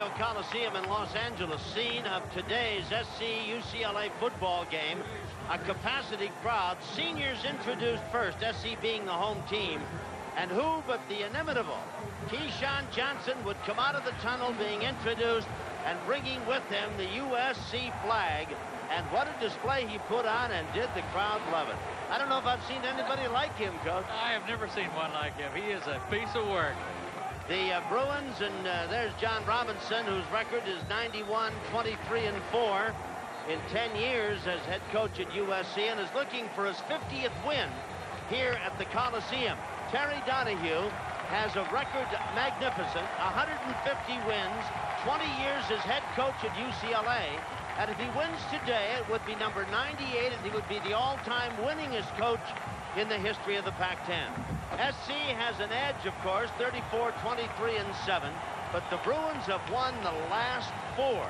Coliseum in Los Angeles, scene of today's SC-UCLA football game. A capacity crowd, seniors introduced first, SC being the home team. And who but the inimitable Keyshawn Johnson would come out of the tunnel being introduced and bringing with him the USC flag. And what a display he put on, and did the crowd love it. I don't know if I've seen anybody like him, Coach. I have never seen one like him. He is a piece of work. The Bruins, and there's John Robinson, whose record is 91, 23, and 4 in 10 years as head coach at USC, and is looking for his 50th win here at the Coliseum. Terry Donahue has a record magnificent 150 wins, 20 years as head coach at UCLA, and if he wins today, it would be number 98, and he would be the all-time winningest coach in the history of the Pac-10. SC has an edge, of course, 34, 23, and 7, but the Bruins have won the last 4.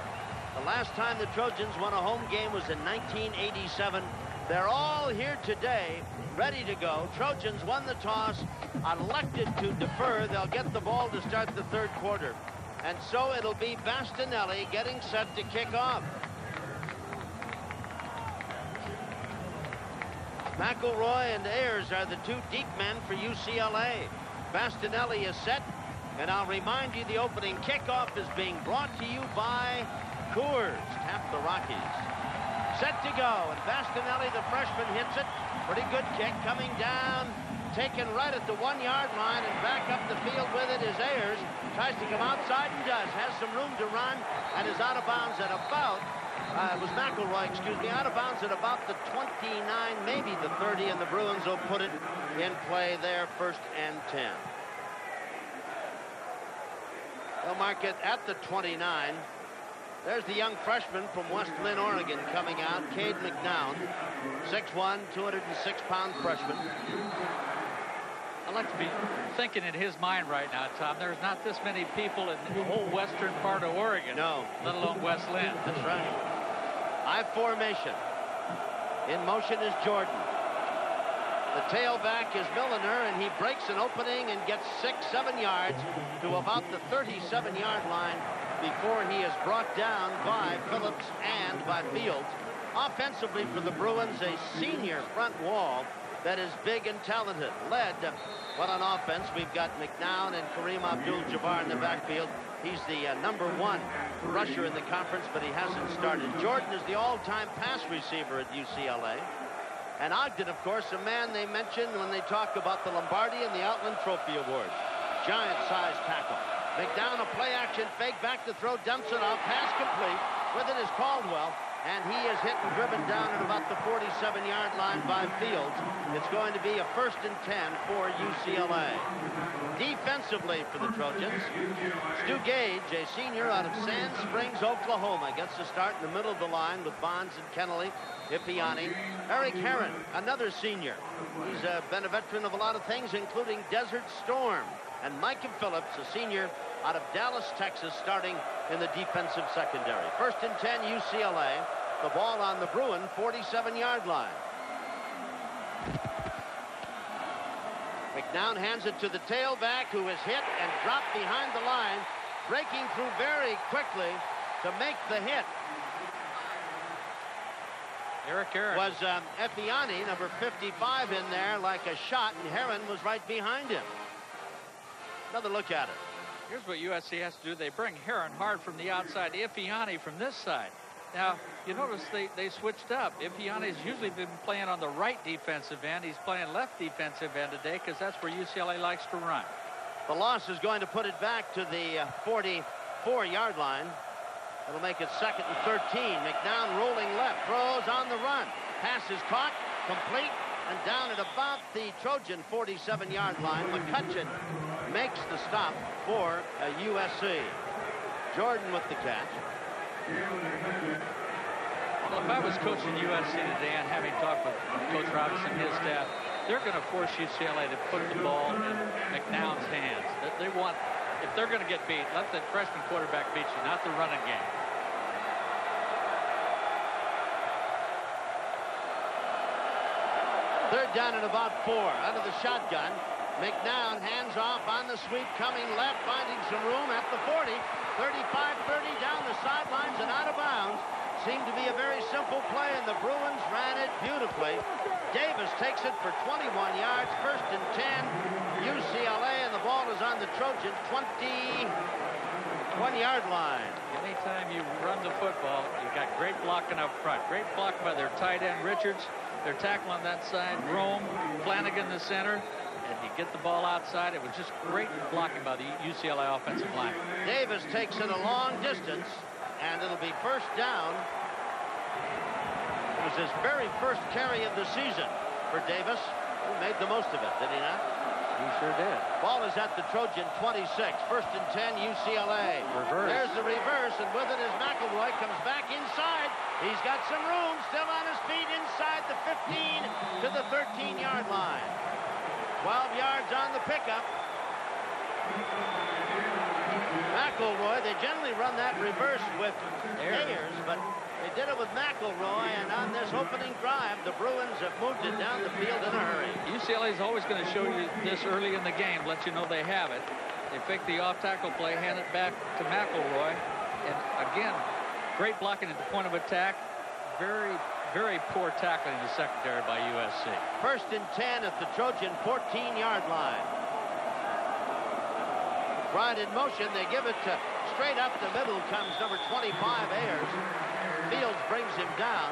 The last time the Trojans won a home game was in 1987. They're all here today, ready to go. Trojans won the toss, elected to defer. They'll get the ball to start the third quarter. And so it'll be Bastinelli getting set to kick off. McElroy and Ayers are the two deep men for UCLA. Bastinelli is set, and I'll remind you the opening kickoff is being brought to you by Coors. Tap the Rockies. Set to go, and Bastinelli, the freshman, hits it. Pretty good kick coming down, taken right at the 1-yard line, and back up the field with it is Ayers. Tries to come outside and does. Has some room to run and is out of bounds at about, it was McElroy, excuse me, out of bounds at about the 29, maybe the 30, and the Bruins will put it in play there, 1st and 10. They'll mark it at the 29. There's the young freshman from West Lynn, Oregon, coming out, Cade McNown, 6'1", 206-pound freshman. I'd like to be thinking in his mind right now, Tom, there's not this many people in the whole western part of Oregon. No. Let alone West Lynn. That's right. I formation. In motion is Jordan. The tailback is Milliner, and he breaks an opening and gets 6-7 yards to about the 37-yard line before he is brought down by Phillips and by Fields. Offensively for the Bruins, a senior front wall that is big and talented. Led, well, on offense, we've got McNown and Kareem Abdul-Jabbar in the backfield. He's the number 1 rusher in the conference, but he hasn't started. Jordan is the all-time pass receiver at UCLA. And Ogden, of course, a man they mentioned when they talk about the Lombardi and the Outland Trophy Award. Giant-sized tackle. McNown, a play-action fake, back to throw, dumps it off, pass complete. With it is Caldwell, and he is hit and driven down at about the 47-yard line by Fields. It's going to be a 1st and 10 for UCLA. Defensively for the Trojans, Stu Gage, a senior out of Sand Springs, Oklahoma, gets to start in the middle of the line with Bonds and Kennelly, Ipiani. Eric Herron, another senior. He's been a veteran of a lot of things, including Desert Storm. And Micah Phillips, a senior out of Dallas, Texas, starting in the defensive secondary. 1st and 10, UCLA. The ball on the Bruin 47-yard line. McNown hands it to the tailback, who is hit and dropped behind the line, breaking through very quickly to make the hit. Eric Herron. Was Epiani, number 55, in there like a shot, and Herron was right behind him. Another look at it. Here's what USC has to do. They bring Herron hard from the outside, Ipiani from this side. Now, you notice they switched up. Ipiani's usually been playing on the right defensive end. He's playing left defensive end today because that's where UCLA likes to run. The loss is going to put it back to the 44-yard line. It'll make it 2nd and 13. McNown rolling left, throws on the run. Pass is caught, complete, and down at about the Trojan 47-yard line. McCutcheon makes the stop for USC. Jordan with the catch. Well, if I was coaching USC today and having talked with Coach Robinson and his staff, they're going to force UCLA to put the ball in McNown's hands. They want, if they're going to get beat, let the freshman quarterback beat you, not the running game. Third down at about 4. Out of the shotgun. McNown hands off on the sweep, coming left, finding some room at the 40. 35-30 down the sidelines and out of bounds. Seemed to be a very simple play, and the Bruins ran it beautifully. Davis takes it for 21 yards, 1st and 10. UCLA, and the ball is on the Trojan 21-yard line. Anytime you run the football, you've got great blocking up front. Great block by their tight end, Richards. Their tackle on that side, Rome, Flanagan in the center. And you get the ball outside. It was just great blocking by the UCLA offensive line. Davis takes it a long distance, and it'll be 1st down. It was his very first carry of the season for Davis, who made the most of it, did he not? He sure did. Ball is at the Trojan 26. 1st and 10, UCLA. Reverse. There's the reverse, and with it is McElroy. Comes back inside. He's got some room, still on his feet inside the 15 to the 13-yard line. 12 yards on the pickup. McElroy, they generally run that reverse with Ayers, but they did it with McElroy, and on this opening drive, the Bruins have moved it down the field in a hurry. UCLA is always going to show you this early in the game, let you know they have it. They fake the off-tackle play, hand it back to McElroy, and again, great blocking at the point of attack. Very poor tackling in the secondary by USC. 1st and 10 at the Trojan 14-yard line. Right in motion, they give it to straight up the middle comes number 25, Ayers. Fields brings him down.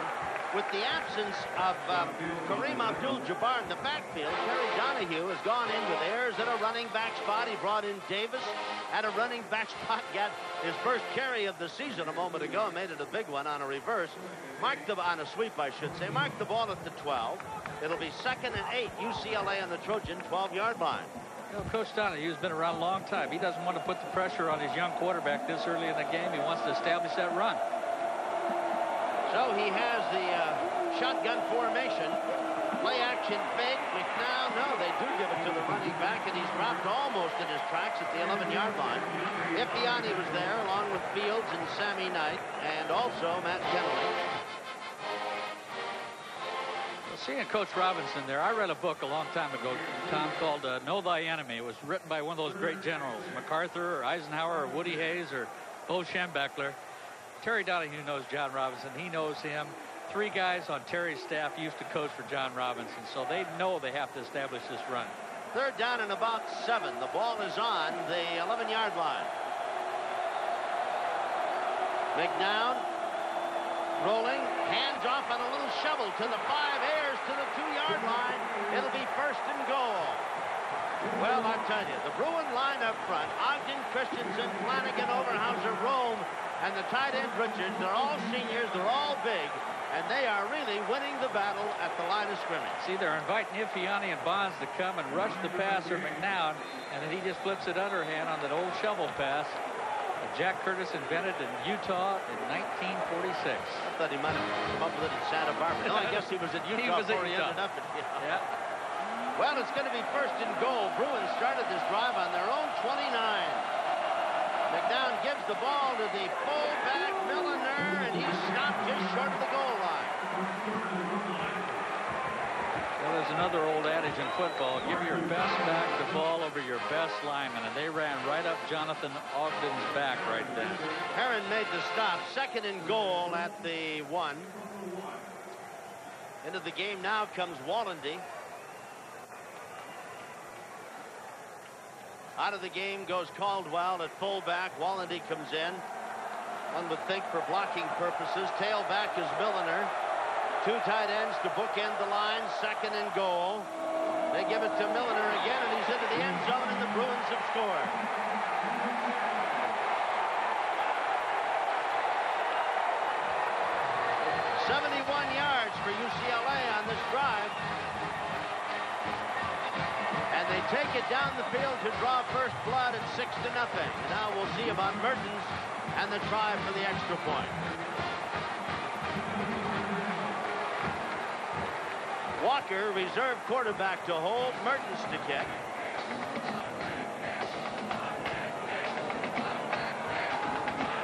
With the absence of Kareem Abdul-Jabbar in the backfield, Terry Donahue has gone in with Ayers at a running back spot. He brought in Davis at a running back spot, got his first carry of the season a moment ago and made it a big one on a reverse. On a sweep, I should say. Mark the ball at the 12. It'll be 2nd and 8. UCLA on the Trojan 12-yard line. You know, Coach Donahue's been around a long time. He doesn't want to put the pressure on his young quarterback this early in the game. He wants to establish that run. So he has the shotgun formation. Play action fake. McNown, no, they do give it to the running back, and he's dropped almost in his tracks at the 11-yard line. Ifeani was there, along with Fields and Sammy Knight, and also Matt Kennelly. Well, seeing Coach Robinson there, I read a book a long time ago, Tom, called Know Thy Enemy. It was written by one of those great generals, MacArthur or Eisenhower or Woody Hayes or Bo Schembechler. Terry Donahue knows John Robinson. He knows him. 3 guys on Terry's staff used to coach for John Robinson, so they know they have to establish this run. 3rd down and about 7. The ball is on the 11-yard line. McNown rolling, hands off on a little shovel to the 5, Ayers to the 2-yard line. It'll be 1st and goal. Well, I tell you, the Bruin line up front, Ogden, Christensen, Flanagan, Overhauser, Rome, and the tight end Richards, they're all seniors, they're all big, and they are really winning the battle at the line of scrimmage. See, they're inviting Ifeani and Bonds to come and rush the passer, McNown, and then he just flips it underhand on that old shovel pass that Jack Curtis invented in Utah in 1946. I thought he might have come up with it in Santa Barbara. No, I guess he was at Utah before he ended up at Yeah. Well, it's going to be 1st and goal. Bruins started this drive on their own 29. McNown gives the ball to the fullback, Milliner, and he's stopped just short of the goal line. Well, there's another old adage in football, give your best back the ball over your best lineman, and they ran right up Jonathan Ogden's back right then. Herron made the stop. 2nd and goal at the 1. Into the game now comes Wallendy. Out of the game goes Caldwell at fullback. Wallendy comes in. One would think for blocking purposes. Tailback is Milliner. 2 tight ends to bookend the line. 2nd and goal. They give it to Milliner again, and he's into the end zone, and the Bruins have scored. "71 yards for UCLA on this drive. And they take it down the field to draw first blood at 6-0. And now we'll see about Mertens and the try for the extra point. Walker, reserve quarterback to hold. Mertens to kick.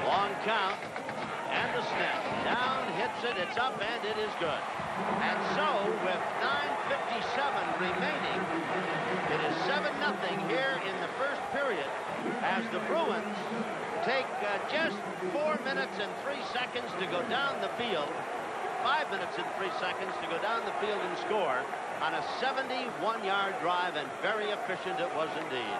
Long count. And the snap. Down, hits it, it's up, and it is good. And so, with 9:57 remaining, it is 7-0 here in the first period as the Bruins take just 4 minutes and 3 seconds to go down the field. 5 minutes and 3 seconds to go down the field and score on a 71-yard drive, and very efficient it was indeed.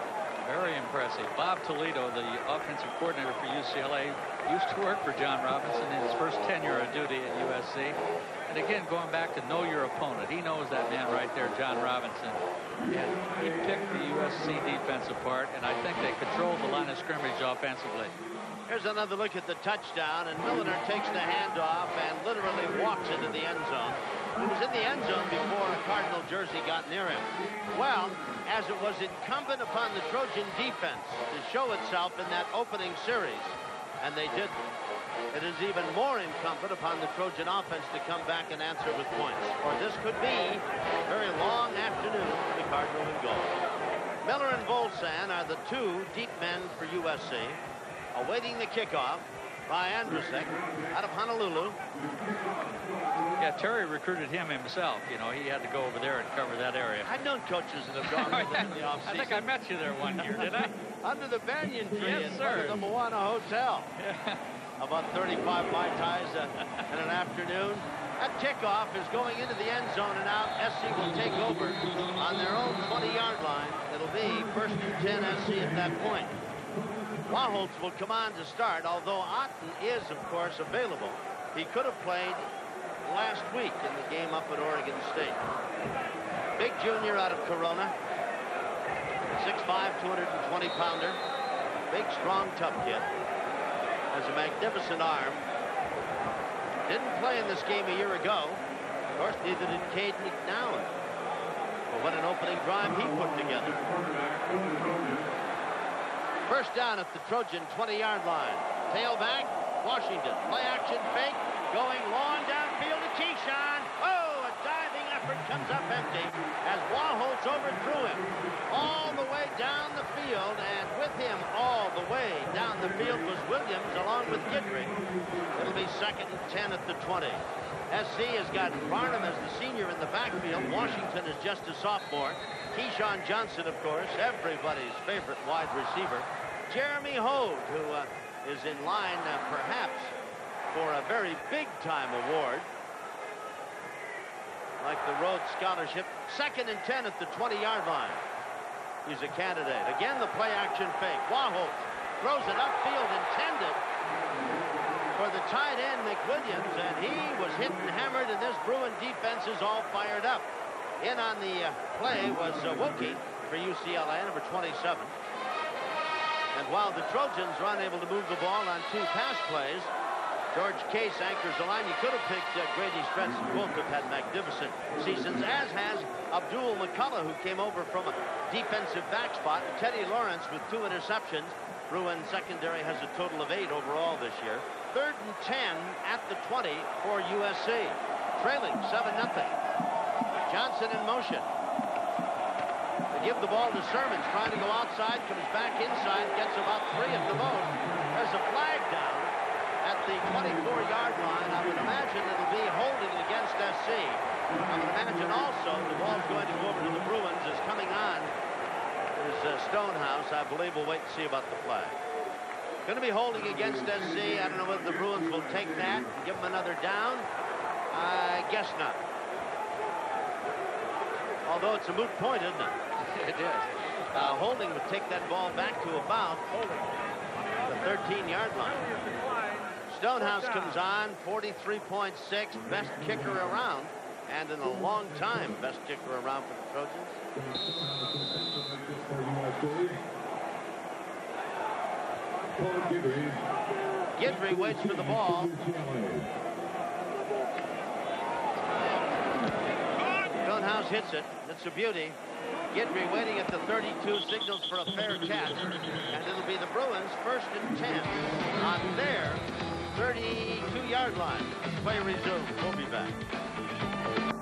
Very impressive. Bob Toledo, the offensive coordinator for UCLA, used to work for John Robinson in his first tenure of duty at USC. And again, going back to know your opponent, he knows that man right there, John Robinson. And he picked the USC defense apart, and I think they controlled the line of scrimmage offensively. Here's another look at the touchdown, and Milliner takes the handoff and literally walks into the end zone. He was in the end zone before a Cardinal jersey got near him. Well, as it was incumbent upon the Trojan defense to show itself in that opening series, and they didn't, it is even more incumbent upon the Trojan offense to come back and answer with points, or this could be a very long afternoon for the Cardinal in goal. Miller and Volsan are the two deep men for USC, awaiting the kickoff by Andrusek out of Honolulu. Yeah, Terry recruited him himself. You know, he had to go over there and cover that area. I've known coaches that have gone over there in the offseason. I think I met you there one year, did I? Under the banyan tree yes, in sir. front of the Moana Hotel. Yeah. About 35 Mai Tais in an afternoon. That kickoff is going into the end zone, and now SC will take over on their own 20-yard line. It'll be 1st and 10 SC at that point. Wahholtz will come on to start, although Otten is, of course, available. He could have played last week in the game up at Oregon State. Big junior out of Corona. 6'5", 220-pounder. Big, strong, tough kid. Has a magnificent arm. Didn't play in this game a year ago. Of course, neither did Cade McNown. But what an opening drive he put together. First down at the Trojan 20-yard line. Tailback, Washington. Play action fake. Going long downfield to Keyshawn. Oh, a diving effort comes up empty as Wahholtz overthrew him. All the way down the field, and with him all the way down the field was Williams along with Guidry. It'll be 2nd and 10 at the 20. SC has got Barnum as the senior in the backfield. Washington is just a sophomore. Keyshawn Johnson, of course, everybody's favorite wide receiver. Jeremy Hode, who is in line perhaps for a very big-time award, like the Rhodes Scholarship. 2nd and 10 at the 20-yard line. He's a candidate. Again, the play-action fake. Wahholtz throws it upfield, intended for the tight end, McWilliams, and he was hit and hammered, and this Bruin defense is all fired up. In on the play was Wookie for UCLA, number 27. And while the Trojans are unable to move the ball on 2 pass plays, George Case anchors the line. You could have picked Grady Stretson. Both have had magnificent seasons, as has Abdul McCullough, who came over from a defensive back spot. Teddy Lawrence with 2 interceptions. Bruin secondary has a total of 8 overall this year. 3rd and 10 at the 20 for USC. Trailing 7-0. Johnson in motion. They give the ball to Sermons, trying to go outside, comes back inside, gets about 3 at the most. There's a flag down at the 24-yard line. I would imagine it'll be holding against SC. I would imagine also the ball's going to go over to the Bruins. Is coming on is Stonehouse. I believe we'll wait and see about the flag. Going to be holding against SC. I don't know whether the Bruins will take that and give them another down. I guess not. Although it's a moot point, isn't it? It is. Holding would take that ball back to about the 13-yard line. Stonehouse comes on, 43.6, best kicker around, and in a long time, best kicker around for the Trojans. Guidry waits for the ball. Stonehouse hits it. It's a beauty. Guidry waiting at the 32, signals for a fair catch. And it'll be the Bruins 1st and 10 on their 32-yard line. Play resumed. We'll be back.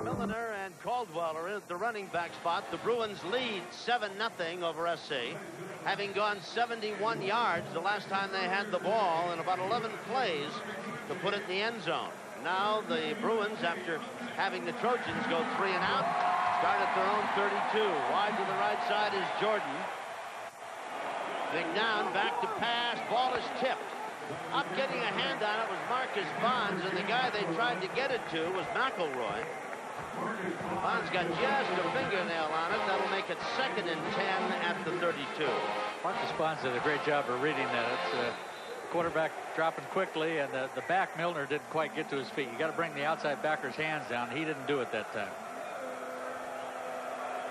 Milliner and Caldwell are in at the running back spot. The Bruins lead 7-0 over SC, having gone 71 yards the last time they had the ball in about 11 plays to put it in the end zone. now the Bruins, after having the Trojans go 3 and out, start at their own 32. Wide to the right side is Jordan. McNown back to pass. Ball is tipped. Up getting a hand on it was Marcus Bonds, and the guy they tried to get it to was McElroy. Bonds got just a fingernail on it. That'll make it 2nd and 10 at the 32. Marcus Bonds did a great job of reading that. It's quarterback dropping quickly, and the back Milner didn't quite get to his feet. You got to bring the outside backer's hands down. He didn't do it that time.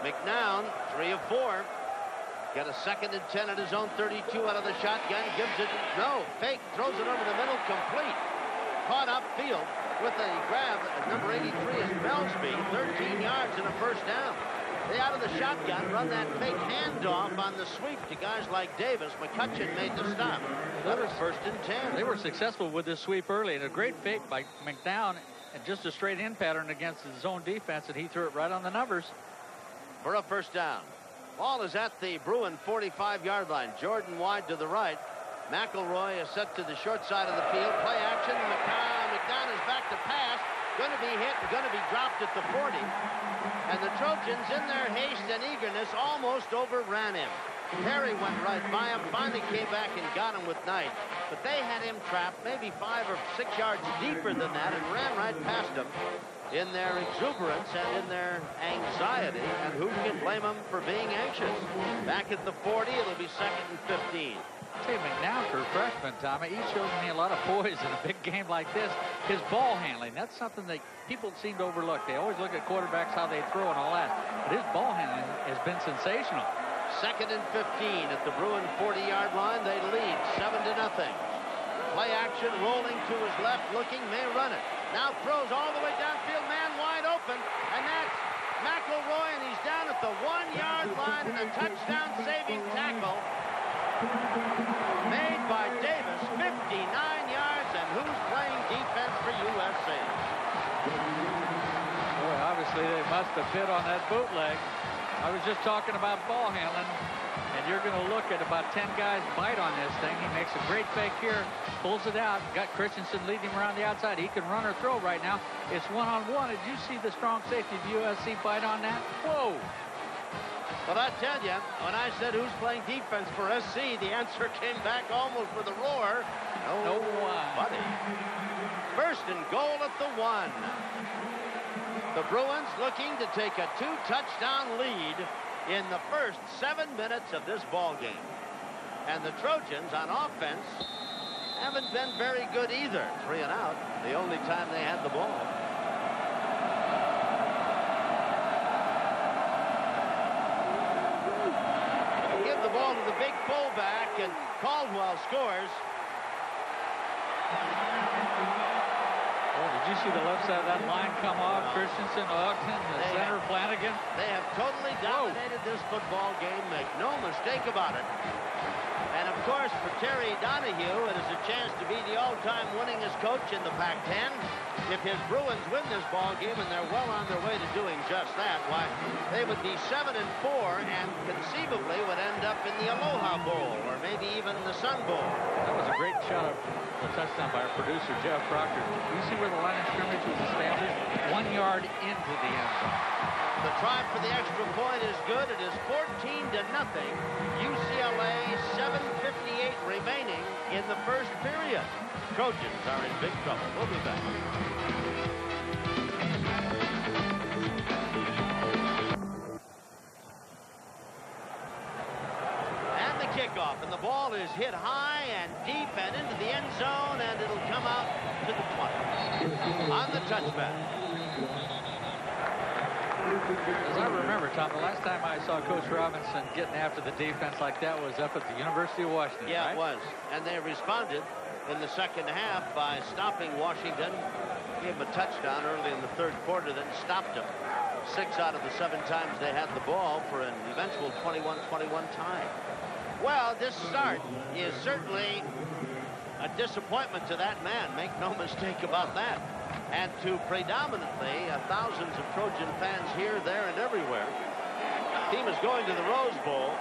McNown, 3 of 4. Got a 2nd and 10 at his own 32 out of the shotgun. Gives it, no, fake, throws it over the middle, complete. Caught upfield with a grab. Number 83 is Belsby, 13 yards and a first down. They out of the shotgun, run that fake handoff on the sweep to guys like Davis. McCutcheon made the stop. That was 1st and 10. They were successful with this sweep early, and a great fake by McNown, and just a straight in pattern against his zone defense, and he threw it right on the numbers. For a first down. Ball is at the Bruin 45-yard line. Jordan wide to the right. McElroy is set to the short side of the field. Play action. McNown is back to pass. Going to be hit and going to be dropped at the 40. And the Trojans, in their haste and eagerness, almost overran him. Perry went right by him, finally came back and got him with Knight. But they had him trapped maybe 5 or 6 yards deeper than that and ran right past him in their exuberance and in their anxiety. And who can blame them for being anxious? Back at the 40, it'll be 2nd and 15. Hey, McNown, for a freshman, Tommy, he shows me a lot of poise in a big game like this. His ball handling, that's something that people seem to overlook. They always look at quarterbacks, how they throw and all that. But his ball handling has been sensational. 2nd and 15 at the Bruin 40-yard line. They lead 7-0. Play action, rolling to his left, looking, may run it. Now throws all the way downfield, man wide open, and that's McElroy, and he's down at the 1-yard line, and a touchdown-saving tackle made by Davis, 59 yards, and who's playing defense for USC? Boy, obviously they must have hit on that bootleg. I was just talking about ball handling, and you're going to look at about 10 guys bite on this thing. He makes a great fake here, pulls it out, got Christensen leading him around the outside. He can run or throw right now. It's one-on-one. Did you see the strong safety of USC bite on that? Whoa! But I tell you, when I said who's playing defense for SC, the answer came back almost with a roar. No one. Buddy. 1st and goal at the 1. The Bruins looking to take a 2-touchdown lead in the first 7 minutes of this ball game. And the Trojans on offense haven't been very good either. 3 and out, the only time they had the ball. Give the ball to the big fullback, and Caldwell scores. Oh, did you see the left side of that line come off? Christensen, Ogden, the center, Flanagan. They have totally dominated this football game. Make no mistake about it. And of course, for Terry Donahue, it is a chance to be the all-time winningest coach in the Pac-10. If his Bruins win this ball game, and they're well on their way to doing just that, why, they would be 7-4 and conceivably would end up in the Aloha Bowl or maybe even the Sun Bowl. That was a great shot of a touchdown by our producer, Jeff Proctor. You see where the line of scrimmage was established? 1 yard into the end zone. The try for the extra point is good. It is 14-0. UCLA, 7:58 remaining in the first period. Trojans are in big trouble. We'll be back. And the kickoff, and the ball is hit high and deep and into the end zone, and it'll come out to the 20 on the touchback. As I remember, Tom, the last time I saw Coach Robinson getting after the defense like that was up at the University of Washington. Yeah, right? It was. And they responded in the second half by stopping Washington. Gave him a touchdown early in the third quarter, then stopped him 6 out of the 7 times they had the ball for an eventual 21-21 tie. Well, this start is certainly a disappointment to that man. Make no mistake about that. And to predominantly thousands of Trojan fans here, there, and everywhere. The team is going to the Rose Bowl,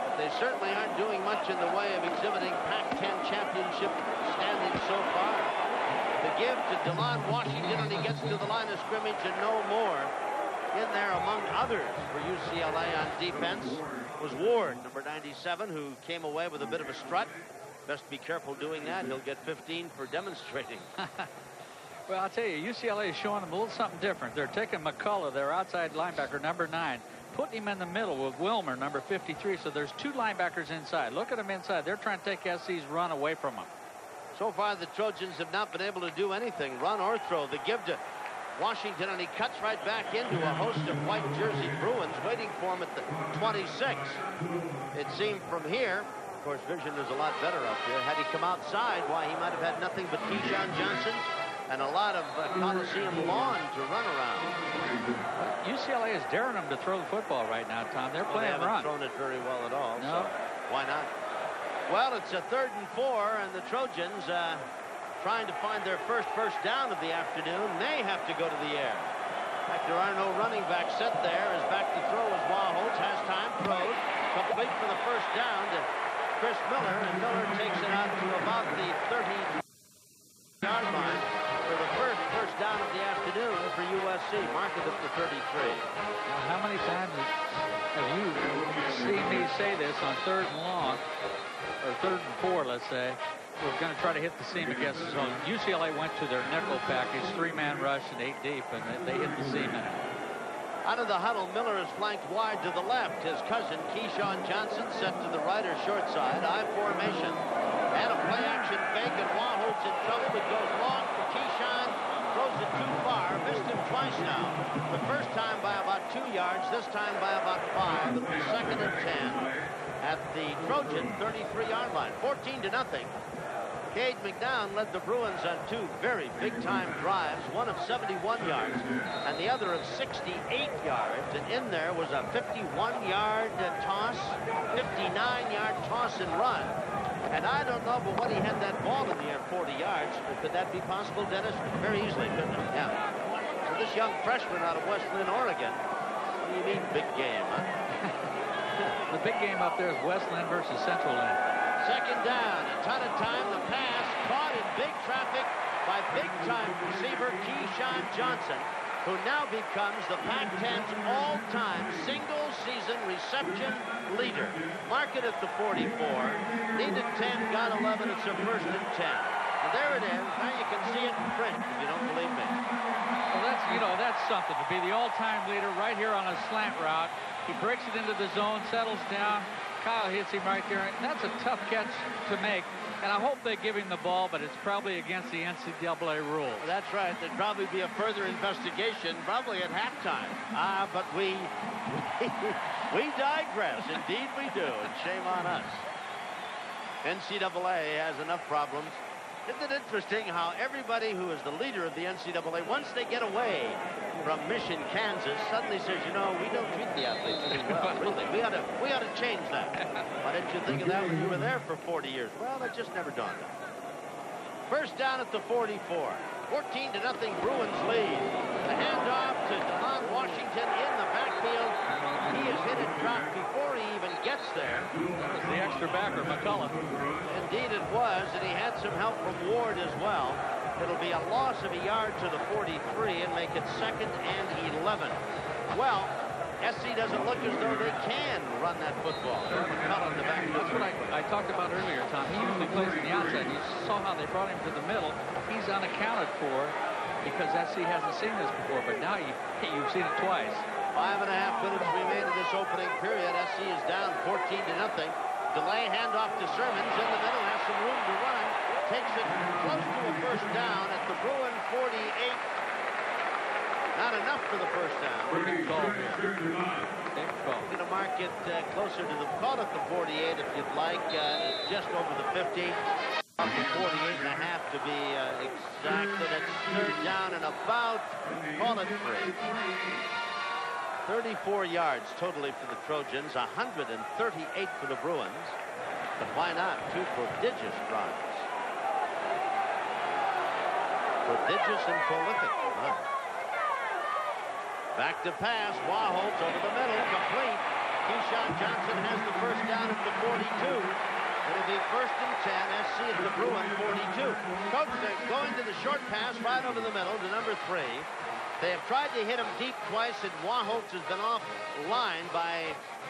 but they certainly aren't doing much in the way of exhibiting Pac-10 championship standing so far. To give to DeLon Washington, and he gets to the line of scrimmage and no more. In there, among others, for UCLA on defense was Ward, number 97, who came away with a bit of a strut. Best be careful doing that. He'll get 15 for demonstrating. Well, I'll tell you, UCLA is showing them a little something different. They're taking McCullough, their outside linebacker, number 9, putting him in the middle with Wilmer, number 53. So there's 2 linebackers inside. Look at them inside. They're trying to take SC's run away from them. So far, the Trojans have not been able to do anything, run or throw. The give to Washington, and he cuts right back into a host of white jersey Bruins waiting for him at the 26. It seemed from here, of course, vision is a lot better up there. Had he come outside, why, he might have had nothing but Keyshawn Johnson and a lot of Coliseum lawn to run around. UCLA is daring them to throw the football right now, Tom. They're playing they run. haven't thrown it very well at all, no. So why not? Well, it's a 3rd and 4, and the Trojans trying to find their first down of the afternoon. They have to go to the air. In fact, there are no running backs set there. As back to throw as Wahholtz has time, throws, complete for the first down to Chris Miller, and Miller takes it out to about the 30-yard line for the first down of the afternoon for USC. Mark it at the 33. Now, how many times have you seen me say this on 3rd and long, or 3rd and 4, let's say? We're going to try to hit the seam against the zone. UCLA went to their nickel package, 3-man rush and 8 deep, and they hit the seam in it. Out of the huddle, Miller is flanked wide to the left. His cousin, Keyshawn Johnson, set to the right or short side. I formation. And a play-action fake, and Wahholtz in trouble. It goes long for Keyshawn. Throws it too far. Missed him twice now. The first time by about 2 yards. This time by about 5. It'll be 2nd and 10 at the Trojan 33-yard line. 14-0. Cade McNown led the Bruins on 2 very big-time drives, one of 71 yards and the other of 68 yards. And in there was a 51-yard toss, 59-yard toss and run. And I don't know, but when he had that ball in the air 40 yards, could that be possible, Dennis? Very easily, couldn't it? Yeah. So this young freshman out of West Lynn, Oregon, what do you mean big game, huh? The big game up there is West Lynn versus Central Lynn. 2nd down, a ton of time. The pass caught in big traffic by big-time receiver Keyshawn Johnson, who now becomes the Pac-10's all-time single-season reception leader. Mark it at the 44. Needed 10, got 11. It's a 1st and 10. And there it is. Now you can see it in print if you don't believe me. Well, that's something to be the all-time leader right here on a slant route. He breaks it into the zone, settles down. Kyle hits him right there. That's a tough catch to make. And I hope they give him the ball, but it's probably against the NCAA rules. Well, that's right. There'd probably be a further investigation, probably at halftime. But we digress. Indeed we do. And shame on us. NCAA has enough problems. Isn't it interesting how everybody who is the leader of the NCAA, once they get away from Mission, Kansas, suddenly says, you know, we don't treat the athletes too well, really. We ought to change that. Why didn't you think of that when you were there for 40 years? Well, it just never dawned on me. First down at the 44. 14-0 Bruins lead. The handoff to DeLon Washington in the backfield. He is hit and dropped before he even gets there. That was the extra backer, McCullough. Indeed it was, and he had some help from Ward as well. It'll be a loss of a yard to the 43 and make it 2nd and 11. Well, SC doesn't look as though they can run that football. McCullough in the back. That's what I talked about earlier, Tom. He usually plays on the outside. You saw how they brought him to the middle. He's unaccounted for because SC hasn't seen this before, but now you've seen it twice. 5.5 minutes remain in this opening period. SC is down 14-0. Delay handoff to Sermons in the middle, has some room to run. Takes it close to a first down at the Bruin 48. Not enough for the first down. Big call. Big call. Going to mark it closer to the call at the 48 if you'd like. Just over the 50. Up to 48.5 to be exact. And it's 3rd down and about, call it 3. 34 yards totally for the Trojans, 138 for the Bruins. But why not? 2 prodigious drives. Prodigious and prolific. Huh? Back to pass. Wahholtz over the middle, complete. Keyshawn Johnson has the first down at the 42. It'll be 1st and 10, SC at the Bruin 42. Coach, they're going to the short pass right over the middle to number 3. They have tried to hit him deep twice, and Wachholtz has been off line by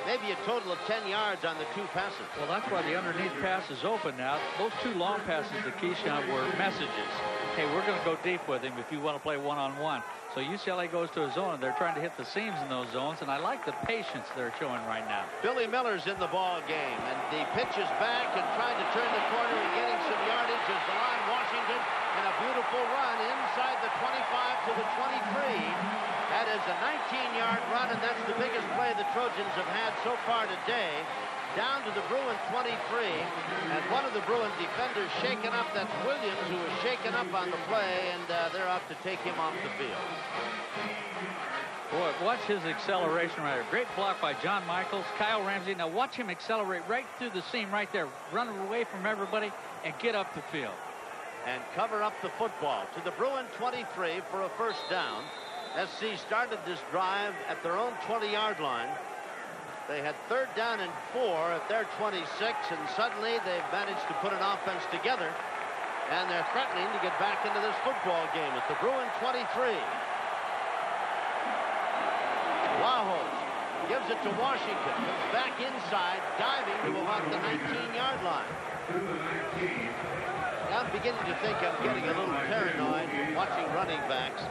maybe a total of 10 yards on the 2 passes. Well, that's why the underneath pass is open now. Those 2 long passes to Keyshawn were messages. Hey, we're going to go deep with him if you want to play one-on-one. So UCLA goes to a zone, and they're trying to hit the seams in those zones, and I like the patience they're showing right now. Billy Miller's in the ball game, and the pitch is back and trying to turn the corner and getting some yardage as Delon Washington, and a beautiful run inside the 25 to the 23. That is a 19-yard run, and that's the biggest play the Trojans have had so far today. Down to the Bruin 23, and one of the Bruin defenders shaken up. That's Williams, who was shaken up on the play, and they're out to take him off the field. Boy, watch his acceleration right there. Great block by John Michaels. Kyle Ramsey. Now watch him accelerate right through the seam right there. Run away from everybody and get up the field. And cover up the football to the Bruin 23 for a 1st down. SC started this drive at their own 20-yard line. They had 3rd down and 4 at their 26, and suddenly they've managed to put an offense together, and they're threatening to get back into this football game at the Bruin 23. Wachholtz gives it to Washington, comes back inside, diving to about the 19-yard line. I'm beginning to think I'm getting a little paranoid watching running backs.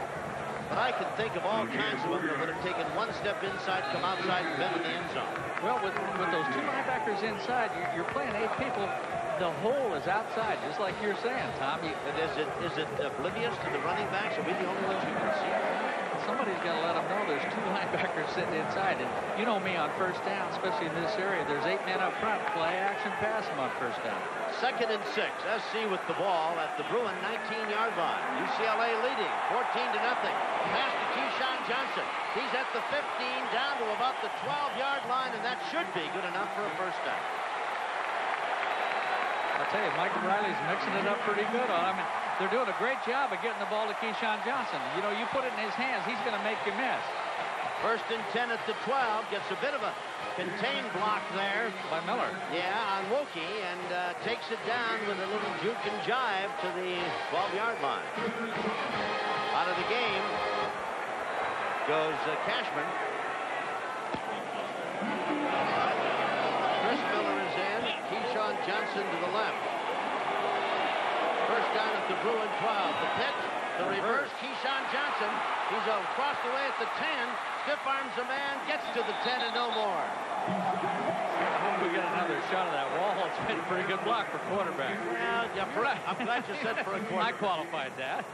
But I can think of all kinds of them that would have taken 1 step inside, come outside, and been in the end zone. Well, with those 2 linebackers inside, you're playing 8 people. The hole is outside, just like you're saying, Tom. And is it oblivious to the running backs? Are we the only ones who can see it? Somebody's got to let them know there's 2 linebackers sitting inside. And you know me, on 1st down, especially in this area, there's 8 men up front. Play action, pass them on 1st down. 2nd and 6. SC with the ball at the Bruin 19-yard line. UCLA leading 14-0. Pass to Keyshawn Johnson. He's at the 15, down to about the 12-yard line, and that should be good enough for a 1st down. I'll tell you, Mike Riley's mixing it up pretty good on him. They're doing a great job of getting the ball to Keyshawn Johnson. You know, you put it in his hands, he's going to make you miss. 1st and 10 at the 12. Gets a bit of a contained block there by Miller. Yeah, on Wookie, and takes it down with a little juke and jive to the 12-yard line. Out of the game goes Cashman. Chris Miller is in. Keyshawn Johnson to the left. 1st down at the Bruin 12. The pitch, the reverse. Keyshawn Johnson. He's across the way at the 10. Stiff arms a man, gets to the 10 and no more. I hope we get another shot of that. Wachholtz made a pretty good block for quarterback. Well, yeah, I'm glad you said for a quarterback. I qualified that.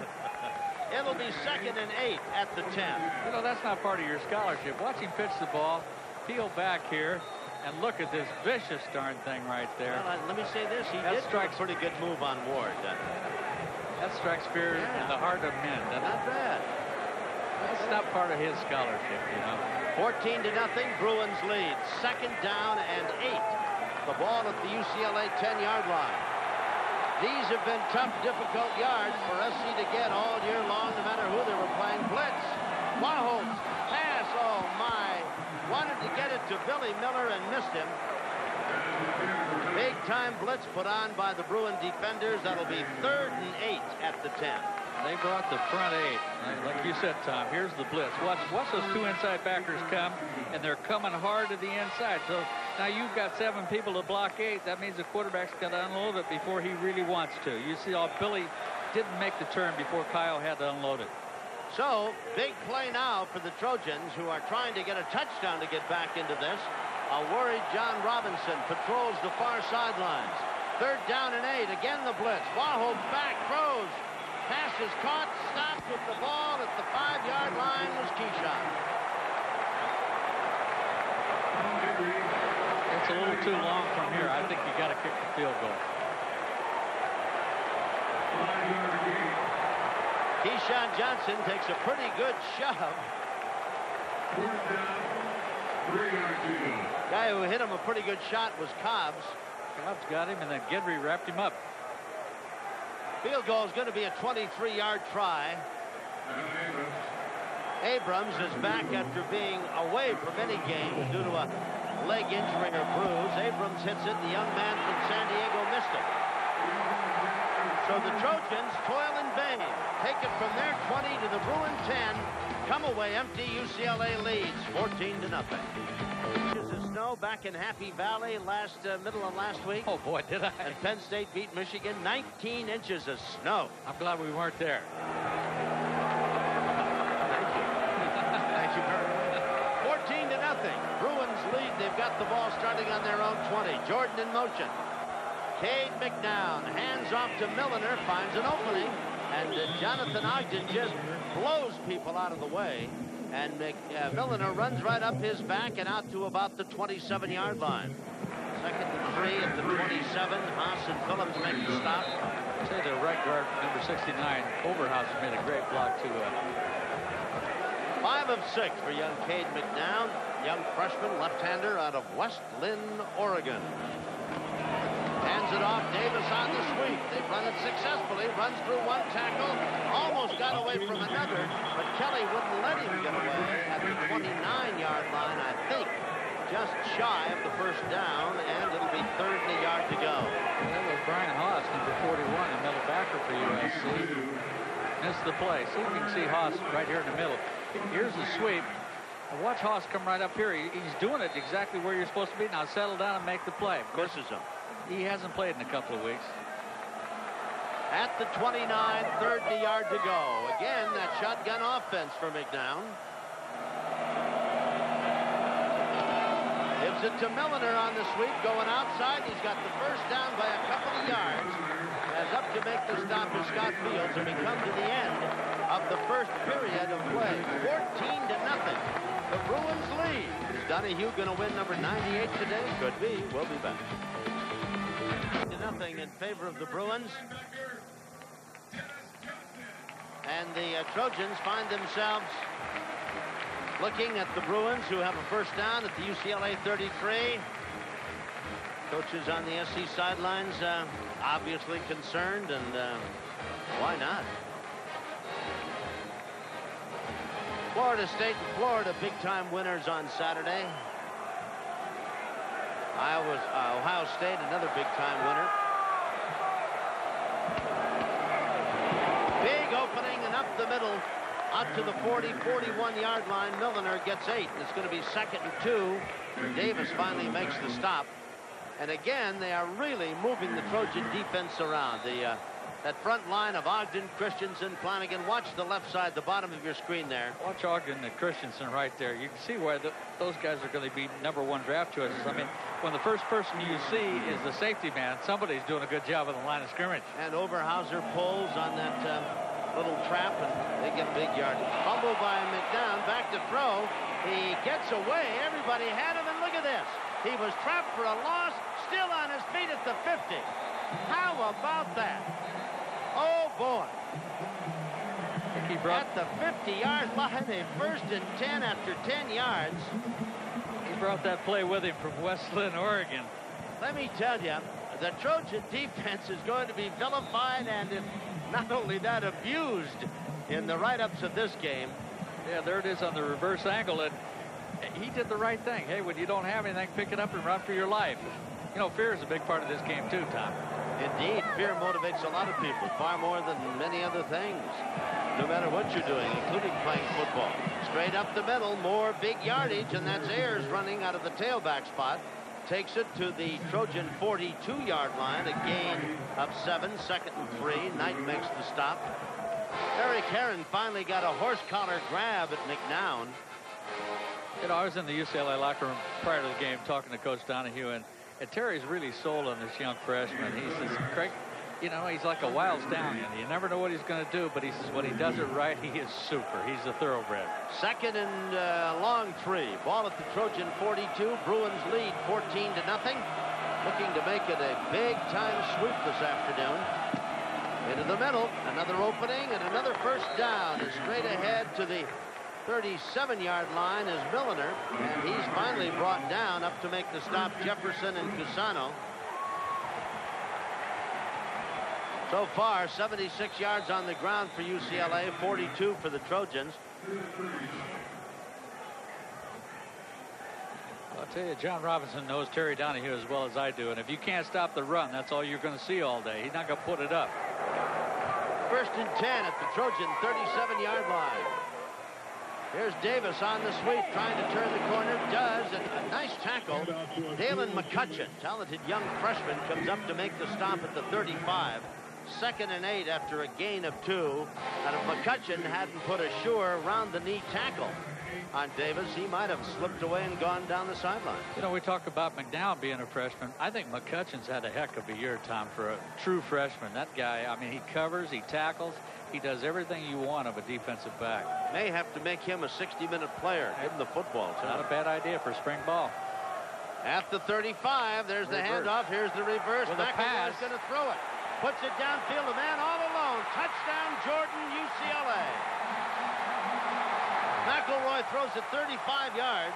It'll be 2nd and 8 at the 10. You know, that's not part of your scholarship. Watch him pitch the ball, peel back here, and look at this vicious darn thing right there. Well, let me say this. He did strike a pretty good move on Ward. That strikes fear in the heart of men. Not bad. That's not part of his scholarship, you know. 14-0, Bruins lead. 2nd down and 8. The ball at the UCLA 10-yard line. These have been tough, difficult yards for SC to get all year long, no matter who they were playing. Blitz. Wachholtz. Pass. Oh, my. Wanted to get it to Billy Miller and missed him. Big-time blitz put on by the Bruin defenders. That'll be 3rd and 8 at the 10. They brought the front 8. Like you said, Tom, here's the blitz. Watch those 2 inside backers come, and they're coming hard to the inside. So now you've got 7 people to block 8. That means the quarterback's got to unload it before he really wants to. You see how Billy didn't make the turn before Kyle had to unload it. So, big play now for the Trojans, who are trying to get a touchdown to get back into this. A worried John Robinson patrols the far sidelines. 3rd down and 8. Again the blitz. Wachholtz back, throws. Pass is caught, stopped with the ball at the 5-yard line was Keyshawn. It's a little too long from here. I think you got to kick the field goal. Keyshawn Johnson takes a pretty good shove. Guy who hit him a pretty good shot was Cobbs. Cobbs got him, and then Guidry wrapped him up. Field goal is going to be a 23-yard try. Abrams is back after being away for many games due to a leg injury or bruise. Abrams hits it. The young man from San Diego missed it. So the Trojans toil in vain. Take it from their 20 to the Bruin 10. Come away empty. UCLA leads 14-0. Inches of snow back in Happy Valley middle of last week. Oh, boy, did I. And Penn State beat Michigan. 19 inches of snow. I'm glad we weren't there. Thank you. Thank you very much. 14-0. Bruins lead. They've got the ball starting on their own 20. Jordan in motion. Cade McNown hands off to Milliner, finds an opening, and Jonathan Ogden just blows people out of the way. And Milliner runs right up his back and out to about the 27-yard line. Second and 3 at the 27. Haas and Phillips make the stop. I'd say the right guard, number 69, Overhauser, made a great block too. 5 of 6 for young Cade McNown, young freshman left-hander out of West Lynn, Oregon. Hands it off. Davis on the sweep. They've run it successfully. Runs through one tackle. Almost got away from another, but Kelly wouldn't let him get away at the 29-yard line, I think. Just shy of the first down, and it'll be third and a yard to go. Well, that was Brian Haas, number 41, the middle backer for USC. Missed the play. See if you can see Haas right here in the middle. Here's the sweep. Now watch Haas come right up here. He's doing it exactly where you're supposed to be. Now settle down and make the play. Misses him. He hasn't played in a couple of weeks. At the 29, third and a yard to go. Again, that shotgun offense for McNown. Gives it to Milliner on the sweep, going outside. He's got the first down by a couple of yards. As up to make the stop is Scott Fields, and we come to the end of the first period of play. 14-0. The Bruins lead. Is Donahue going to win number 98 today? Could be. We'll be back. 0 in favor of the Bruins. And the Trojans find themselves looking at the Bruins, who have a first down at the UCLA 33. Coaches on the SC sidelines obviously concerned, and why not? Florida State and Florida big-time winners on Saturday. Ohio State, another big-time winner. Big opening and up the middle, out to the 40, 41-yard line. Milliner gets 8. It's going to be 2nd and 2. Davis finally makes the stop. And again, they are really moving the Trojan defense around. That front line of Ogden, Christensen, Flanagan. Watch the left side, the bottom of your screen there. Watch Ogden and Christensen right there. You can see why those guys are going to be #1 draft choices. I mean, when the first person you see is the safety man, somebody's doing a good job on the line of scrimmage. And Overhauser pulls on that little trap, and they get big yardage. Fumble by McNown, back to throw. He gets away. Everybody had him, and look at this. He was trapped for a loss, still on his feet at the 50. How about that? Oh, boy. At the 50-yard line, a 1st and 10 after 10 yards. He brought that play with him from West Lynn, Oregon. Let me tell you, the Trojan defense is going to be vilified and, not only that, abused in the write-ups of this game. Yeah, there it is on the reverse angle, and he did the right thing. Hey, when you don't have anything, pick it up and run for your life. You know, fear is a big part of this game, too, Tom. Indeed, fear motivates a lot of people, far more than many other things, no matter what you're doing, including playing football. Straight up the middle, more big yardage, and that's Ayers running out of the tailback spot. Takes it to the Trojan 42-yard line, a gain of 7, 2nd and 3. Knight makes the stop. Eric Herron finally got a horse collar grab at McNown. You know, I was in the UCLA locker room prior to the game talking to Coach Donahue, and Terry's really sold on this young freshman. He says, Craig, you know, he's like a wild stallion. You never know what he's going to do, but he says when he does it right, he is super. He's a thoroughbred. 2nd and long 3. Ball at the Trojan 42. Bruins lead 14-0. Looking to make it a big-time sweep this afternoon. Into the middle, another opening, and another first down. And straight ahead to the 37-yard line is Milliner, and he's finally brought down up to make the stop. Jefferson and Cusano. So far, 76 yards on the ground for UCLA, 42 for the Trojans. I'll tell you, John Robinson knows Terry Donahue as well as I do, and if you can't stop the run, that's all you're going to see all day. He's not going to put it up. 1st and 10 at the Trojan 37-yard line. Here's Davis on the sweep, trying to turn the corner. Does, and a nice tackle. Dalen McCutcheon, talented young freshman, comes up to make the stop at the 35. 2nd and 8 after a gain of 2. And if McCutcheon hadn't put a sure round-the-knee tackle on Davis, he might have slipped away and gone down the sideline. You know, we talk about McDowell being a freshman. I think McCutcheon's had a heck of a year, Tom, for a true freshman. That guy, I mean, he covers, he tackles, he does everything you want of a defensive back. May have to make him a 60-minute player. Give him the football. Not a bad idea for spring ball. At the 35, there's the handoff. Here's the reverse. McElroy's going to throw it. Puts it downfield. A man all alone. Touchdown, Jordan, UCLA. McElroy throws it 35 yards.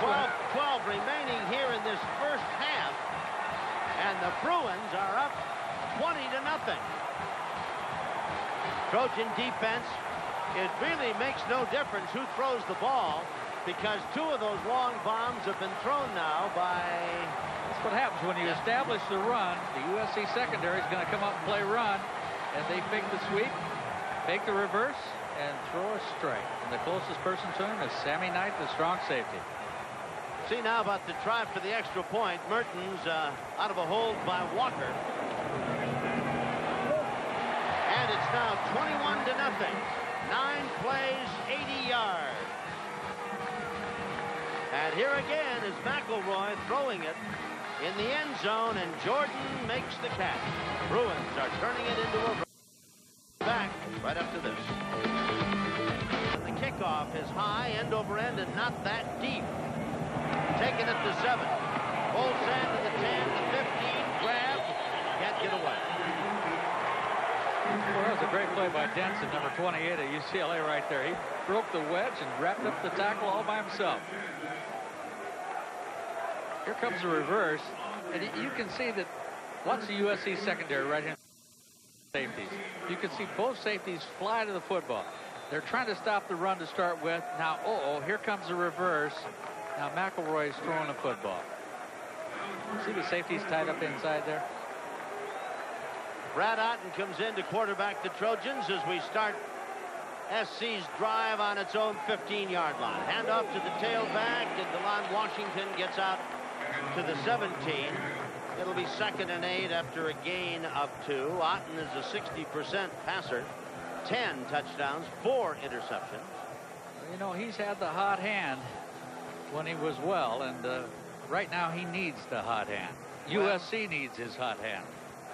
Well, 12 remaining here in this first half. And the Bruins are up 20-0. Trojan defense, it really makes no difference who throws the ball, because 2 of those long bombs have been thrown now by... That's what happens when you establish the run. The USC secondary is going to come up and play run, and they fake the sweep, fake the reverse, and throw a strike. And the closest person to him is Sammy Knight, the strong safety. See now about the try for the extra point. Mertens out of a hold by Walker. And it's now 21-0. 9 plays, 80 yards. And here again is McElroy throwing it in the end zone, and Jordan makes the catch. Bruins are turning it into a back right after this. And the kickoff is high, end over end, and not that deep. Taking it to 7. Full sand to the 10, the 15, grab, can't get away. Well, that was a great play by Denson, number 28 at UCLA right there. He broke the wedge and wrapped up the tackle all by himself. Here comes the reverse, and you can see that once the USC secondary right here, safeties. You can see both safeties fly to the football. They're trying to stop the run to start with. Now, here comes the reverse. Now McElroy is throwing the football. See the safeties tied up inside there? Brad Otten comes in to quarterback the Trojans as we start SC's drive on its own 15-yard line. Handoff to the tailback, and DeLon Washington gets out to the 17. It'll be 2nd and 8 after a gain of 2. Otten is a 60% passer. 10 touchdowns, 4 interceptions. You know, he's had the hot hand when he was well, and right now he needs the hot hand. USC needs his hot hand.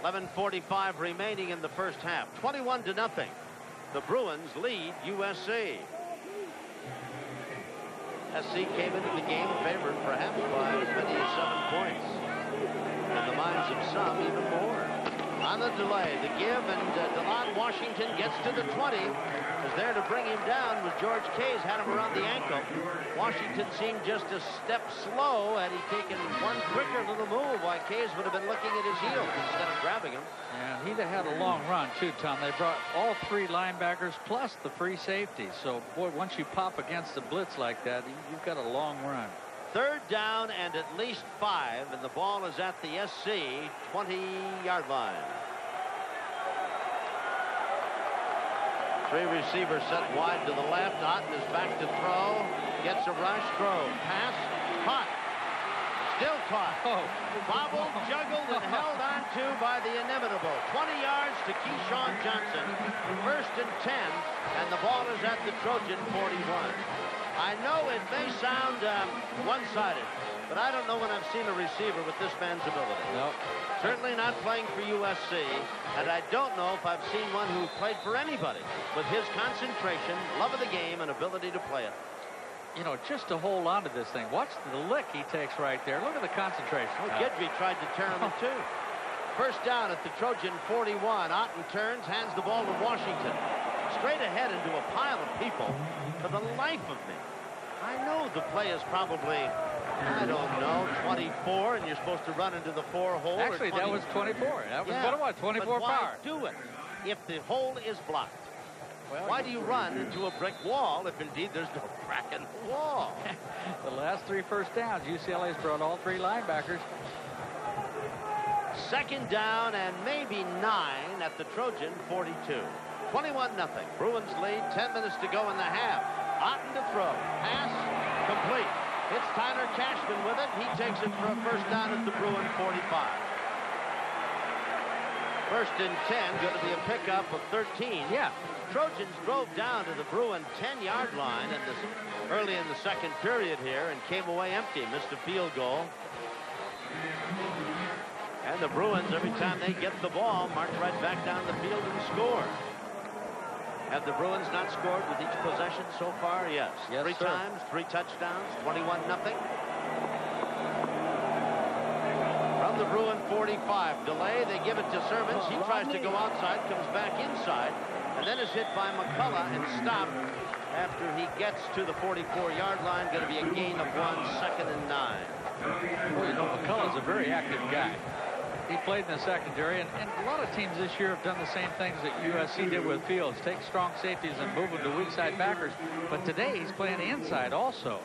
11:45 remaining in the first half. 21-0. The Bruins lead USC. SC came into the game favored perhaps by as many as 7 points. In the minds of some, even more. On the delay, the give, and DeLon Washington gets to the 20. Was there to bring him down was George Kays, had him around the ankle. Washington seemed just a step slow, had he taken one quicker little move, while Kays would have been looking at his heels instead of grabbing him. Yeah, he'd have had a long run too, Tom. They brought all 3 linebackers plus the free safety. So, boy, once you pop against the blitz like that, you've got a long run. 3rd down and at least 5, and the ball is at the SC 20-yard line. 3 receivers set wide to the left. Otten is back to throw. Gets a rush. Throw. Pass. Caught. Still caught. Bobbled, juggled, and held on to by the inimitable. 20 yards to Keyshawn Johnson. 1st and 10, and the ball is at the Trojan 41. I know it may sound one-sided, but I don't know when I've seen a receiver with this man's ability. No. Certainly not playing for USC, and I don't know if I've seen one who played for anybody with his concentration, love of the game, and ability to play it. You know, just to hold on to this thing. Watch the lick he takes right there. Look at the concentration. Gidby tried to tear him in 2. 1st down at the Trojan 41. Otten turns, hands the ball to Washington. Straight ahead into a pile of people. For the life of me, I know the play is probably, I don't know, 24, and you're supposed to run into the 4 hole. Actually, that was 24. That was what it was, 24 but why power. Do it if the hole is blocked? Well, why do you run into a brick wall if indeed there's no crack in the wall? The last 3 first downs, UCLA's brought all 3 linebackers. Second down and maybe 9 at the Trojan 42. 21-0. Bruins lead. 10 minutes to go in the half. Otten to throw. Pass complete. It's Tyler Cashman with it. He takes it for a first down at the Bruin 45. First and 10. Going to be a pickup of 13. Yeah. Trojans drove down to the Bruin 10-yard line early in the second period here and came away empty. Missed a field goal. And the Bruins, every time they get the ball, march right back down the field and score. Have the Bruins not scored with each possession so far? Yes. Three times, 3 touchdowns, 21-0. From the Bruin 45, delay, they give it to Servants. He tries to go outside, comes back inside, and then is hit by McCullough and stopped after he gets to the 44-yard line. Going to be a gain of 1, 2nd and 9. Well, you know, McCullough's a very active guy. He played in the secondary, and a lot of teams this year have done the same things that USC did with Fields. Take strong safeties and move them to weak side backers. But today he's playing inside also.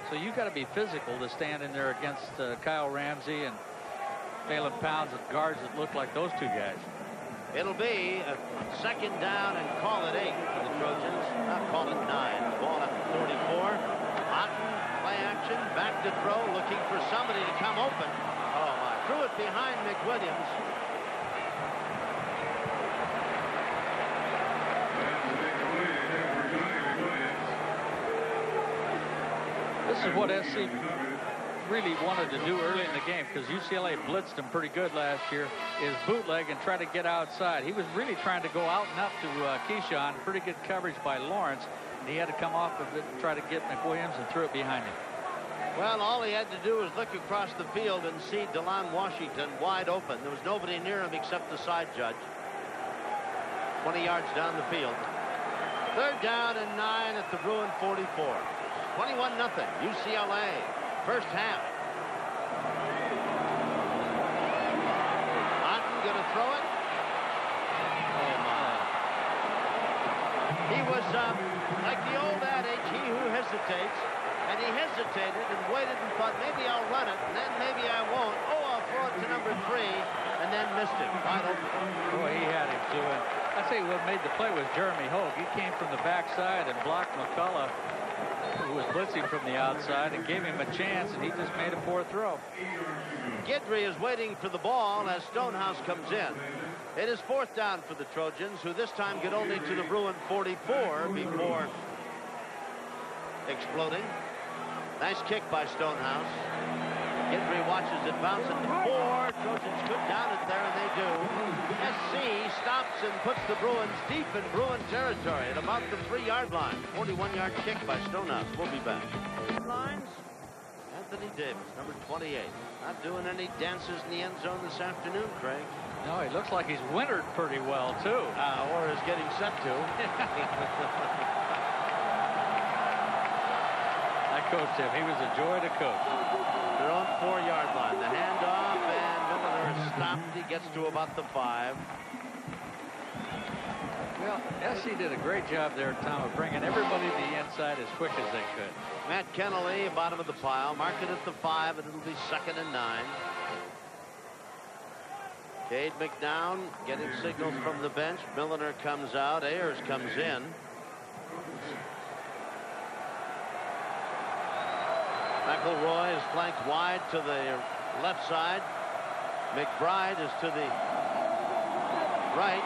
So you've got to be physical to stand in there against Kyle Ramsey and Phelan Pounds and guards that look like those 2 guys. It'll be a second down and call it 8 for the Trojans. Call it 9. The ball at the 44. Otten, play action, back to throw, looking for somebody to come open. Oh, my. Threw it behind McWilliams. This is what SC really wanted to do early in the game, because UCLA blitzed him pretty good last year, is bootleg and try to get outside. He was really trying to go out and up to Keyshawn. Pretty good coverage by Lawrence. And he had to come off of it and try to get McWilliams and threw it behind him. Well, all he had to do was look across the field and see DeLon Washington wide open. There was nobody near him except the side judge. 20 yards down the field. Third down and 9 at the Bruin 44. 21-0 UCLA. First half. Otten going to throw it. Oh, my. He was like the old adage, he who hesitates. And he hesitated and waited and thought, maybe I'll run it, and then maybe I won't. Oh, I'll throw it to number 3, and then missed it. Wide open. Boy, he had him doing. I tell you what made the play was Jeremy Hogue. He came from the backside and blocked McCullough, who was blitzing from the outside, and gave him a chance, and he just made a poor throw. Guidry is waiting for the ball as Stonehouse comes in. It is fourth down for the Trojans, who this time get only to the Bruin 44 before exploding. Nice kick by Stonehouse. Guidry watches it bounce at the 4. Trojans could down it there, and they do. SC stops and puts the Bruins deep in Bruin territory at about the 3-yard line. 41-yard kick by Stonehouse. We'll be back. Lines. Anthony Davis, number 28. Not doing any dances in the end zone this afternoon, Craig. No, he looks like he's wintered pretty well, too. Or is getting set to. I coached him. He was a joy to coach. Their own 4-yard line. The handoff, and Milliner is stopped. He gets to about the 5. Well, SC did a great job there, Tom, of bringing everybody to the inside as quick as they could. Matt Kennelly, bottom of the pile. Mark it at the 5, and it'll be 2nd and 9. Cade McNown getting signals from the bench. Milliner comes out. Ayers comes in. McElroy is flanked wide to the left side. McBride is to the right.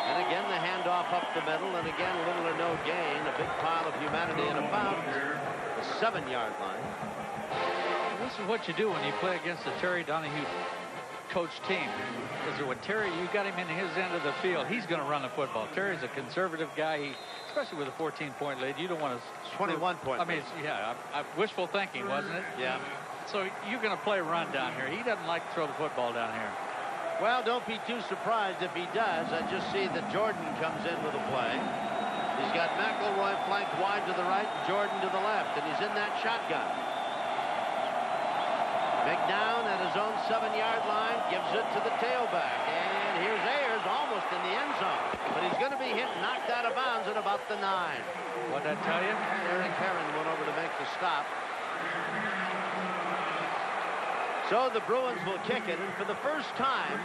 And again, the handoff up the middle. And again, little or no gain. A big pile of humanity and about the 7-yard line. This is what you do when you play against the Terry Donahue coach team. Because when Terry, you got him in his end of the field, he's going to run the football. Terry's a conservative guy. Especially with a 14-point lead, you don't want to... 21-point. I mean, yeah, wishful thinking, wasn't it? Yeah. So you're going to play run down here. He doesn't like to throw the football down here. Well, don't be too surprised if he does. I just see that Jordan comes in with a play. He's got McElroy flanked wide to the right, Jordan to the left, and he's in that shotgun. McNown at his his own 7-yard line, gives it to the tailback. And here's Ayers almost in the end zone. But he's going to be hit and knocked out of bounds at about the 9. What'd I tell you? Eric Heron went over to make the stop. So the Bruins will kick it, and for the first time,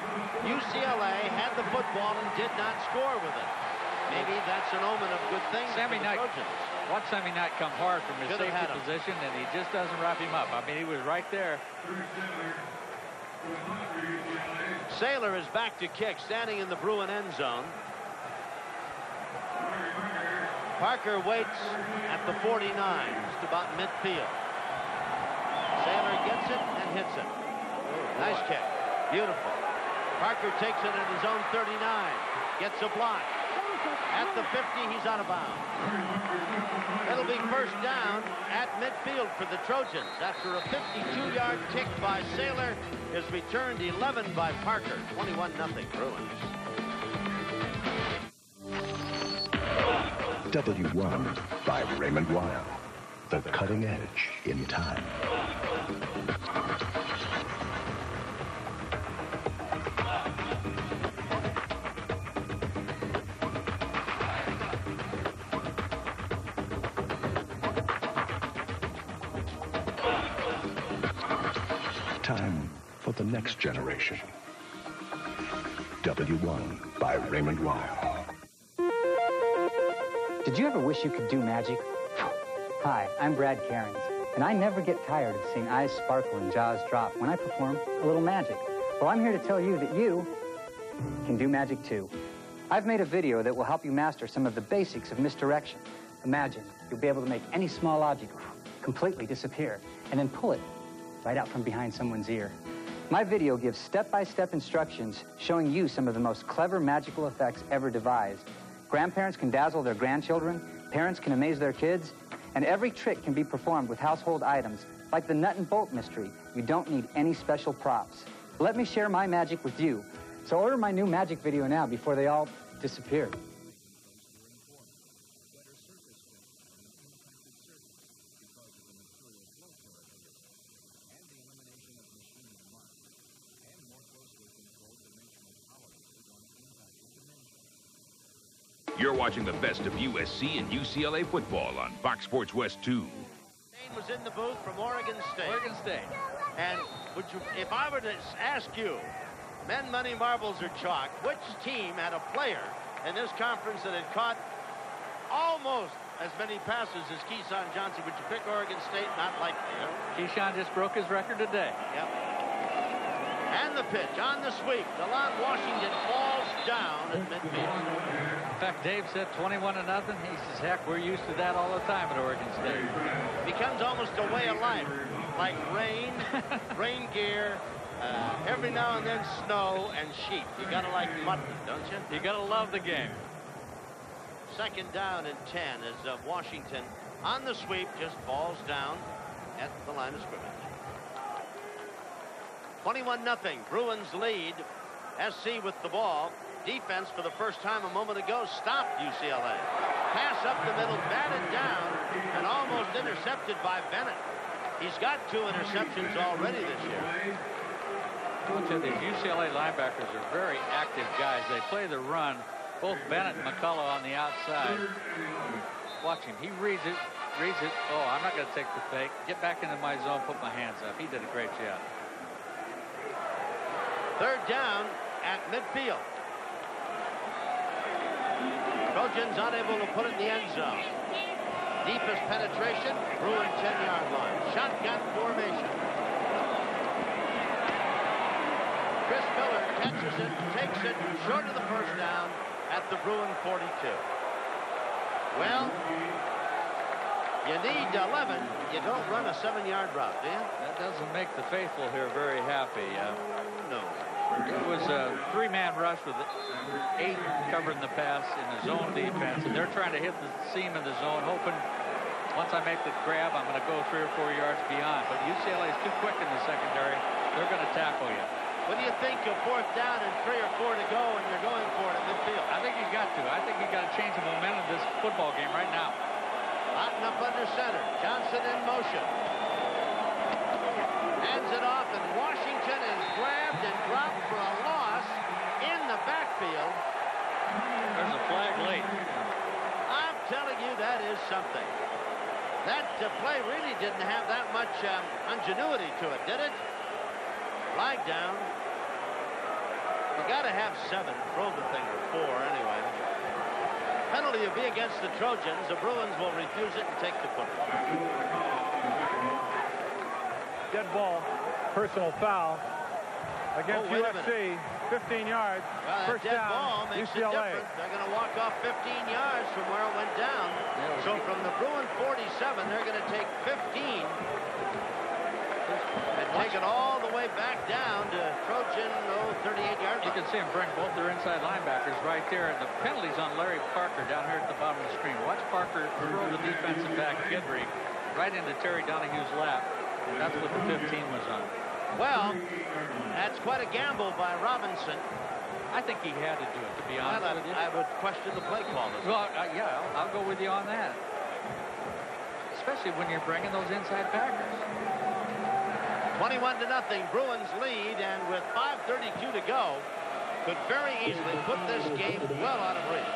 UCLA had the football and did not score with it. Maybe that's an omen of good things for the Trojans. Watch Sammy Knight come hard from his safety position, and he just doesn't wrap him up. I mean, he was right there. Saylor is back to kick, standing in the Bruin end zone. Parker waits at the 49, just about midfield. Saylor gets it and hits it. Nice kick. Beautiful. Parker takes it at his own 39. Gets a block. At the 50, he's out of bounds. It'll be first down at midfield for the Trojans after a 52-yard kick by Saylor is returned 11 by Parker. 21-0 Bruins. W1 by Raymond Weil. The cutting edge in time. Time for the next generation. W1 by Raymond Weil. Did you ever wish you could do magic? Hi, I'm Brad Cairns, and I never get tired of seeing eyes sparkle and jaws drop when I perform a little magic. Well, I'm here to tell you that you can do magic too. I've made a video that will help you master some of the basics of misdirection. Imagine you'll be able to make any small object completely disappear and then pull it right out from behind someone's ear. My video gives step-by-step instructions showing you some of the most clever magical effects ever devised. Grandparents can dazzle their grandchildren, parents can amaze their kids, and every trick can be performed with household items, like the nut and bolt mystery. You don't need any special props. Let me share my magic with you. So order my new magic video now before they all disappear. You're watching the best of USC and UCLA football on Fox Sports West 2. Dane was in the booth from Oregon State. Oregon State. And would you, if I were to ask you, men, money, marbles, or chalk, which team had a player in this conference that had caught almost as many passes as Keyshawn Johnson, would you pick Oregon State? Not likely. Huh? Keyshawn just broke his record today. Yep. And the pitch on the sweep. DeLon Washington falls down at midfield. In fact, Dave said 21-0. He says, heck, we're used to that all the time at Oregon State. Becomes almost a way of life, like rain, rain gear, every now and then snow and sheep. You gotta like mutton, don't you? You gotta love the game. Second down and 10 as Washington on the sweep just falls down at the line of scrimmage. 21-0. Bruins lead. SC with the ball. Defense for the first time a moment ago stopped UCLA. Pass up the middle, batted down, and almost intercepted by Bennett. He's got 2 interceptions already this year. These UCLA linebackers are very active guys. They play the run. Both Bennett and McCullough on the outside. Watch him. He reads it. Oh, I'm not going to take the fake. Get back into my zone, put my hands up. He did a great job. Third down at midfield. Trojans unable to put it in the end zone. Deepest penetration, Bruin 10-yard line. Shotgun formation. Chris Miller catches it, takes it short of the first down at the Bruin 42. Well, you need 11. You don't run a 7-yard route, do you? That doesn't make the faithful here very happy. No. It was a 3-man rush with 8 covering the pass in the zone defense, and they're trying to hit the seam in the zone, hoping once I make the grab, I'm going to go 3 or 4 yards beyond. But UCLA is too quick in the secondary. They're going to tackle you. What do you think of fourth down and 3 or 4 to go, and you're going for it at midfield? I think you got to. I think you got to change the momentum of this football game right now. Otten up under center. Johnson in motion. And hands it off, and Washington is grabbed and dropped for a loss in the backfield. There's a flag late. I'm telling you, that is something. That play really didn't have that much ingenuity to it, did it? Flag down. You got to have 7. Throw the thing, or 4 anyway. Penalty will be against the Trojans. The Bruins will refuse it and take the football. Dead ball, personal foul against USC, 15 yards, well, first dead down, ball makes UCLA. a difference. They're going to walk off 15 yards from where it went down. So from the Bruin 47, they're going to take 15 and take it all the way back down to Trojan, 38-yard line. You can see him bring both their inside linebackers right there, and the penalty's on Larry Parker down here at the bottom of the screen. Watch Parker throw the defensive back, Gidry, right into Terry Donahue's lap. And that's what the 15 was on. Well, that's quite a gamble by Robinson. I think he had to do it, to be honest with you. I would question the play call. Well, yeah, I'll go with you on that. Especially when you're bringing those inside backers. 21-0, Bruins lead, and with 5:32 to go, could very easily put this game well out of reach.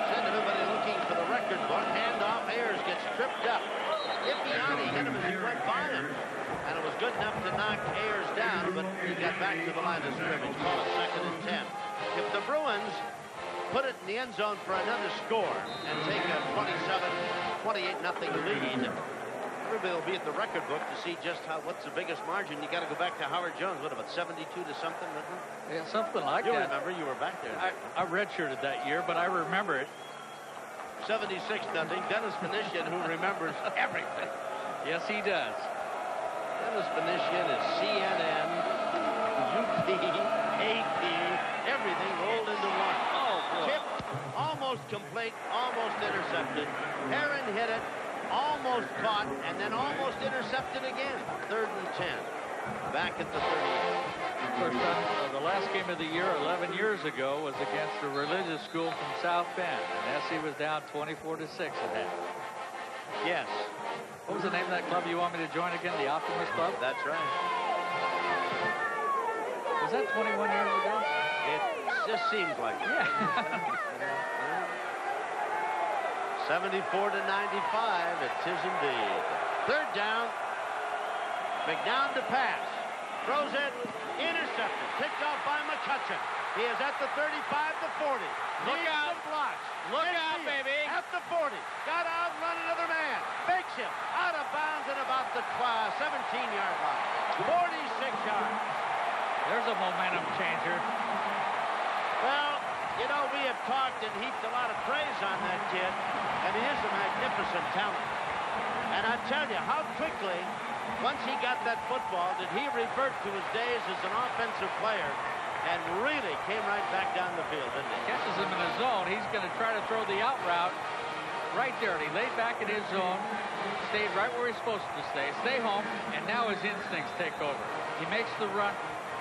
Send everybody looking for the record book. Handoff, Ayers gets tripped up. Ipiani hit him as he went by him, and it was good enough to knock Ayers down, but he got back to the line of scrimmage. Call it 2nd and 10. If the Bruins put it in the end zone for another score and take a 28-0 lead, everybody will be at the record book to see just what's the biggest margin. You got to go back to Howard Jones. What, about 72 to something? Yeah, something like you that. You remember, you were back there. I redshirted that year, but I remember it. 76-0. Dennis Phoenician, who remembers everything. Yes, he does. Dennis Phoenician is CNN, UP, AP, everything rolled into one. Oh, boy. Tip, almost complete, almost intercepted. Heron hit it, almost caught, and then almost intercepted again. 3rd and 10. Back at the 38. First time, the last game of the year 11 years ago was against a religious school from South Bend, and SC was down 24-6 at half. Yes. What was the name of that club you want me to join again? The Optimist Club? That's right. Was that 21 years ago? It just seems like it. Yeah. 74-95. It is indeed. 3rd down. McNown to pass. Throws it. Intercepted. Picked off by McCutcheon. He is at the 35, the 40. Look out. Some blocks. Look out, baby. At the 40. Got out, run another man. Fakes him. Out of bounds at about the 17-yard line. 46 yards. There's a momentum changer. Well, you know, we have talked and heaped a lot of praise on that kid, and he is a magnificent talent. And I tell you, how quickly, once he got that football, did he revert to his days as an offensive player and really came right back down the field, didn't he? Catches him in his zone. He's going to try to throw the out route right there. And he laid back in his zone, stayed right where he's supposed to stay home, and now his instincts take over. He makes the run,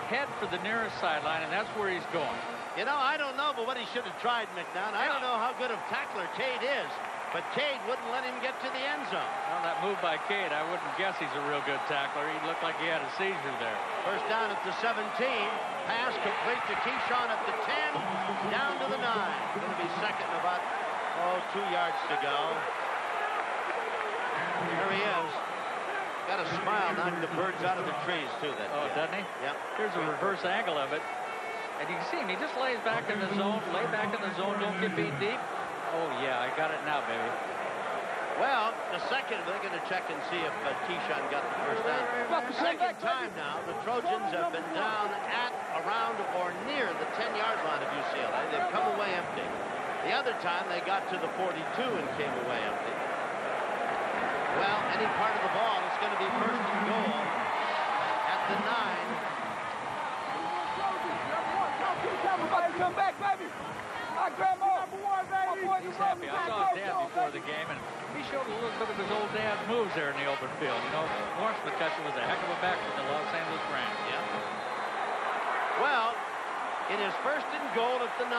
head for the nearest sideline, and that's where he's going. You know, I don't know, but what he should have tried, McNown. I don't know how good of tackler Cade is, but Cade wouldn't let him get to the end zone. Well, that move by Cade, I wouldn't guess he's a real good tackler. He looked like he had a seizure there. First down at the 17. Pass complete to Keyshawn at the 10. Down to the 9. Going to be second and about, 2 yards to go. There he is. Got a smile, knocked the birds out of the trees, too. Doesn't he? Yep. Here's a reverse angle of it. And you can see him. He just lays back in the zone. Lay back in the zone. Don't get beat deep. Oh, yeah. I got it now, baby. Well, the second, they're going to check and see if Keyshawn got the first down. Second time now, the Trojans have been down at, around, or near the 10-yard line of UCLA. They've come away empty. The other time, they got to the 42 and came away empty. Well, any part of the ball, it's going to be first and goal at the 9. Come back, baby. I grab more. He's happy. I saw his dad before the game, and he showed a little bit of his old dad's moves there in the open field. You know, Lawrence McCutcheon was a heck of a back for the Los Angeles Rams. Yeah. Well, it is first and goal at the 9.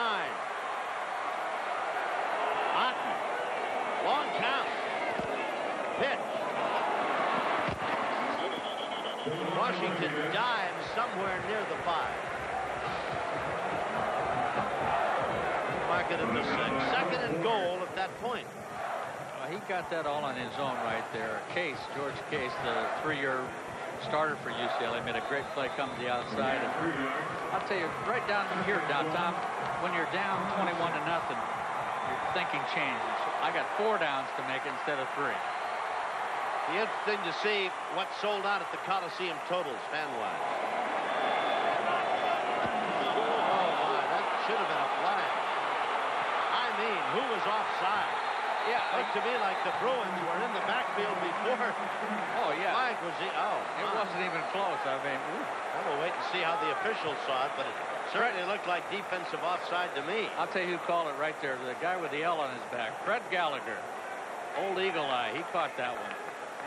Otten. Long count. Pitch. Washington dives somewhere near the 5. Mark it at the 6. Second and goal at that point. He got that all on his own right there. Case, George Case, the 3-year starter for UCLA, made a great play coming to the outside. And I'll tell you, right down here, Tom, when you're down 21-0, your thinking changes. I got 4 downs to make instead of 3. Be interesting to see what sold out at the Coliseum totals, fan-wise. Oh, my, that should have been a flag. I mean, who was offside? Yeah, looked to me like the Bruins were in the backfield before. Oh, yeah. Flag was it wasn't even close. I mean, we'll wait and see how the officials saw it, but it certainly looked like defensive offside to me. I'll tell you who called it right there. The guy with the L on his back, Fred Gallagher. Old Eagle Eye. He caught that one.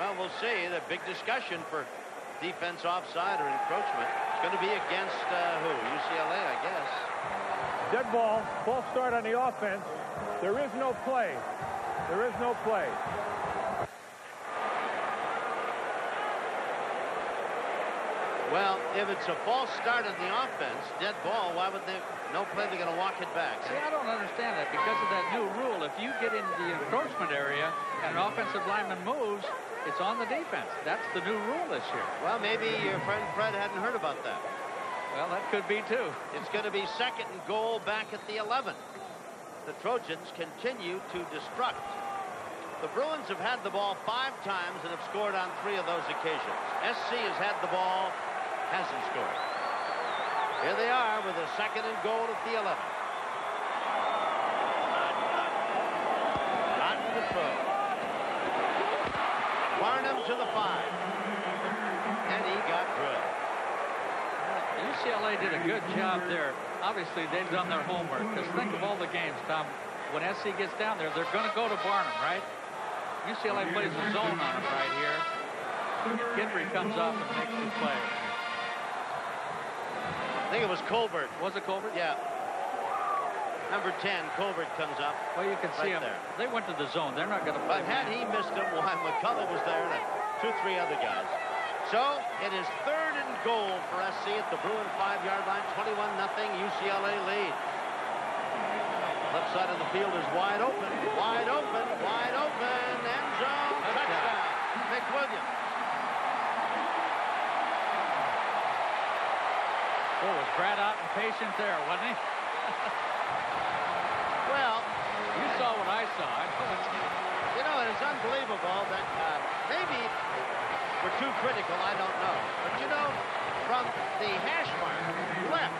Well, we'll see. The big discussion for defense offside or encroachment. It's going to be against who? UCLA, I guess. Dead ball. False start on the offense. There is no play. There is no play. Well, if it's a false start on the offense, dead ball, why would they? No play, they're going to walk it back. See, I don't understand that because of that new rule. If you get into the encroachment area and an offensive lineman moves, it's on the defense. That's the new rule this year. Well, maybe your friend Fred hadn't heard about that. Well, that could be, too. It's going to be second and goal back at the 11. The Trojans continue to destruct. The Bruins have had the ball 5 times and have scored on 3 of those occasions. SC has had the ball, hasn't scored. Here they are with a second and goal at the 11. Not to throw. Barnum to the 5. And he got drilled. UCLA did a good job there. Obviously, they've done their homework. Because think of all the games, Tom. When SC gets down there, they're going to go to Barnum, right? UCLA plays a zone on him right here. Gendry comes off and makes the play. I think it was Colbert. Was it Colbert? Yeah. Number 10, Colbert comes up. Well, you can see him there. They went to the zone. They're not going to play. But had he missed him, why, McCullough was there and 2-3 other guys. So it is third and goal for SC at the Bruin 5-yard line. 21-0 UCLA lead. Left side of the field is wide open. Wide open. Wide open. End zone. Touchdown. McWilliams. Oh, was Brad out and patient there, wasn't he? Well, you saw what I saw. You know, it is unbelievable that maybe we're too critical, I don't know. But you know, from the hash mark left,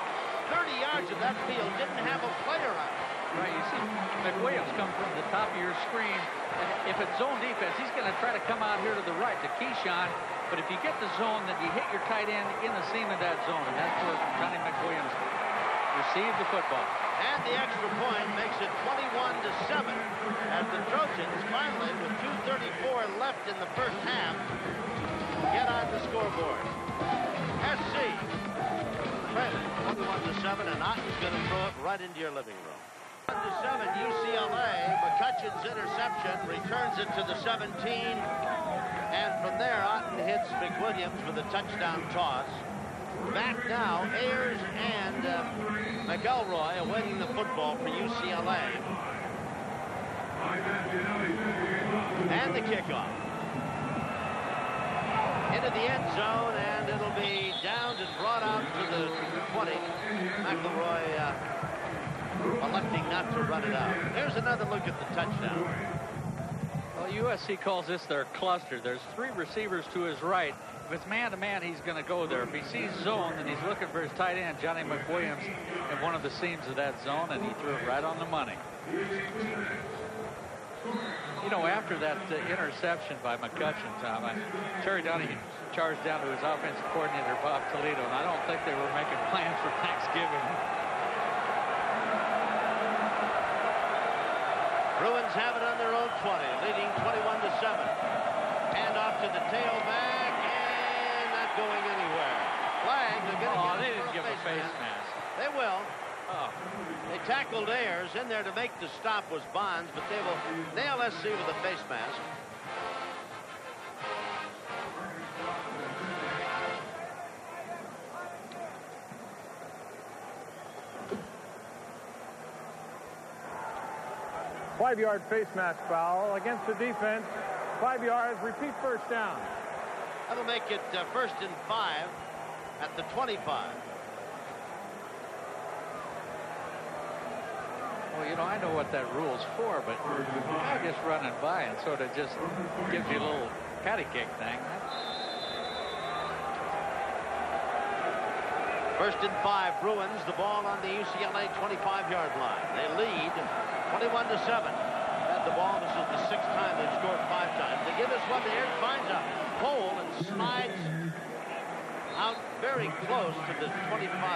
30 yards of that field didn't have a player on it. Right, you see McWilliams come from the top of your screen. And if it's zone defense, he's going to try to come out here to the right to Keyshawn. But if you get the zone, then you hit your tight end in the seam of that zone. And that's where Johnny McWilliams received the football. And the extra point makes it 21-7 as the Trojans finally, with 2:34 left in the first half, get on the scoreboard. SC trailing 21-7, and Otten's going to throw it right into your living room. 1-7 UCLA. McCutcheon's interception returns it to the 17, and from there Otten hits McWilliams with a touchdown toss. Back now, Ayers and McElroy awaiting the football for UCLA. And the kickoff. Into the end zone, and it'll be downed and brought out to the 20. McElroy electing not to run it out. Here's another look at the touchdown. Well, USC calls this their cluster. There's 3 receivers to his right. If it's man-to-man, he's going to go there. If he sees zone, then he's looking for his tight end, Johnny McWilliams, in one of the seams of that zone, and he threw it right on the money. You know, after that interception by McCutcheon, Tom, Terry Donahue charged down to his offensive coordinator, Bob Toledo, and I don't think they were making plans for Thanksgiving. Bruins have it on their own 20, leading 21-7. Hand off to the tailback, and not going anywhere. Flag. They didn't give a face mask. They will. Oh. They tackled Ayers. In there to make the stop was Bonds, but they will nail SC with a face mask. 5-yard face mask foul against the defense. 5 yards, repeat first down. That'll make it 1st and 5 at the 25. Well, you know, I know what that rule's for, but I'm just running by and sort of just gives you a little patty cake thing. 1st and 5, Bruins, the ball on the UCLA 25-yard line. They lead 21-7. Had the ball. This is the 6th time they've scored 5 times. They give this one to Ayers, finds a hole and slides out very close to the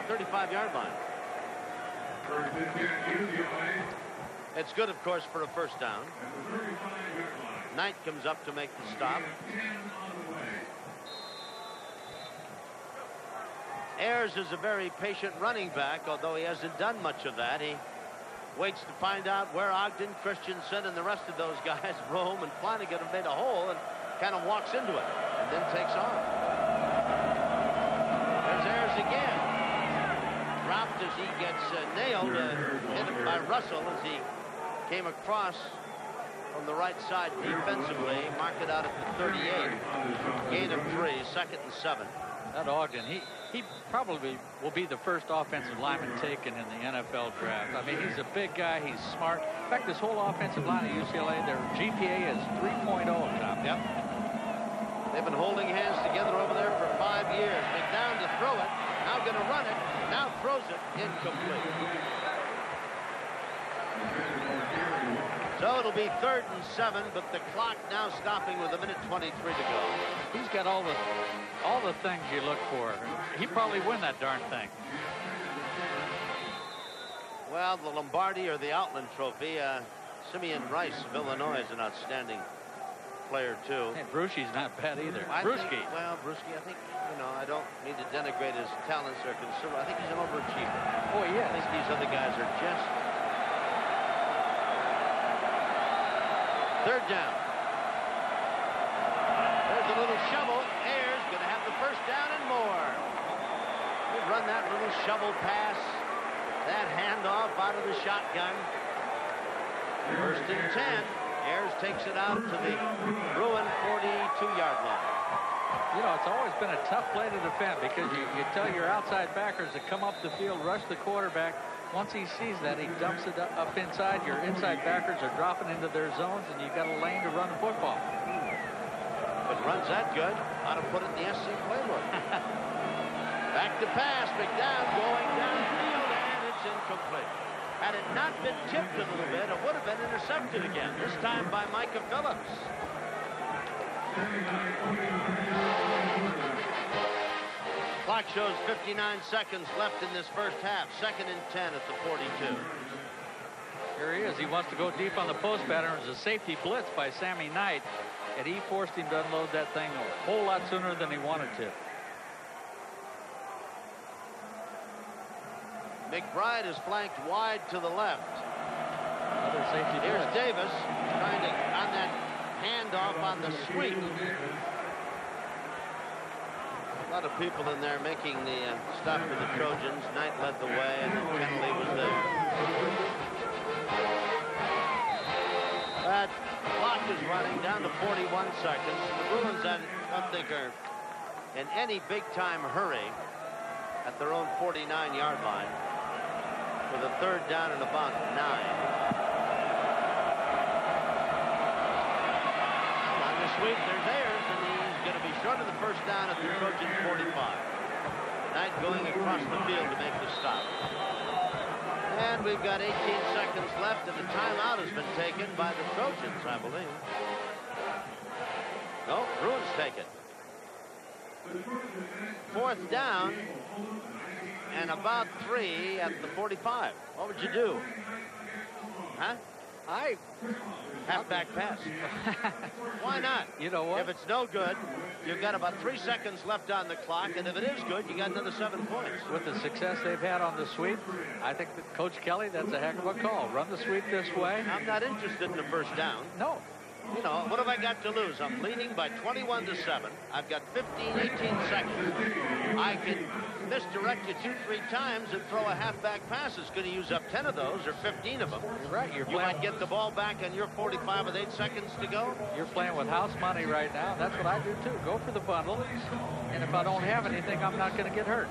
35-yard line. It's good, of course, for a first down. Knight comes up to make the stop. Ayers is a very patient running back, although he hasn't done much of that. He waits to find out where Ogden, Christensen, and the rest of those guys roam, and Flanagan have made a hole and kind of walks into it and then takes off. There's Ayers again. Dropped as he gets nailed, hit by Russell as he came across from the right side defensively. Marked it out at the 38. Gain of 3, 2nd and 7. That Ogden, he probably will be the first offensive lineman taken in the NFL draft. I mean, he's a big guy. He's smart. In fact, this whole offensive line at UCLA, their GPA is 3.0, Tom. Yep. They've been holding hands together over there for 5 years. McDowell to throw it. Now going to run it. Now throws it. Incomplete. So it'll be 3rd and 7, but the clock now stopping with 1:23 to go. He's got all the things you look for. He'd probably win that darn thing. Well, the Lombardi or the Outland Trophy. Simeon Rice of Illinois is an outstanding player, too. Hey, Bruschi's not bad either. Bruschi. Well, Bruschi, I think, you know, I don't need to denigrate his talents or consider. I think he's an overachiever. Oh, yeah. I think these other guys are just... 3rd down. There's a little shovel. Ayers going to have the first down and more. We run that little shovel pass. That handoff out of the shotgun. 1st and 10. Ayers takes it out to the Bruin 42-yard line. You know, it's always been a tough play to defend because you tell your outside backers to come up the field, rush the quarterback. Once he sees that, he dumps it up inside. Your inside backers are dropping into their zones, and you've got a lane to run the football. If it runs that good, ought to put it in the SC playbook. Back to pass. McDowell going downfield, and it's incomplete. Had it not been tipped a little bit, it would have been intercepted again, this time by Micah Phillips. Clock shows 59 seconds left in this first half. 2nd and 10 at the 42. Here he is. He wants to go deep on the post pattern. It was a safety blitz by Sammy Knight, and he forced him to unload that thing a whole lot sooner than he wanted to. McBride is flanked wide to the left. Another safety blitz. Here's Davis trying to, on that handoff on the sweep. A lot of people in there making the stop for the Trojans. Knight led the way, and then Kennelly was there. That clock is running down to 41 seconds. The Bruins, I don't think, are in any big-time hurry at their own 49-yard line for the 3rd down and about 9. On the sweep, there's Ayers, and he's going to be short of the first down at the Trojan 45. Knight going across the field to make the stop. And we've got 18 seconds left, and the timeout has been taken by the Trojans, I believe. No, Bruins take it. 4th down and about 3 at the 45. What would you do? Huh? Halfback pass. Why not? You know what? If it's no good, you've got about 3 seconds left on the clock, and if it is good, you got another 7 points. With the success they've had on the sweep, I think that Coach Kelly, that's a heck of a call. Run the sweep this way. I'm not interested in the first down. No. You know, what have I got to lose? I'm leading by 21-7. I've got 18 seconds. I can misdirect you 2-3 times and throw a halfback pass. It's going to use up 10 of those or 15 of them. You're right. You might get the ball back on your 45 with 8 seconds to go. You're playing with house money right now. That's what I do too. Go for the bundle. And if I don't have anything, I'm not going to get hurt.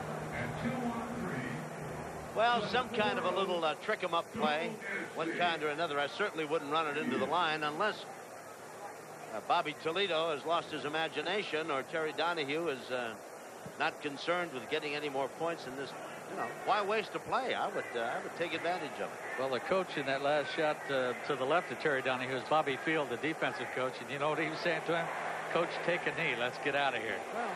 Well, some kind of a little trick 'em up play, one kind or another. I certainly wouldn't run it into the line unless Bobby Toledo has lost his imagination or Terry Donahue is not concerned with getting any more points in this. You know, why waste a play? I would take advantage of it. Well, the coach in that last shot to the left of Terry Donahue is Bobby Field, the defensive coach. And you know what he was saying to him? Coach, take a knee. Let's get out of here. Well,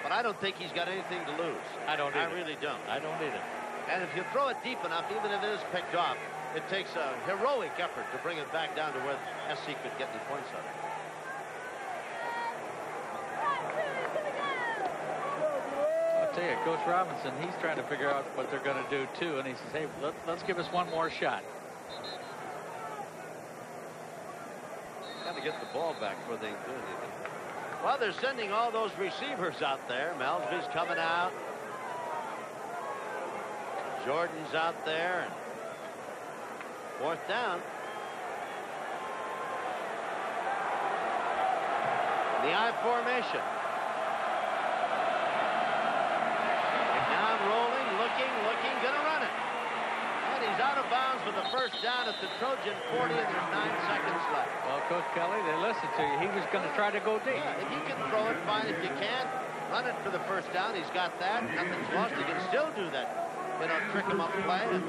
but I don't think he's got anything to lose. I don't either. I really don't. I don't either. And if you throw it deep enough, even if it is picked off, it takes a heroic effort to bring it back down to where SC could get any points on it. I'll tell you, Coach Robinson, he's trying to figure out what they're going to do too, and he says, hey, let's give us one more shot. Got to get the ball back before they do anything. Well, they're sending all those receivers out there. Melsby's coming out. Jordan's out there. And 4th down. The I formation. Down, rolling, looking, gonna run it. And he's out of bounds with the 1st down at the Trojan 40, and there's 9 seconds left. Well, Coach Kelly, they listened to you. He was going to try to go deep. Yeah, if you can throw it, fine. If you can't, run it for the 1st down. He's got that. Nothing's lost. He can still do that. You know, trick him up play. And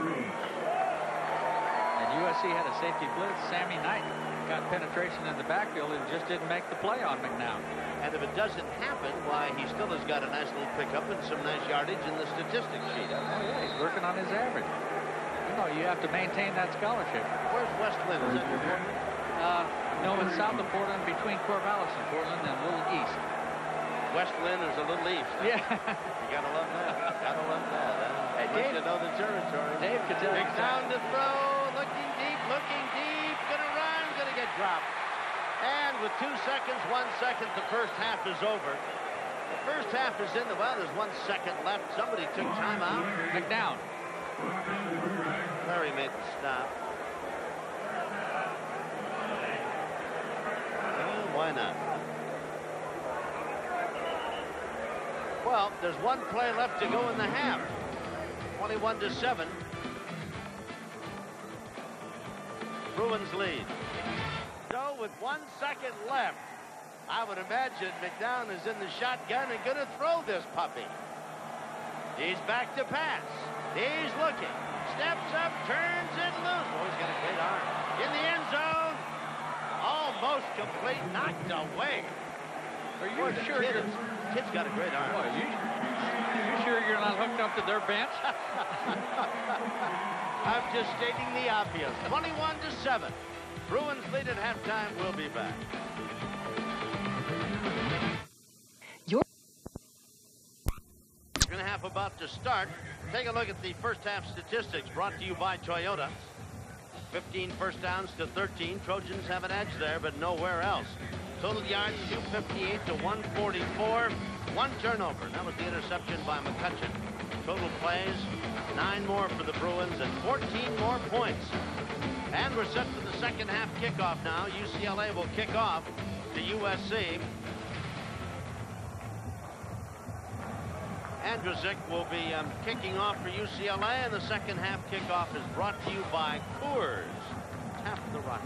USC had a safety blitz. Sammy Knight got penetration in the backfield and just didn't make the play on McNown. And if it doesn't happen, why, he still has got a nice little pickup and some nice yardage in the statistics sheet. Oh, yeah, he's working on his average. You know, you have to maintain that scholarship. Where's West Lynn? Is that your Portland? No, it's south of Portland, between Corvallis and Portland, and a little east. West Lynn is a little east. Yeah. You gotta love that. Gotta love that. Hey, Dave, you know the territory. Dave could tell you. Down to throw, looking deep, gonna run, gonna get dropped. And with 2 seconds, 1 second, the 1st half is over. The 1st half is in the, well, there's 1 second left. Somebody took time out. McNown. Larry made the stop. Well, why not? Well, there's 1 play left to go in the half. 21-7. Bruins lead. So with 1 second left, I would imagine McNown is in the shotgun and going to throw this puppy. He's back to pass. He's looking. Steps up, turns it loose. Oh, he's got a great arm. In the end zone. Almost complete. Knocked away. Are you sure? Kid's got a great arm. Boy, you sure you're not hooked up to their bench? I'm just stating the obvious. 21-7. Bruins lead at halftime. We'll be back. Second half about to start. Take a look at the 1st half statistics brought to you by Toyota. 15 first downs to 13. Trojans have an edge there, but nowhere else. Total yards, 258 to 144. 1 turnover. That was the interception by McCutcheon. Total plays, 9 more for the Bruins and 14 more points. And we're set for the 2nd half kickoff now. UCLA will kick off to USC. Andrusik will be kicking off for UCLA, and the 2nd half kickoff is brought to you by Coors. Tap the Rocky.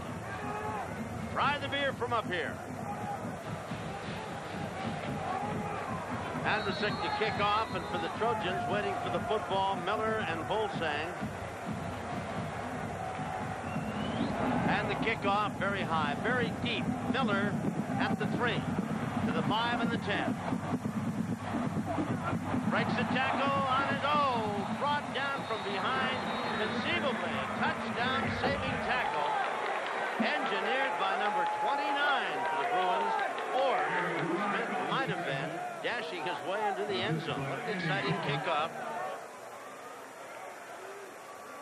Try the beer from up here. Andrusik to kick off, and for the Trojans waiting for the football, Miller and Volsang. And the kickoff very high, very deep. Miller at the 3, to the 5 and the 10. Breaks a tackle on his brought down from behind, conceivably a touchdown saving tackle, engineered by number 29 for the Bruins, or Smith might have been dashing his way into the end zone. What an exciting kickoff.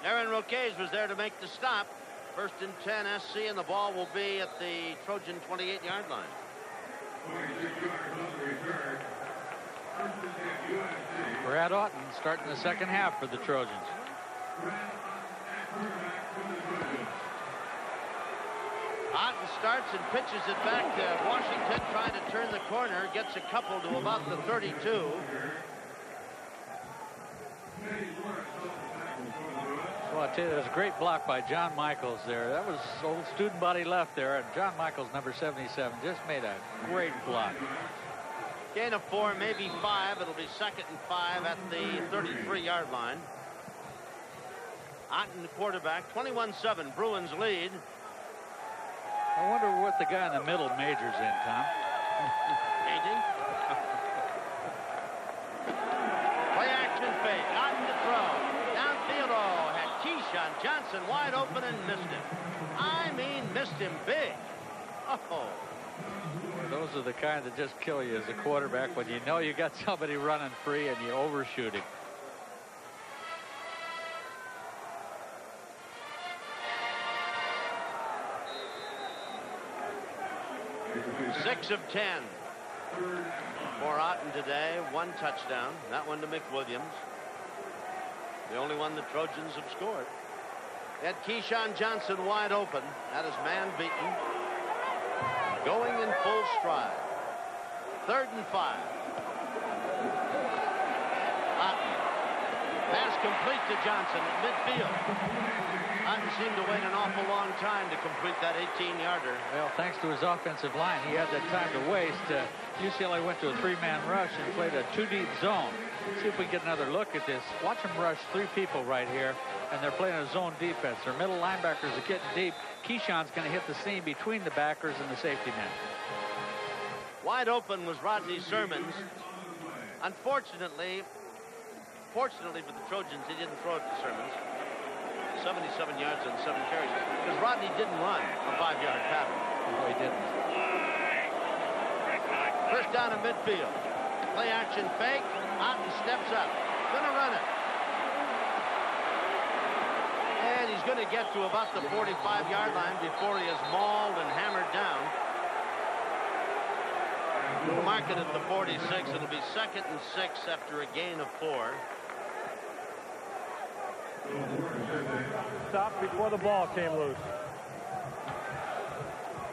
Aaron Roquez was there to make the stop. First and 10 SC, and the ball will be at the Trojan 28-yard line. Brad Auten starting the second half for the Trojans. Auten starts and pitches it back to Washington, trying to turn the corner, gets a couple to about the 32. Well, I tell you, there was a great block by John Michaels there. That was old student body left there, and John Michaels, number 77, just made a great block. Gain of 4, maybe 5. It'll be 2nd and 5 at the 33-yard line. Auten, the quarterback, 21-7, Bruins lead. I wonder what the guy in the middle majors in, Tom. Painting. Play action fake. Auten to throw. Downfield. Oh, had Keyshawn Johnson wide open and missed him. I mean, missed him big. Oh. Those are the kind that just kill you as a quarterback when you know you got somebody running free and you overshoot him. Six of 10 for Auten today. 1 touchdown. That one to McWilliams. The only one the Trojans have scored. They had Keyshawn Johnson wide open. That is man beaten. Going in full stride. 3rd and 5. Auten. Pass complete to Johnson at midfield. Auten seemed to wait an awful long time to complete that 18-yarder. Well, thanks to his offensive line, he had that time to waste. UCLA went to a 3-man rush and played a 2-deep zone. See if we can get another look at this. Watch them rush 3 people right here, and they're playing a zone defense. Their middle linebackers are getting deep. Keyshawn's going to hit the seam between the backers and the safety men. Wide open was Rodney Sermons. Unfortunately, fortunately for the Trojans, he didn't throw it to Sermons. 77 yards on 7 carries. Because Rodney didn't run a 5-yard pattern. No, he didn't. First down in midfield. Play action fake. Auten steps up. Gonna run it. And he's going to get to about the 45-yard line before he is mauled and hammered down. We'll mark it at the 46. It'll be 2nd and 6 after a gain of 4. Stopped before the ball came loose.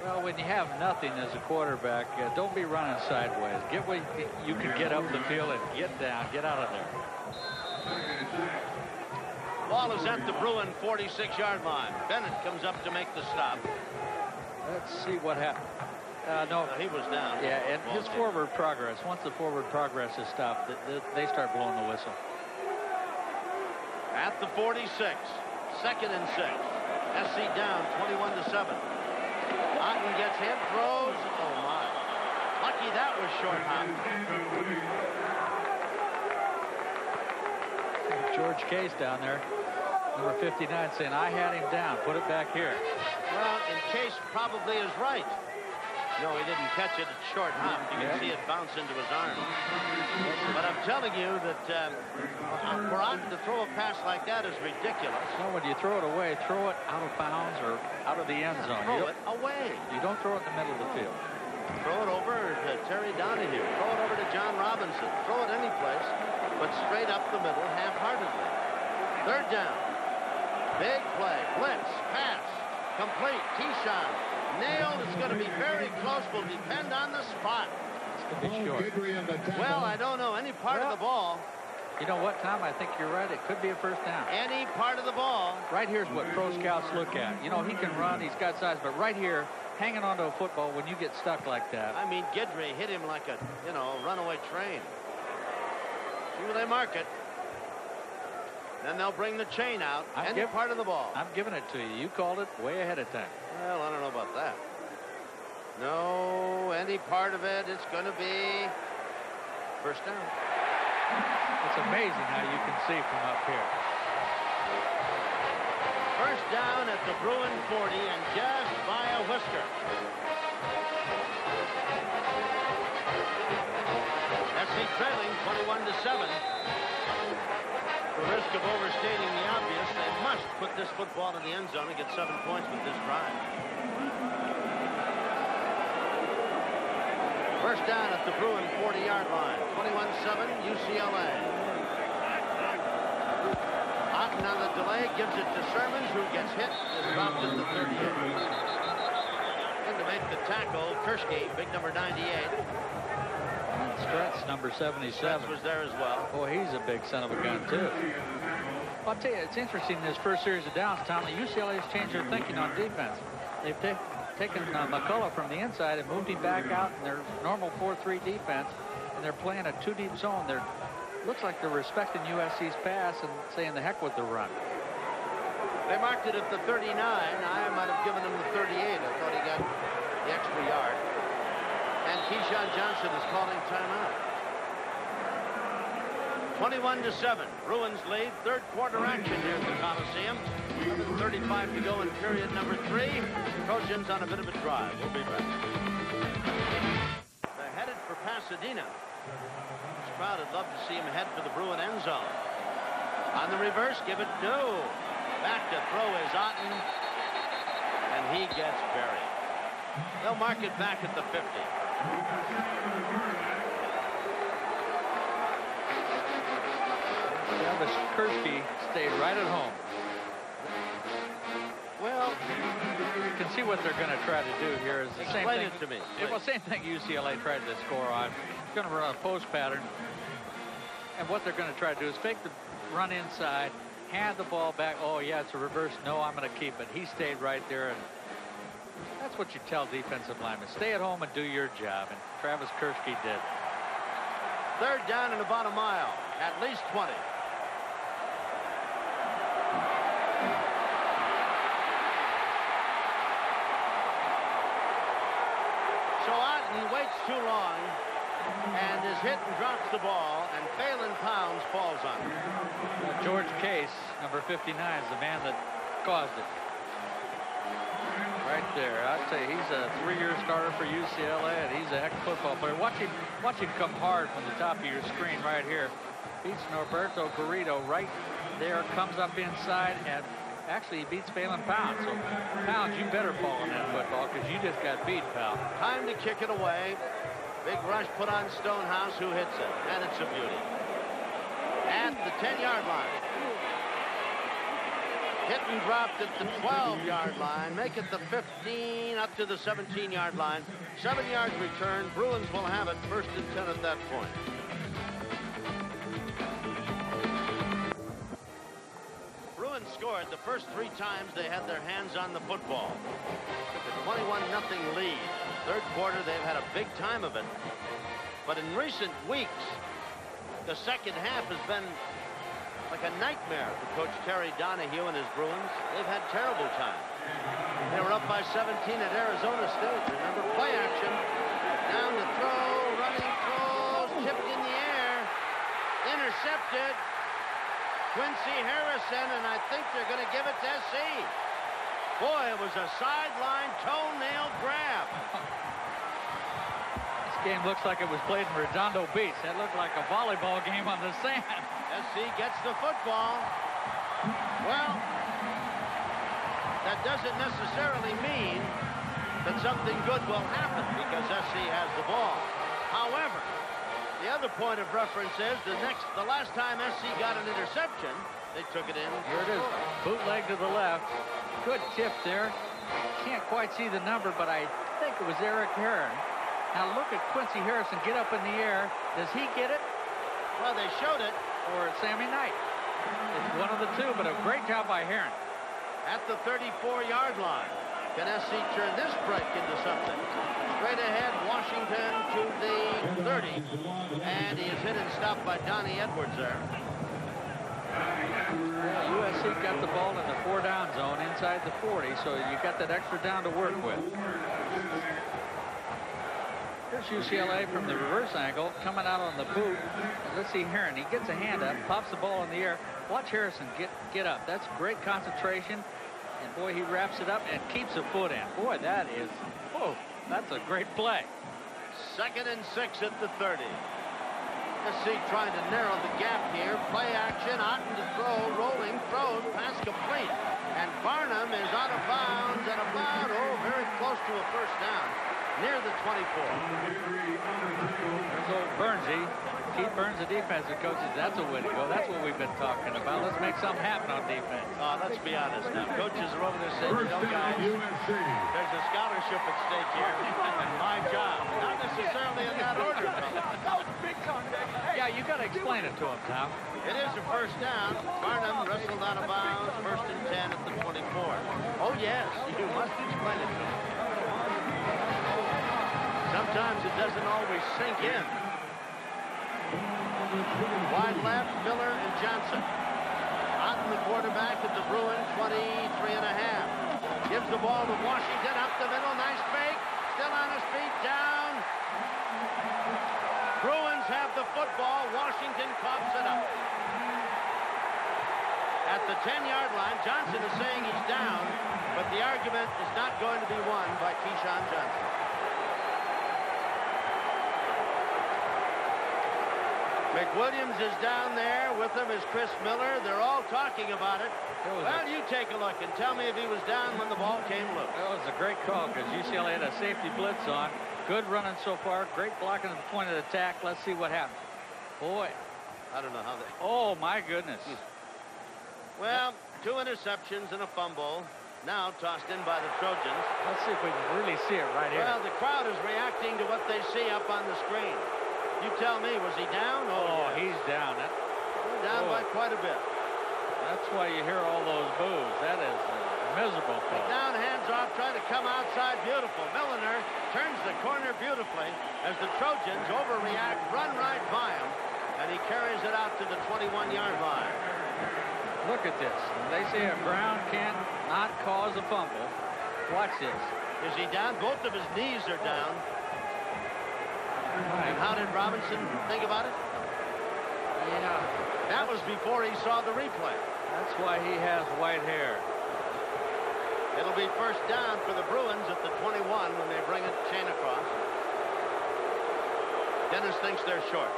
Well, when you have nothing as a quarterback, don't be running sideways. Get where you can get up the field and get down, get out of there. Ball is at the Bruin 46-yard line. Bennett comes up to make the stop. Let's see what happened. No, he was down. Yeah, and his forward progress, once the forward progress is stopped, they start blowing the whistle. At the 46, 2nd and 6. SC down 21-7. Auten gets hit, throws. Oh my! Lucky that was short hop. George Case down there, number 59, saying, "I had him down. Put it back here." Well, and Case probably is right. No, he didn't catch it at short hop. You can see it bounce into his arm. But I'm telling you that for Auten to throw a pass like that is ridiculous. No, when you throw it away, throw it out of bounds or out of the end zone. Throw it away. You don't throw it in the middle of the field. Throw it over to Terry Donahue. Throw it over to John Robinson. Throw it any place, but straight up the middle, half-heartedly. 3rd down. Big play. Blitz. Pass. Complete. Keyshawn. Nailed. It's going to be very close. Will depend on the spot. It's going to be short. Well, I don't know. Any part of the ball. You know what, Tom? I think you're right. It could be a first down. Any part of the ball. Right here's what pro scouts look at. You know, he can run. He's got size. But right here, hanging onto a football when you get stuck like that. I mean, Guidry hit him like a, runaway train. See where they mark it. Then they'll bring the chain out. Any part of the ball. I'm giving it to you. You called it way ahead of time. Well, I don't know about that. No, any part of it, it's going to be first down. It's amazing how you can see from up here. First down at the Bruin 40 and just by a whisker. SC trailing 21-7. Trubisky of overstating the obvious, they must put this football in the end zone and get 7 points with this drive. First down at the Bruin 40-yard line. 21-7 UCLA. Otten on the delay gives it to Sermons, who gets hit, is dropped at the 38. And to make the tackle, Kershke, big number 98. And Stretz, number 77. Stretz was there as well. Boy, he's a big son of a gun, too. I'll tell you, it's interesting in this first series of downs, Tom, that UCLA has changed their thinking on defense. They've taken McCullough from the inside and moved him back out in their normal 4-3 defense, and they're playing a 2-deep zone. Looks like they're respecting USC's pass and saying the heck with the run. They marked it at the 39. I might have given him the 38. I thought he got the extra yard. And Keyshawn Johnson is calling timeout. 21-7. Bruins lead. Third quarter action here at the Coliseum. 11:35 to go in period number 3. Trojans on a bit of a drive. We'll be back. They're headed for Pasadena. This crowd would love to see him head for the Bruin end zone. On the reverse, give it no. Back to throw is Otten, and he gets buried. They'll mark it back at the 50. Travis Kershke stayed right at home. Well, you can see what they're going to try to do here is the same thing. Explain it to me. Well, same thing UCLA tried to score on. It's going to run a post pattern, and what they're going to try to do is fake the run inside, hand the ball back. Oh, yeah, it's a reverse. No, I'm going to keep it. He stayed right there, and that's what you tell defensive linemen. Stay at home and do your job, and Travis Kershke did. Third down in about a mile, at least 20. So Otten waits too long and is hit and drops the ball, and Phelan Pounds falls on him. George Case, number 59, is the man that caused it. Right there. I'd say he's a 3-year starter for UCLA, and he's a heck of a football player. Watch him come hard from the top of your screen right here. Beats Norberto Garrido right there, comes up inside, and actually he beats Phelan Pounds. So, Pounds, you better fall in that football because you just got beat, pal. Time to kick it away. Big rush put on Stonehouse, who hits it, and it's a beauty. At the 10-yard line. Hit and dropped at the 12-yard line. Make it the 15, up to the 17-yard line. 7 yards return. Bruins will have it first and 10 at that point. Bruins scored the first 3 times they had their hands on the football. Took a 21-0 lead. Third quarter, they've had a big time of it. But in recent weeks, the second half has been like a nightmare for Coach Terry Donahue and his Bruins. They've had terrible times. They were up by 17 at Arizona State. Remember, play action. Down the throw, running throws, tipped in the air, intercepted. Quincy Harrison, and I think they're going to give it to SC. Boy, it was a sideline toenail grab. This game looks like it was played in Redondo Beach. That looked like a volleyball game on the sand. SC gets the football. Well, that doesn't necessarily mean that something good will happen because SC has the ball. However, the other point of reference is the last time SC got an interception, they took it in. Here it is, bootleg to the left. Good tip there. Can't quite see the number, but I think it was Eric Heron. Now look at Quincy Harrison get up in the air. Does he get it? Well, they showed it. Or Sammy Knight. It's one of the two, but a great job by Heron. At the 34-yard line. Can SC turn this break into something? Straight ahead, Washington to the 30. And he is hit and stopped by Donnie Edwards there. Yeah, USC got the ball in the 4-down zone inside the 40, so you got that extra down to work with. Here's UCLA from the reverse angle, coming out on the boot. Let's see Heron. He gets a hand up, pops the ball in the air. Watch Harrison get up. That's great concentration. And boy, he wraps it up and keeps a foot in. Boy, that is, oh, that's a great play. 2nd and 6 at the 30. Let's see, trying to narrow the gap here. Play action, Otten to throw, rolling, throws, pass complete. And Barnum is out of bounds at about, very close to a first down, near the 24. There's old Bernsey. Keith Burns, the defensive coaches, that's a way to go. That's what we've been talking about. Let's make something happen on defense. Let's be honest now. Coaches are over there saying, guys, there's a scholarship at stake here. My job. Not necessarily in that order. Yeah, you got to explain it to him, Tom. It is a first down. Barnum wrestled out of bounds. First and 10 at the 24. Oh, yes. You must explain it to him. Sometimes it doesn't always sink in. Wide left, Miller and Johnson. Otten, the quarterback at the Bruin, 23.5. Gives the ball to Washington, up the middle, nice fake. Still on his feet, down. Bruins have the football. Washington coughs it up. At the 10-yard line, Johnson is saying he's down, but the argument is not going to be won by Keyshawn Johnson. McWilliams is down there. With him is Chris Miller. They're all talking about it. Well, you take a look and tell me if he was down when the ball came loose. That was a great call because UCLA had a safety blitz on. Good running so far. Great blocking at the point of attack. Let's see what happens. Boy. I don't know how that... Oh, my goodness. Well, 2 interceptions and a fumble. Now tossed in by the Trojans. Let's see if we can really see it right here. Well, the crowd is reacting to what they see up on the screen. You tell me, was he down? Oh, he's down. Down by quite a bit. That's why you hear all those boos. That is miserable. Down, hands off, trying to come outside. Beautiful. Milliner turns the corner beautifully as the Trojans overreact, run right by him, and he carries it out to the 21-yard line. Look at this. They say a ground can't not cause a fumble. Watch this. Is he down? Both of his knees are down. And how did Robinson think about it? Yeah. That was before he saw the replay. That's why he has white hair. It'll be first down for the Bruins at the 21 when they bring it chain across. Dennis thinks they're short.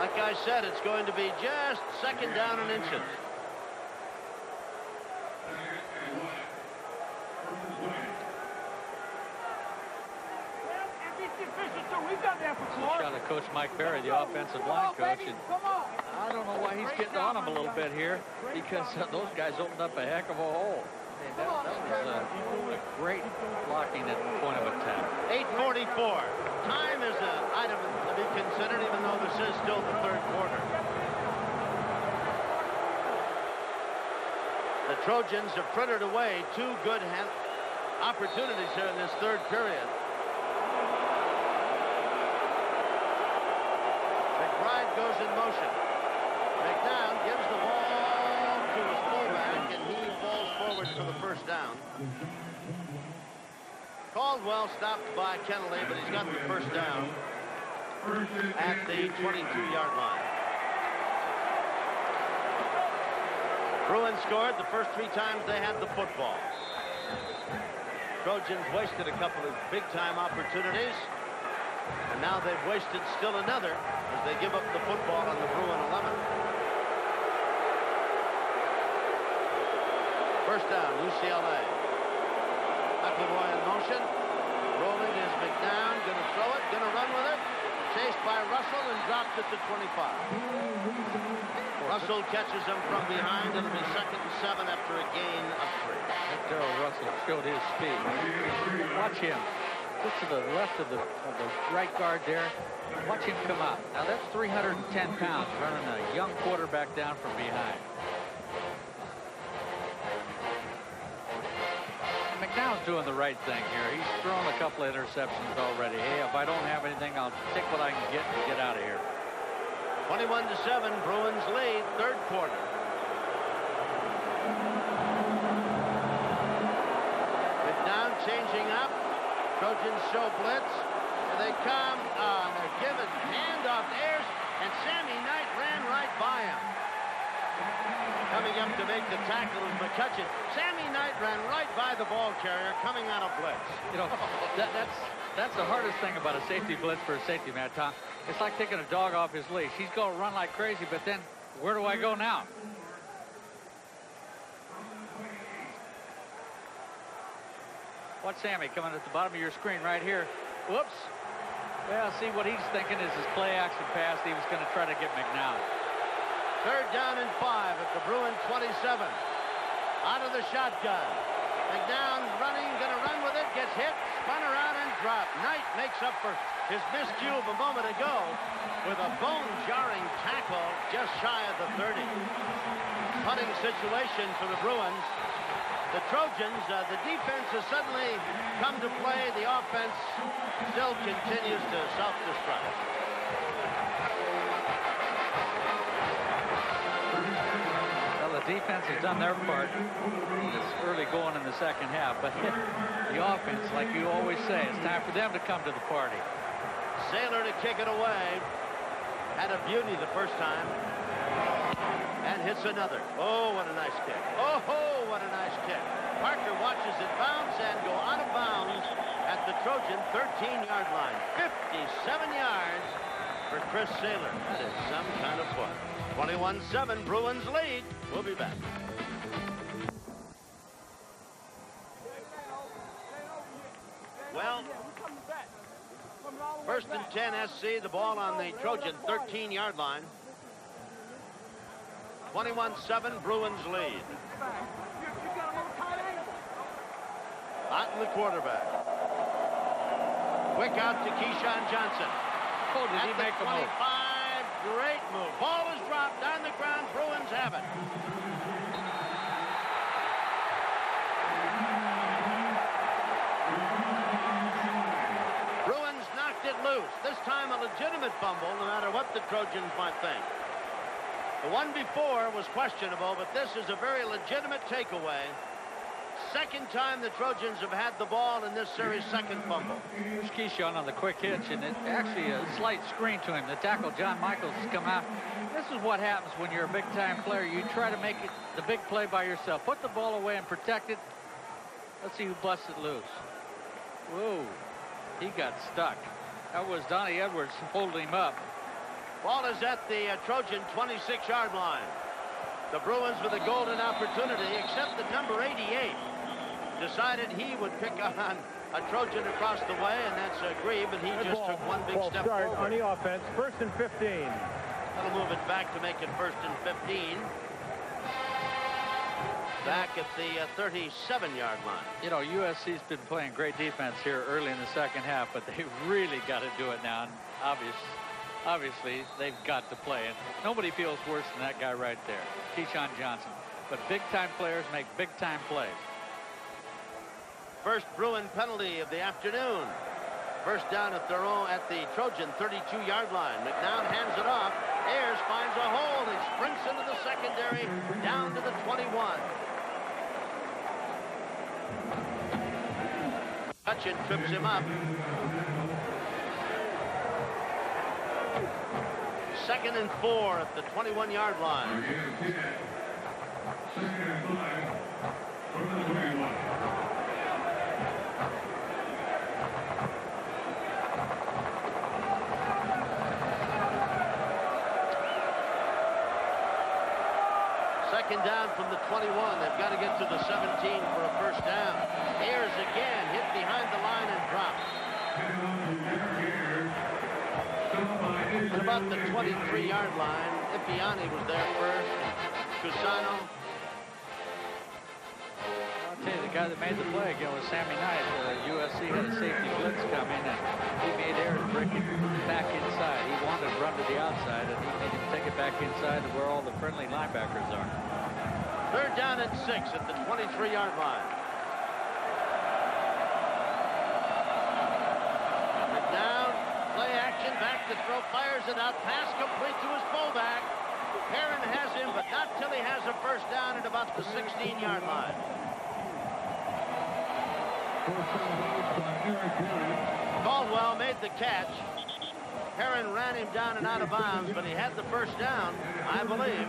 Like I said, it's going to be just second down and inches. Shot at Coach Mike Berry, the offensive line coach. And I don't know why he's getting on him a little bit here because those guys opened up a heck of a hole. That was a great blocking at the point of attack. 8:44. Time is an item to be considered, even though this is still the third quarter. The Trojans have frittered away 2 good opportunities here in this third period. McBride goes in motion. McNown gives the ball to his fullback, and he falls forward for the first down. Caldwell stopped by Kennelly, but he's got the first down at the 22-yard line. Bruins scored the first 3 times they had the football. Trojans wasted a couple of big-time opportunities, and now they've wasted still another as they give up the football on the Bruin 11. First down, UCLA. McElroy in motion. Rolling is McNown. Going to throw it. Going to run with it. Chased by Russell and dropped at the 25. Russell catches him from behind. It'll be second and 7 after a gain of 3. Darrell Russell showed his speed. Watch him. Just to the left of the right guard there. Watch him come out. Now that's 310 pounds running a young quarterback down from behind. McNown's doing the right thing here. He's thrown a couple of interceptions already. Hey, if I don't have anything, I'll take what I can get and get out of here. 21-7, Bruins lead, third quarter. McNown changing up. Trojans show blitz. Here they come. They're given handoff to Ayers, and Sammy Knight ran right by him. Coming up to make the tackle is McCutcheon. Sammy Knight ran right by the ball carrier coming out of blitz. You know, That's the hardest thing about a safety blitz for a safety man, Tom. It's like taking a dog off his leash. He's going to run like crazy, but then where do I go now? Watch Sammy coming at the bottom of your screen right here. Whoops. Well, see, what he's thinking is his play action pass. He was going to try to get McNown. 3rd down and 5 at the Bruin 27. Out of the shotgun. McNown running, going to run with it, gets hit, spun around and dropped. Knight makes up for his miscue of a moment ago with a bone-jarring tackle just shy of the 30. Punting situation for the Bruins. The Trojans, the defense has suddenly come to play. The offense still continues to self-destruct. Well, the defense has done their part. It's early going in the second half, but the offense, like you always say, it's time for them to come to the party. Sailor to kick it away. Had a beauty the first time. And hits another. Oh, what a nice kick. Oh, what a nice kick. Parker watches it bounce and go out of bounds at the Trojan 13-yard line. 57 yards for Chris Sailor. That is some kind of fun. 21-7, Bruins lead. We'll be back. Well, 1st and 10 SC, the ball on the Trojan 13-yard line. 21-7, Bruins lead. Otten, the quarterback. Quick out to Keyshawn Johnson. Oh, did he make a move? 25, great move. Ball is dropped on the ground. Bruins have it. Bruins knocked it loose. This time a legitimate fumble, no matter what the Trojans might think. The one before was questionable, but this is a very legitimate takeaway. Second time the Trojans have had the ball in this series, second fumble. Here's Keyshawn on the quick hitch, and it's actually a slight screen to him. The tackle, John Michaels, has come out. This is what happens when you're a big-time player. You try to make it the big play by yourself. Put the ball away and protect it. Let's see who busts it loose. Whoa, he got stuck. That was Donnie Edwards holding him up. Ball is at the Trojan 26-yard line. The Bruins with a golden opportunity, except that number 88 decided he would pick on a Trojan across the way, and that's Grieve, but he just took one big step forward. On the offense, 1st and 15. That'll move it back to make it 1st and 15. Back at the 37-yard line. You know, USC's been playing great defense here early in the second half, but they really got to do it now. And obviously, they've got to play. And nobody feels worse than that guy right there, Keyshawn Johnson. But big-time players make big-time plays. First Bruin penalty of the afternoon. First down at their own at the Trojan 32-yard line. McNown hands it off. Ayers finds a hole. He sprints into the secondary down to the 21. Hutchin trips him up. 2nd and 4 at the 21-yard line. Second down from the 21. They've got to get to the 17 for a first down. Ayers again hit behind the line and dropped. At about the 23-yard line, Ipiani was there first. Cusano. I'll tell you, the guy that made the play again was Sammy Knight. USC had a safety blitz come in, and he made Ayers break it back inside. He wanted to run to the outside, and he made him take it back inside to where all the friendly linebackers are. 3rd down and 6 at the 23-yard line. McNown, play action, back to throw, fires it out, pass complete to his fullback. Herron has him, but not till he has a first down at about the 16-yard line. Caldwell made the catch. Herron ran him down and out of bounds, but he had the first down, I believe.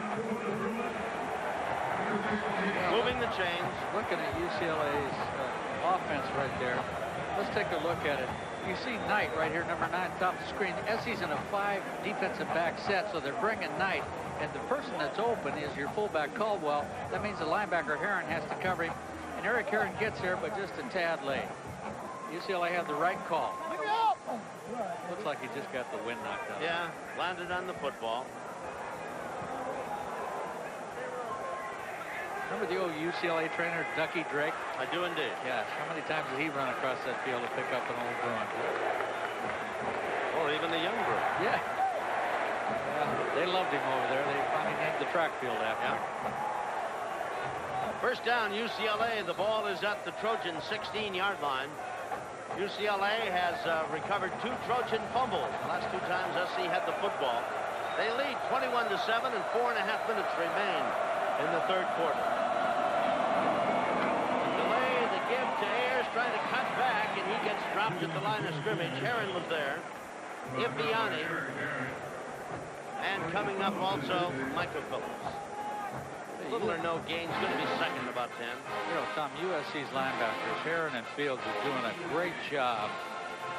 Moving the chains. Looking at UCLA's offense right there. Let's take a look at it. you see Knight right here, number 9, top of the screen. SC's in a 5 defensive back set, so they're bringing Knight. And the person that's open is your fullback Caldwell. That means the linebacker Heron has to cover him. And Eric Heron gets there, but just a tad late. UCLA had the right call. Looks like he just got the wind knocked out. Yeah, landed on the football. Remember the old UCLA trainer, Ducky Drake? I do indeed. Yes. How many times did he run across that field to pick up an old Bruin? Or even the young Bruin. Yeah. They loved him over there. They finally named the track field after him. First down, UCLA. The ball is at the Trojan 16-yard line. UCLA has recovered 2 Trojan fumbles. The last 2 times SC had the football. They lead 21-7, and 4.5 minutes remain in the third quarter. Delay the give to Ayers, trying to cut back, and he gets dropped at the line of scrimmage. Heron was there. Ifeani. And coming up also, Micah Phillips. Little or no gains, going to be second, about 10. You know, Tom, USC's linebackers, Heron and Fields, are doing a great job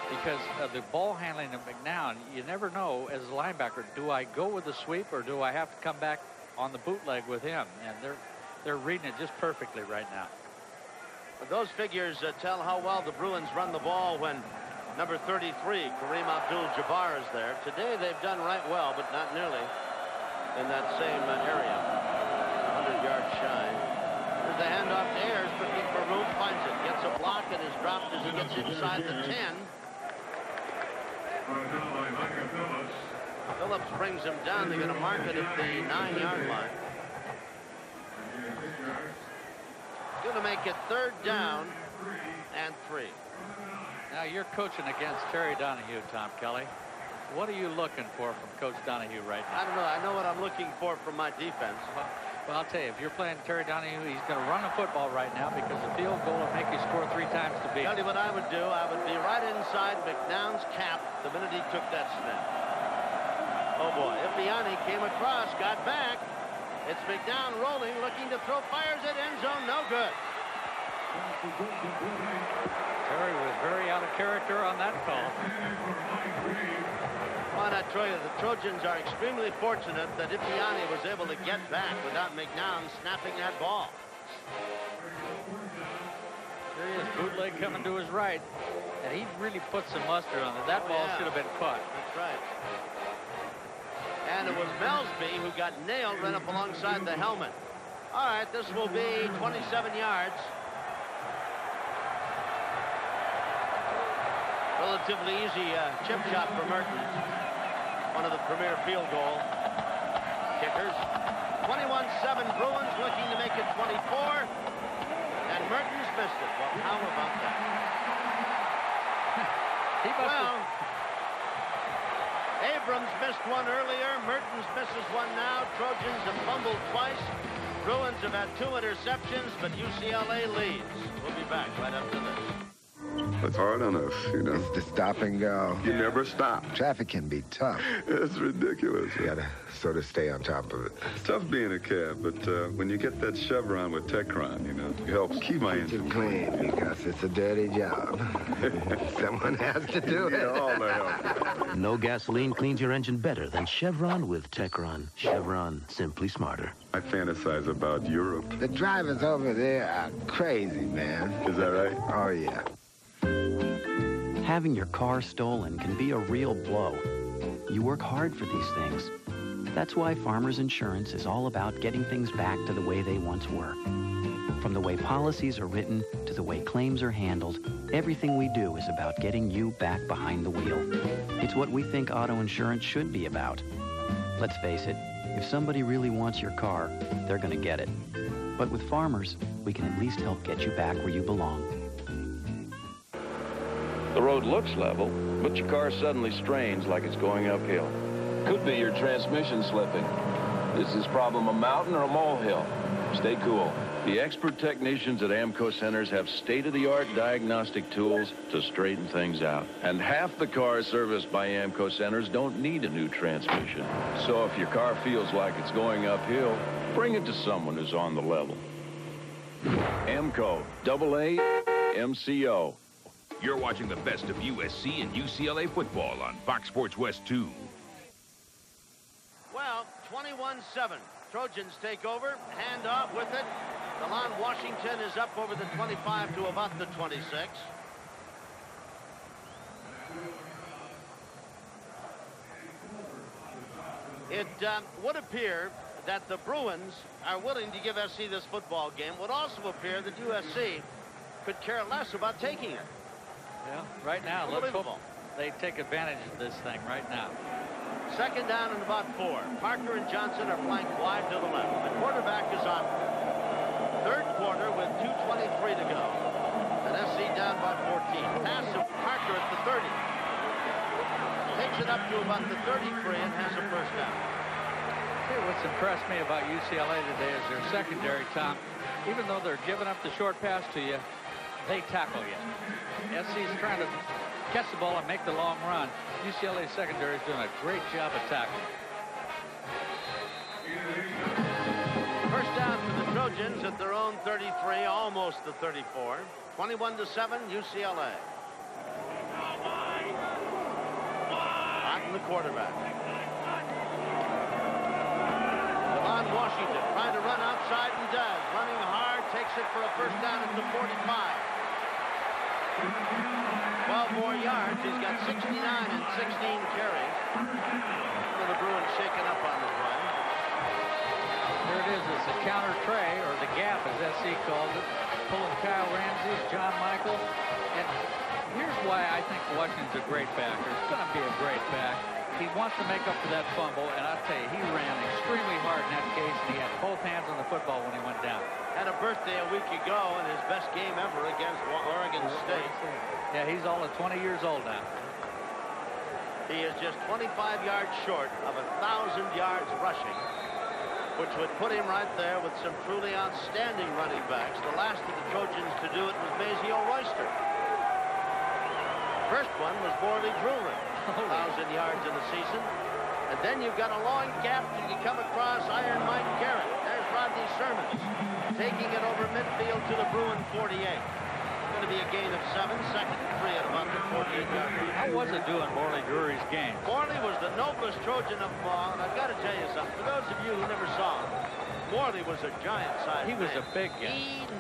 because of the ball handling of McNown. You never know, as a linebacker, do I go with the sweep or do I have to come back on the bootleg with him? And they're reading it just perfectly right now. But those figures tell how well the Bruins run the ball when number 33, Kareem Abdul-Jabbar, is there. Today they've done right well, but not nearly in that same area. 100-yard shy. There's the handoff to Ayers, looking for room, finds it, gets a block, and is dropped as he gets inside the 10. Phillips brings him down. They're going to mark it at the 9-yard line. Going to make it 3rd down and 3. Now you're coaching against Terry Donahue, Tom Kelly. What are you looking for from Coach Donahue right now? I don't know. I know what I'm looking for from my defense. Well, I'll tell you, if you're playing Terry Donahue, he's going to run the football right now because the field goal will make you score 3 times to beat. Tell you what I would do. I would be right inside McNown's cap the minute he took that snap. Oh, boy. Ifeani came across, got back. It's McNown rolling, looking to throw, fires it, end zone, no good. Terry was very out of character on that call. Well, I tell you, the Trojans are extremely fortunate that Ifeani was able to get back without McNown snapping that ball. There he is, bootleg coming to his right, and he really put some mustard on it. That ball should have been caught. That's right. And it was Melsby who got nailed right up alongside the helmet. All right, this will be 27 yards. Relatively easy chip shot for Mertens. One of the premier field goal kickers. 21-7 Bruins, looking to make it 24. And Mertens missed it. Well, how about that? Abrams missed one earlier. Mertens misses one now. Trojans have fumbled twice. Bruins have had 2 interceptions, but UCLA leads. We'll be back right after this. It's hard on us, you know. It's the stop and go. You never stop. Traffic can be tough. It's ridiculous. You gotta sort of stay on top of it. It's tough being a cab, but when you get that Chevron with Techron, you know, it helps keep my engine clean because it's a dirty job. Someone has to do it. All the help. No gasoline cleans your engine better than Chevron with Techron. Chevron, simply smarter. I fantasize about Europe. The drivers over there are crazy, man. Is that right? Oh, yeah. Having your car stolen can be a real blow. You work hard for these things. That's why Farmers Insurance is all about getting things back to the way they once were. From the way policies are written to the way claims are handled, everything we do is about getting you back behind the wheel. It's what we think auto insurance should be about. Let's face it, if somebody really wants your car, they're going to get it. But with Farmers, we can at least help get you back where you belong. The road looks level, but your car suddenly strains like it's going uphill. Could be your transmission slipping. Is this problem a mountain or a molehill? Stay cool. The expert technicians at AMCO Centers have state-of-the-art diagnostic tools to straighten things out. And half the cars serviced by AMCO Centers don't need a new transmission. So if your car feels like it's going uphill, bring it to someone who's on the level. AMCO, AA, MCO. You're watching the best of USC and UCLA football on Fox Sports West 2. Well, 21-7. Trojans take over, hand off with it. DeLon Washington is up over the 25 to about the 26. It would appear that the Bruins are willing to give SC this football game. Would also appear that USC could care less about taking it. Yeah, right now, let's hope they take advantage of this thing right now. Second down and about 4. Parker and Johnson are flanked wide to the left. The quarterback is on. Third quarter with 2:23 to go. And SC down by 14. Pass to Parker at the 30. Takes it up to about the 33 and has a first down. Hey, what's impressed me about UCLA today is their secondary, Tom. Even though they're giving up the short pass to you, they tackle you. SC's trying to catch the ball and make the long run. UCLA secondary is doing a great job of tackling. First down for the Trojans at their own 33, almost the 34. 21-7, UCLA. Otten the quarterback. DeLon Washington trying to run outside and does. Running hard, takes it for a first down at the 45. 12 more yards. He's got 69 and 16 carries. The Bruins shaken up on the play. There it is. It's a counter tray, or the gap, as SC calls it. Pulling Kyle Ramsey, John Michaels. And here's why I think Washington's a great backer. He's going to be a great back. He wants to make up for that fumble, and I'll tell you, he ran extremely hard in that case, and he had both hands on the football when he went down. Had a birthday a week ago in his best game ever against Oregon State. Yeah, he's all of 20 years old now. He is just 25 yards short of 1,000 yards rushing, which would put him right there with some truly outstanding running backs. The last of the Trojans to do it was Mazio Royster. First one was Morley Drury, 1,000 yards in the season. And then you've got a long gap and you come across Iron Mike Garrett. There's Rodney Shermans taking it over midfield to the Bruin 48. Going to be a gain of 7, second and 3 at about the 48-yard line. How was it doing Morley Drury's game? Morley was the noblest Trojan of them all, and I've got to tell you something. For those of you who never saw him, Morley was a giant-sized He was man. a big guy.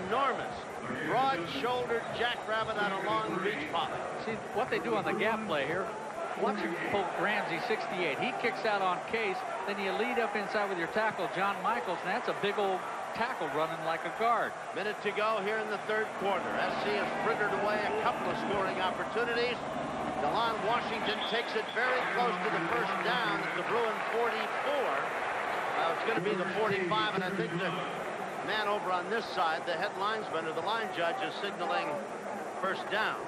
Enormous. Broad-shouldered jackrabbit out of Long Beach Poly. See, what they do on the gap play here, once you pull Ramsey 68, he kicks out on Case, then you lead up inside with your tackle, John Michaels, and that's a big old tackle running like a guard. Minute to go here in the third quarter. SC has frittered away a couple of scoring opportunities. DeLon Washington takes it very close to the first down at the Bruin 44. It's going to be the 45, and I think the man over on this side, the head linesman or the line judge, is signaling first down.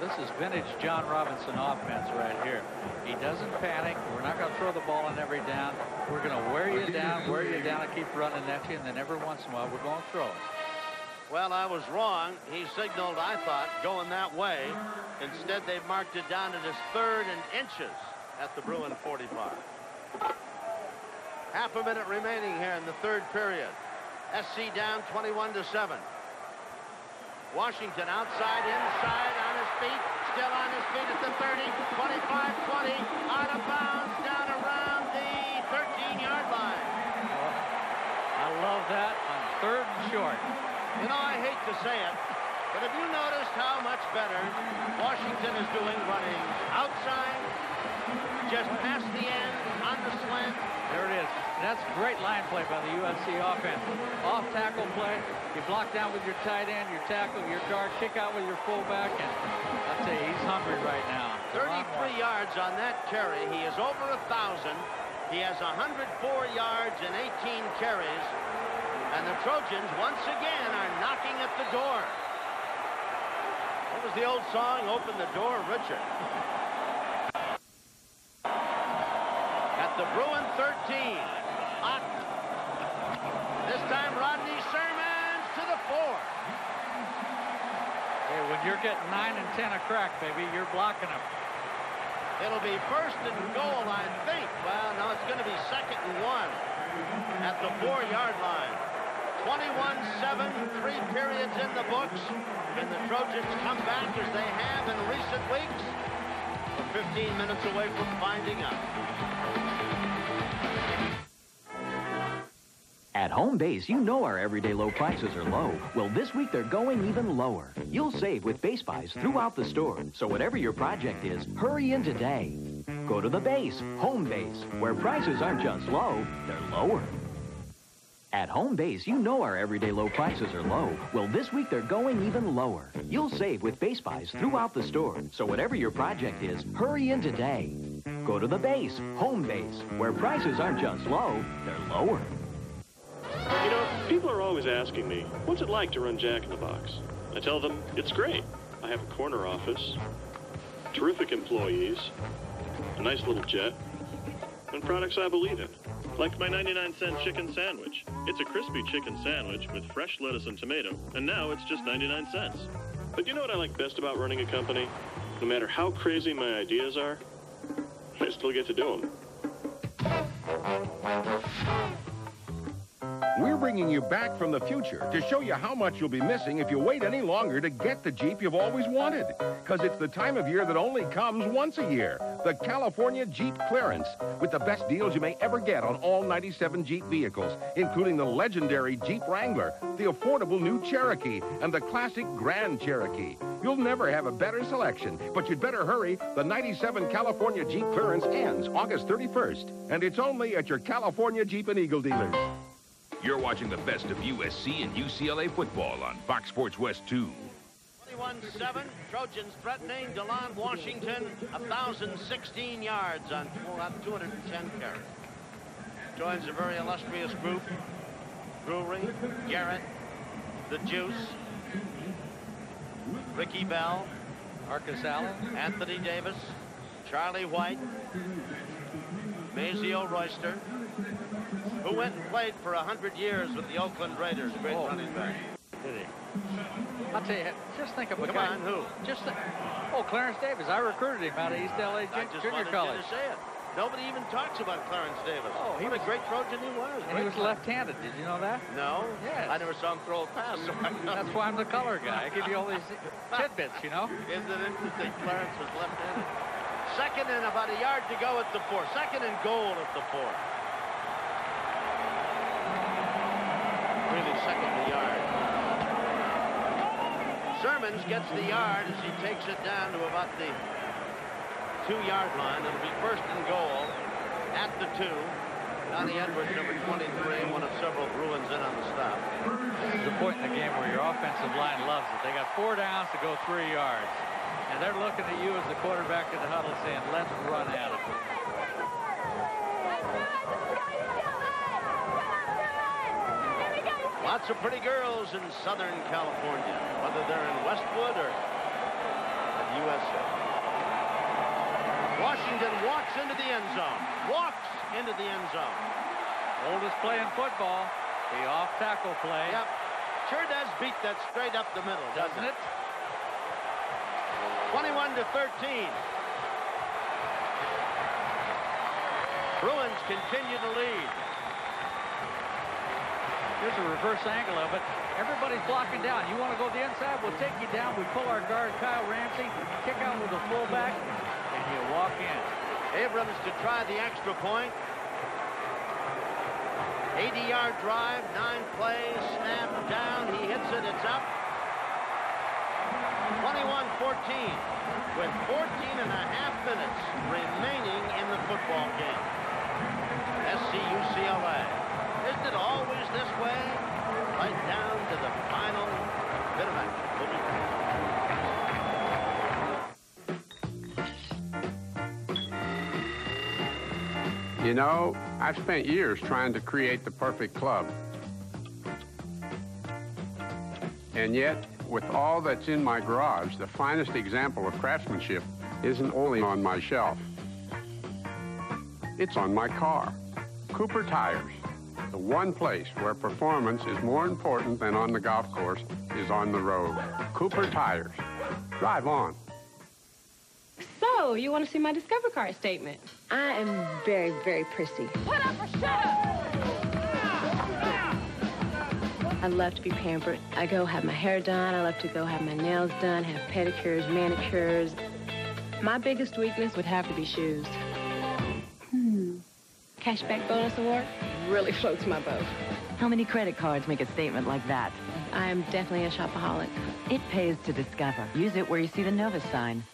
This is vintage John Robinson offense right here. He doesn't panic. We're not going to throw the ball in every down. We're going to wear you down, and keep running at you, and then every once in a while we're going to throw it. Well, I was wrong. He signaled, I thought, going that way. Instead, they've marked it down to his third and inches at the Bruin 45. Half a minute remaining here in the third period. SC down 21-7. Washington outside, inside, on his feet, still on his feet at the 30, 25-20, out of bounds, down around the 13-yard line. I love that on third and short. You know, I hate to say it, but have you noticed how much better Washington is doing running outside, just past the end, on the slant? There it is. That's great line play by the USC offense. Off tackle play. You block down with your tight end, your tackle, your guard, kick out with your fullback, and I'll tell you, he's hungry right now. 33 yards on that carry. He is over 1,000. He has 104 yards and 18 carries. And the Trojans, once again, are knocking at the door. What was the old song? Open the door, Richard. At the Bruin 13. Otten. This time, Rodney Shermans to the 4. Hey, when you're getting 9 and 10 a crack, baby, you're blocking them. It'll be first and goal, I think. Well, no, it's going to be second and 1 at the 4-yard line. 21-7, 3 periods in the books. Can the Trojans come back as they have in recent weeks? We're 15 minutes away from finding out. At Home Base, you know our everyday low prices are low. Well, this week they're going even lower. You'll save with Base Buys throughout the store. So whatever your project is, hurry in today. Go to the Base, Home Base, where prices aren't just low, they're lower. At Home Base, you know our everyday low prices are low. Well, this week they're going even lower. You'll save with Base Buys throughout the store. So whatever your project is, hurry in today. Go to the Base, Home Base, where prices aren't just low, they're lower. You know, people are always asking me, what's it like to run Jack in the Box? I tell them, it's great. I have a corner office, terrific employees, a nice little jet, and products I believe in. Like my 99-cent chicken sandwich. It's a crispy chicken sandwich with fresh lettuce and tomato, and now it's just 99 cents. But you know what I like best about running a company? No matter how crazy my ideas are, I still get to do them. We're bringing you back from the future to show you how much you'll be missing if you wait any longer to get the Jeep you've always wanted. Because it's the time of year that only comes once a year. The California Jeep Clearance. With the best deals you may ever get on all 97 Jeep vehicles, including the legendary Jeep Wrangler, the affordable new Cherokee, and the classic Grand Cherokee. You'll never have a better selection, but you'd better hurry. The 97 California Jeep Clearance ends August 31st, and it's only at your California Jeep and Eagle dealers. You're watching the best of USC and UCLA football on Fox Sports West 2. 21-7, Trojans threatening DeLon Washington, 1,016 yards on 210 carries. Joins a very illustrious group. Drury, Garrett, the Juice, Ricky Bell, Marcus Allen, Anthony Davis, Charlie White, Mazio Royster, who went and played for 100 years with the Oakland Raiders, great running back. Did he? I'll tell you, just think of a Come guy. on, who? Just think. Oh, Clarence Davis. I recruited him out of East LA Junior College. To say it. Nobody even talks about Clarence Davis. Oh, what a great Trojan he was. And he was left-handed. Did you know that? No. Yes. I never saw him throw a pass. So that's why I'm the color guy. I give you all these tidbits, you know? Isn't it interesting? Clarence was left-handed. Second and about a yard to go at the 4. Second and goal at the 4. Really second the yard. Sermons gets the yard as he takes it down to about the 2-yard line. It'll be first and goal at the 2. Donnie Edwards, number 23, one of several Bruins in on the stop. This is a point in the game where your offensive line loves it. They got 4 downs to go 3 yards. And they're looking at you as the quarterback in the huddle saying, let's run at it. Lots of pretty girls in Southern California, whether they're in Westwood or at USA. Washington walks into the end zone. Walks into the end zone. Oldest play in football, the off-tackle play. Yep. Sure does beat that straight up the middle, doesn't it? 21-13. Bruins continue to lead. Here's a reverse angle of it. Everybody's blocking down. You want to go the inside? We'll take you down. We pull our guard, Kyle Ramsey, kick out with the fullback, and you walk in. Abrams to try the extra point. 80-yard drive, 9 plays, snap down. He hits it. It's up. 21-14 with 14 and a half minutes remaining in the football game. SC-UCLA. Isn't it always this way? Right down to the final bit of action. We'll be back. You know, I've spent years trying to create the perfect club. And yet, with all that's in my garage, the finest example of craftsmanship isn't only on my shelf. It's on my car. Cooper Tires. The one place where performance is more important than on the golf course is on the road. Cooper Tires. Drive on. So, you want to see my Discover Card statement? I am very, very prissy. Put up or shut up! I love to be pampered. I go have my hair done. I love to go have my nails done, have pedicures, manicures. My biggest weakness would have to be shoes. Cashback bonus award really floats my boat. How many credit cards make a statement like that? I am definitely a shopaholic. It pays to discover. Use it where you see the Novus sign.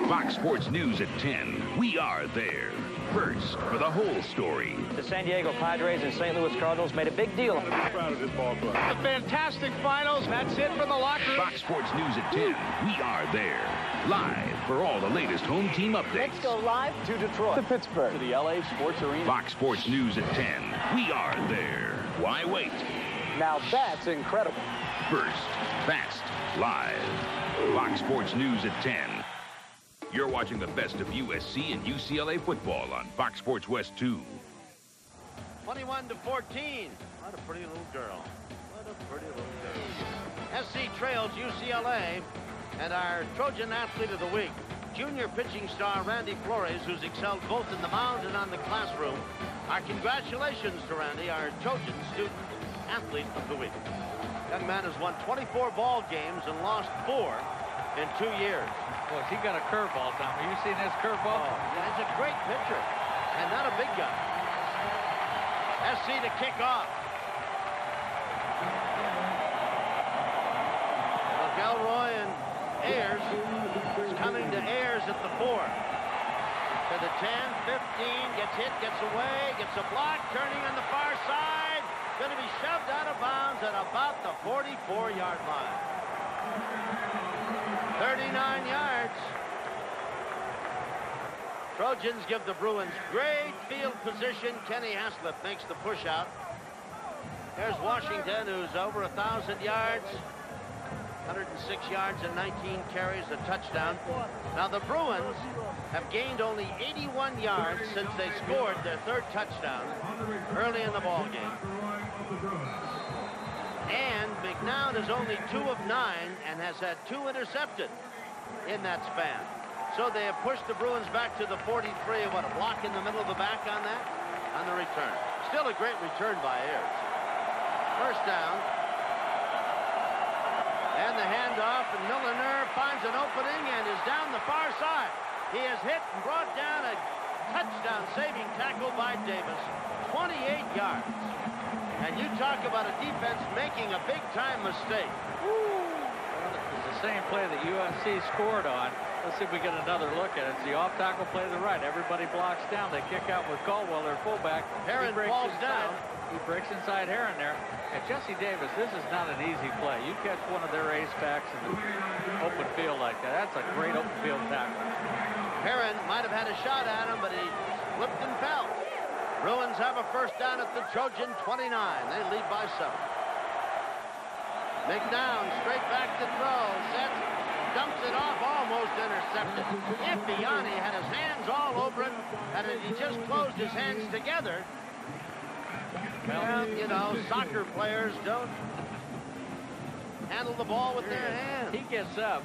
Fox Sports News at 10. We are there. First, for the whole story. The San Diego Padres and St. Louis Cardinals made a big deal. I'm proud of this ball club. The fantastic finals. That's it from the locker room. Fox Sports News at 10. We are there. Live for all the latest home team updates. Let's go live to Detroit, to Pittsburgh, to the LA Sports Arena. Fox Sports News at 10. We are there. Why wait? Now that's incredible. First, fast, live. Fox Sports News at 10. You're watching the best of USC and UCLA football on Fox Sports West 2. 21-14. What a pretty little girl. What a pretty little girl. SC trails UCLA, and our Trojan Athlete of the Week, junior pitching star Randy Flores, who's excelled both in the mound and on the classroom. Our congratulations to Randy, our Trojan Student Athlete of the Week. Young man has won 24 ball games and lost 4 in 2 years. Boy, he got a curveball, Tom. Have you seen this curveball? Oh, yeah, he's a great pitcher, and not a big guy. SC to kick off. McElroy and Ayers is coming to Ayers at the 4. To the 10, 15, gets hit, gets away, gets a block, turning on the far side. Going to be shoved out of bounds at about the 44-yard line. 39 yards. Trojans give the Bruins great field position. Kenny Haslip makes the push out. There's Washington, who's over 1,000 yards. 106 yards and 19 carries, a touchdown. Now the Bruins have gained only 81 yards since they scored their 3rd touchdown early in the ball game. And McNown is only 2 of 9 and has had 2 intercepted in that span. So they have pushed the Bruins back to the 43. What, a block in the middle of the back on that? On the return. Still a great return by Ayers. First down. And the handoff, and Milliner finds an opening and is down the far side. He is hit and brought down, a touchdown saving tackle by Davis. 28 yards. And you talk about a defense making a big-time mistake. It's the same play that USC scored on. Let's see if we get another look at it. It's the off-tackle play to the right. Everybody blocks down. They kick out with Caldwell, their fullback. Heron falls down. He breaks inside Heron there. And Jesse Davis, this is not an easy play. You catch one of their ace backs in the open field like that. That's a great open field tackle. Heron might have had a shot at him, but he slipped and fell. Bruins have a first down at the Trojan 29. They lead by 7. McNown straight back to throw. Sets, dumps it off, almost intercepted. Ifeanyi had his hands all over it, and he just closed his hands together. Well, you know, soccer players don't handle the ball with their hands. He gets up,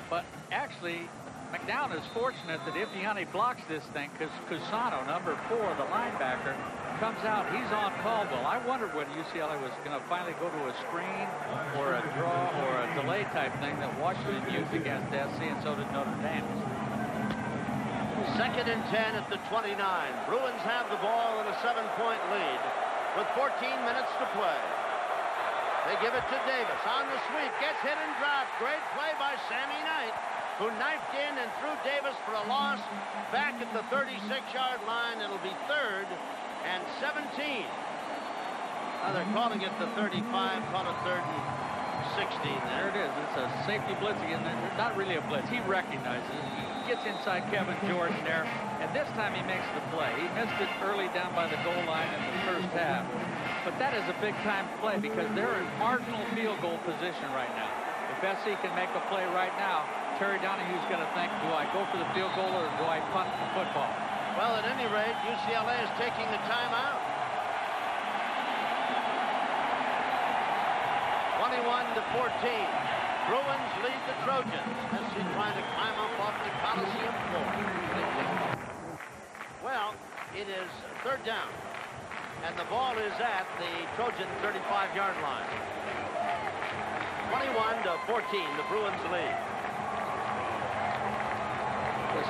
but actually, McNown is fortunate that Ifeanyi blocks this thing because Cusano, number 4, the linebacker, comes out. He's on Caldwell. I wondered whether UCLA was going to finally go to a screen or a draw or a delay type thing that Washington used against SC, and so did Notre Dame. 2nd and 10 at the 29. Bruins have the ball in a 7-point lead with 14 minutes to play. They give it to Davis on the sweep. Gets hit and dropped. Great play by Sammy Knight, who knifed in and threw Davis for a loss back at the 36-yard line. It'll be 3rd and 17. Now they're calling it the 35, call it 3rd and 16. There it is. It's a safety blitz again. Not really a blitz. He recognizes it. He gets inside Kevin Jordan there, and this time he makes the play. He missed it early down by the goal line in the first half. But that is a big-time play because they're in marginal field goal position right now. If SC can make a play right now, Terry Donahue's going to think, do I go for the field goal or do I punt the football? Well, at any rate, UCLA is taking the timeout. 21-14. Bruins lead the Trojans. SC trying to climb up off the Coliseum floor. Well, it is 3rd down. And the ball is at the Trojan 35-yard line. 21-14, the Bruins lead.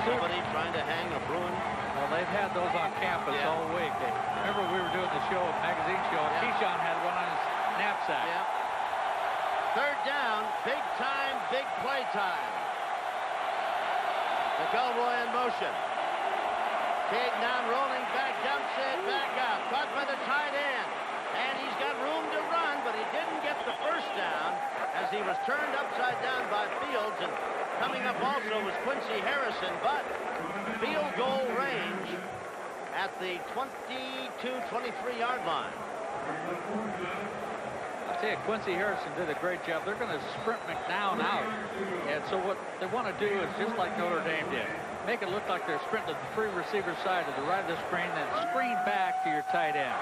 Somebody trying to hang a Bruin. Well, they've had those on campus all week. Remember we were doing the show, magazine show, and Keyshawn had one on his knapsack. Yeah. Third down, big time, big play time. McElroy in motion. Teague now rolling back, dumps it back out. Caught by the tight end. And he's got room to run, but he didn't get the first down as he was turned upside down by Fields. And coming up also was Quincy Harrison, but field goal range at the 22-23-yard line. I'll tell you, Quincy Harrison did a great job. They're going to sprint McNown out. And so what they want to do is just like Notre Dame did. Make it look like they're sprinting to the free receiver side to the right of the screen, then screen back to your tight end.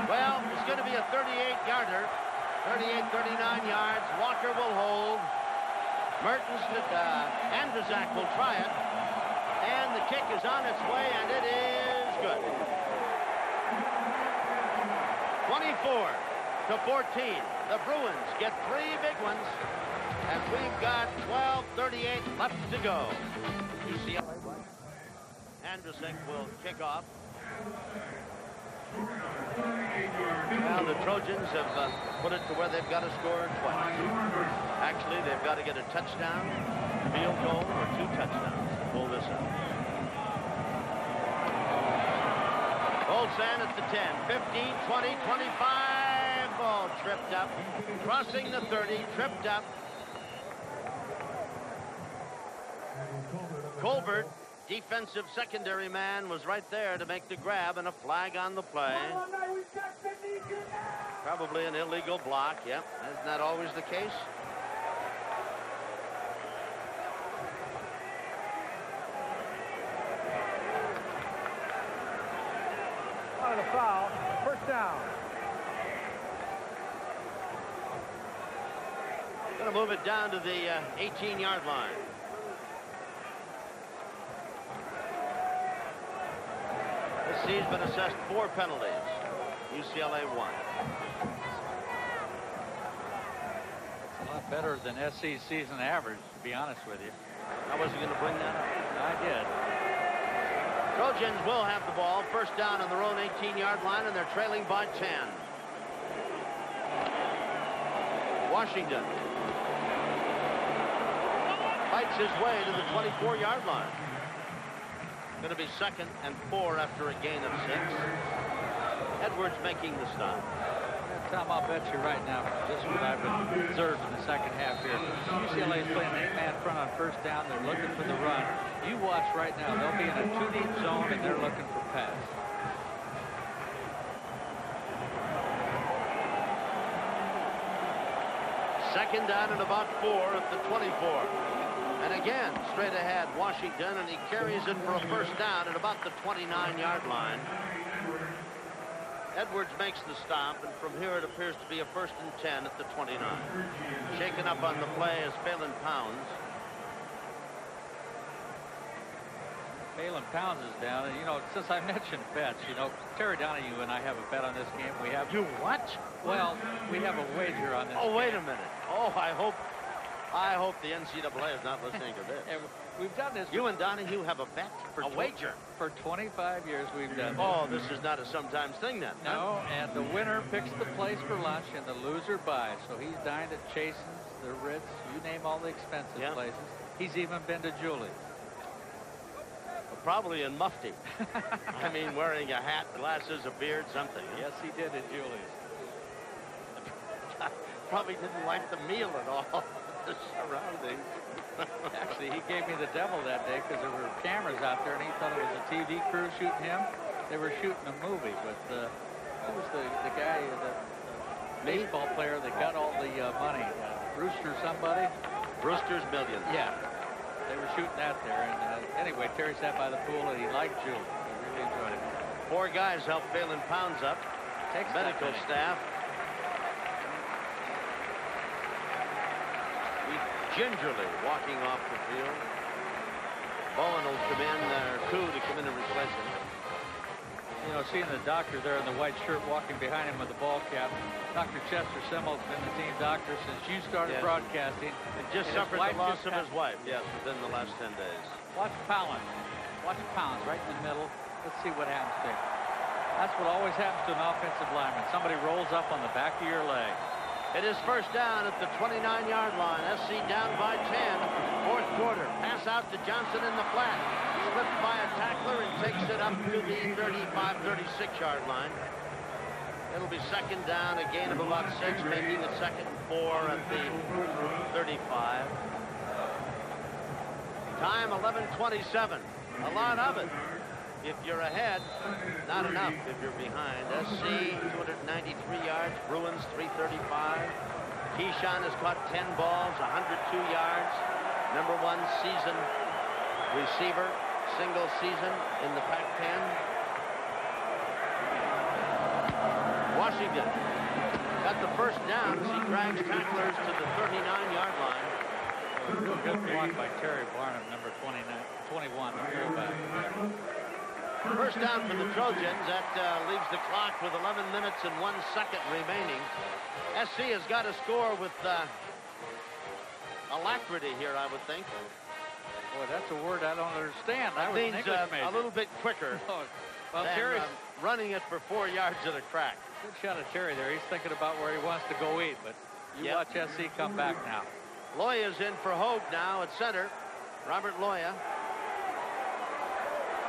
Well, it's going to be a 38-yarder. 38-39 yards. Walker will hold. Mertens, Andrzak will try it. And the kick is on its way, and it is good. 24-14. The Bruins get 3 big ones, and we've got 12:38 left to go. UCLA. Andrzak will kick off. Well, the Trojans have put it to where they've got to score twice. Actually, they've got to get a touchdown, field goal, or 2 touchdowns to pull this out. Olsen at the 10, 15, 20, 25. Ball tripped up. Crossing the 30, tripped up. Colbert, defensive secondary man, was right there to make the grab, and a flag on the play. Probably an illegal block. Yep, isn't that always the case? On a foul, first down. Going to move it down to the 18-yard line. He's been assessed 4 penalties. UCLA 1. It's a lot better than SC's season average, to be honest with you. I wasn't going to bring that up. I did. Trojans will have the ball. First down on their own 18-yard line, and they're trailing by 10. Washington fights his way to the 24-yard line. Going to be 2nd and 4 after a gain of 6. Edwards making the stop. Tom, I'll bet you right now, just what I've observed in the second half here. UCLA is playing an 8-man front on first down. They're looking for the run. You watch right now. They'll be in a 2-deep zone, and they're looking for pass. Second down and about 4 at the 24. And again, straight ahead, Washington, and he carries it for a first down at about the 29-yard line. Edwards makes the stop, and from here it appears to be a 1st and 10 at the 29. Shaken up on the play is Phelan Pounds. Phelan Pounds is down, and, you know, since I mentioned bets, you know, Terry Donahue and I have a bet on this game. We have... You what? Well, we have a wager on this game. Wait a minute. Oh, I hope the NCAA is not listening to this. We've done this. You and Donahue have a bet? For a wager? For 25 years we've done this. Oh, this is not a sometimes thing then. No, and the winner picks the place for lunch and the loser buys. So he's dined at Chasen's, the Ritz, you name all the expensive places. He's even been to Julie's. Well, probably in mufti. I mean, wearing a hat, glasses, a beard, something. Yes, he did at Julie's. Probably didn't like the meal at all. The surroundings. Actually, he gave me the devil that day because there were cameras out there, and he thought it was a TV crew shooting him. They were shooting a movie with who was the guy, the baseball player that got all the money? Brewster somebody? Brewster's Millions. Yeah. They were shooting that there. And anyway, Terry sat by the pool, and he liked Julie. He really enjoyed it. 4 guys helped Phelan Pounds up. Medical staff. Gingerly walking off the field. Bowen will come in, Koo to come in and replace him. you know, seeing the doctor there in the white shirt walking behind him with the ball cap. Dr. Chester Simmel's been the team doctor since you started broadcasting. And just suffered the loss of his wife, yes, within the last 10 days. Watch Pounds. Watch Pounds right in the middle. Let's see what happens there. That's what always happens to an offensive lineman. Somebody rolls up on the back of your leg. It is first down at the 29-yard line. SC down by 10. Fourth quarter. Pass out to Johnson in the flat. Slipped by a tackler and takes it up to the 35, 36-yard line. It'll be second down, a gain of about 6, making it 2nd and 4 at the 35. Time 11:27. A lot of it. If you're ahead, not enough if you're behind. SC 293 yards, Bruins 335. Keyshawn has caught 10 balls, 102 yards. Number 1 season receiver, single season in the Pac-10. Washington got the first down as he drags tacklers to the 39-yard line. Real good block by Terry Barnum, number 21, the fullback. First down for the Trojans. That leaves the clock with 11 minutes and 1 second remaining. SC has got to score with alacrity here, I would think. Boy, that's a word I don't understand. I was an English major. A little bit quicker well, than Terry's running it for 4 yards at a crack. Good shot of Terry there. He's thinking about where he wants to go eat, but you watch SC come back now. Loya's in for Hogue now at center. Robert Loya.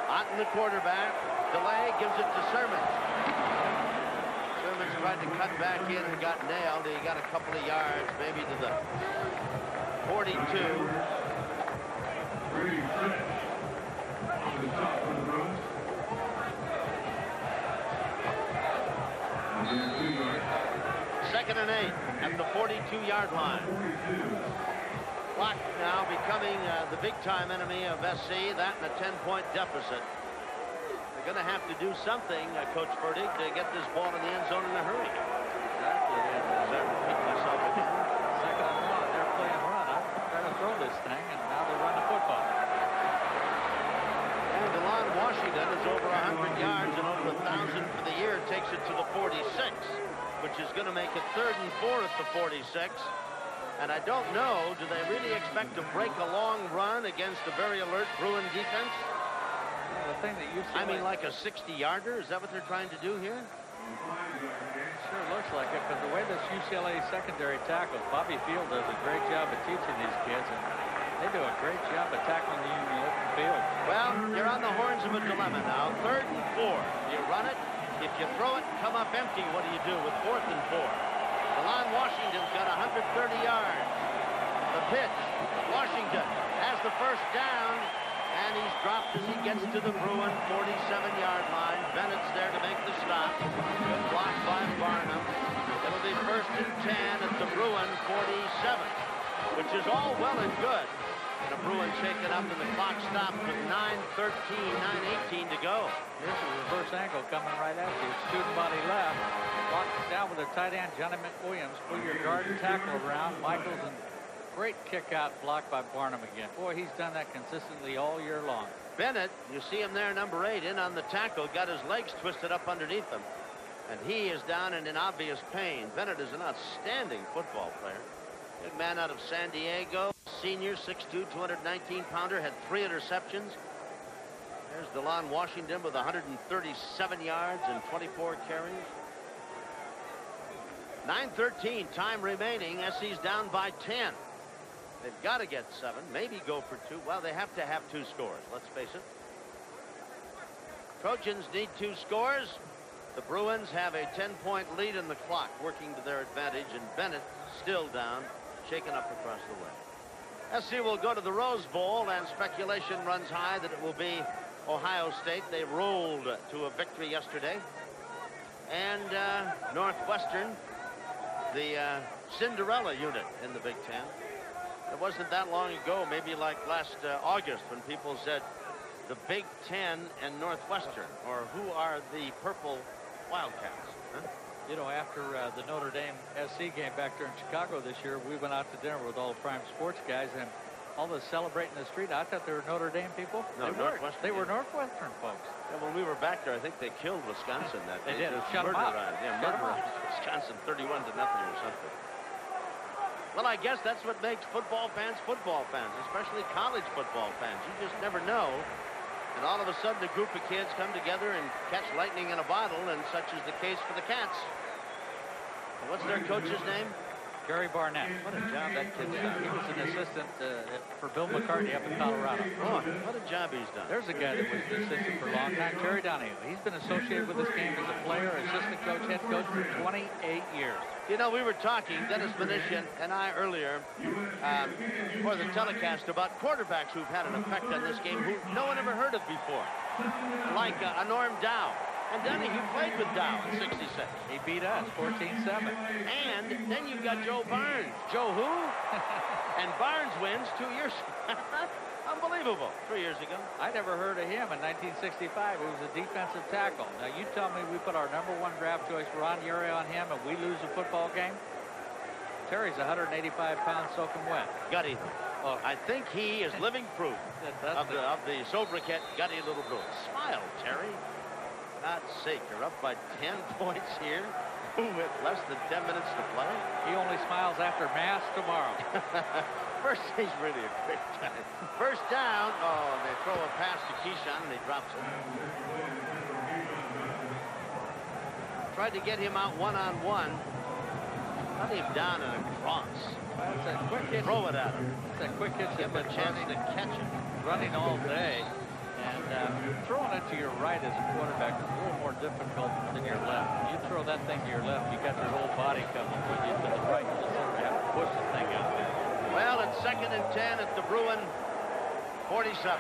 Otten the quarterback. Delay gives it to Sermons. Sermons tried to cut back in and got nailed. He got a couple of yards, maybe to the 42. Second and 8 at the 42-yard line. Clock now becoming the big-time enemy of SC. That and a 10-point deficit. They're going to have to do something, Coach Fertig, to get this ball in the end zone in a hurry. Exactly. As I repeat myself again. Second and 1. They're playing run. I'm trying to throw this thing, and now they run the football. And DeLon Washington is over 100 yards and over 1,000 for the year. Takes it to the 46, which is going to make it 3rd and 4 at the 46. And I don't know, do they really expect to break a long run against a very alert Bruin defense? Well, the thing that you see, I mean, like a 60-yarder? Is that what they're trying to do here? Sure looks like it, because the way this UCLA secondary tackles, Bobby Field does a great job of teaching these kids, and they do a great job of tackling you in the open field. Well, you're on the horns of a dilemma now. 3rd and 4. You run it. If you throw it, come up empty. What do you do with 4th and 4? DeLon Washington's got 130 yards. The pitch. Washington has the first down, and he's dropped as he gets to the Bruin 47-yard line. Bennett's there to make the stop. Good block by Barnum. It'll be 1st and 10 at the Bruin 47, which is all well and good. And the Bruins shaken up and the clock stopped with 9:13, 9:18 to go. Here's a reverse angle coming right at you. Student body left. Locked down with a tight end, Johnny McWilliams. Pull your guard and tackle around. Michaels, and great kick out block by Barnum again. Boy, he's done that consistently all year long. Bennett, you see him there, number 8, in on the tackle, got his legs twisted up underneath him. And he is down and in obvious pain. Bennett is an outstanding football player. Good man out of San Diego. Senior, 6'2", 219-pounder, had 3 interceptions. There's DeLon Washington with 137 yards and 24 carries. 9:13, time remaining. SC's down by 10. They've got to get 7, maybe go for 2. Well, they have to have 2 scores, let's face it. Trojans need 2 scores. The Bruins have a 10-point lead in the clock, working to their advantage, and Bennett still down, shaken up across the way. SC will go to the Rose Bowl, and speculation runs high that it will be Ohio State. They rolled to a victory yesterday. And Northwestern, the Cinderella unit in the Big Ten. It wasn't that long ago, maybe like last August, when people said the Big Ten and Northwestern, or who are the Purple Wildcats? Huh? You know, after the Notre Dame SC game back there in Chicago this year, we went out to dinner with all the Prime Sports guys, and all this celebrating the street. I thought they were Notre Dame people. No, Northwestern. They were Northwestern folks. Yeah, when we were back there, I think they killed Wisconsin that They day. did. Just Shut 'em up. murderized. Yeah, Shut 'em murderized Wisconsin 31-0 or something. Well, I guess that's what makes football fans, especially college football fans. You just never know. And all of a sudden, a group of kids come together and catch lightning in a bottle, and such is the case for the Cats. And what's their coach's name? Gary Barnett. What a job that kid's done. He was an assistant for Bill McCartney up in Colorado. Oh, what a job he's done. There's a guy that was an assistant for a long time, Terry Donahue. He's been associated with this game as a player, assistant coach, head coach for 28 years. You know, we were talking, Dennis Mnuchin and I earlier, for the telecast about quarterbacks who've had an effect on this game who no one ever heard of before, like a Norm Dow. And Donahue played with Dow in 66. He beat us 14-7. And then you've got Joe Barnes. Joe who? And Barnes wins 2 years. Unbelievable. 3 years ago. I never heard of him in 1965. He was a defensive tackle. Now, you tell me we put our #1 draft choice, Ron Uri, on him and we lose a football game? Terry's 185 pounds soaking wet. Gutty. Well, I think he is living proof of the sobriquet Gutty Little Brewer. Smile, Terry. God's sake, you're up by 10 points here with less than 10 minutes to play. He only smiles after Mass tomorrow. First, he's really a quick time. First down. Oh, they throw a pass to Keyshawn, and he drops it. Tried to get him out one-on-one. Cut him down and across. That's a quick hit. Throw it at him. That's a quick hit. Give him a chance to catch it. Running all day. And throwing it to your right as a quarterback is a little more difficult than your left. You throw that thing to your left, you got your whole body coming with you to the right. You have to push the thing out there. Well, it's 2nd and 10 at the Bruin 47.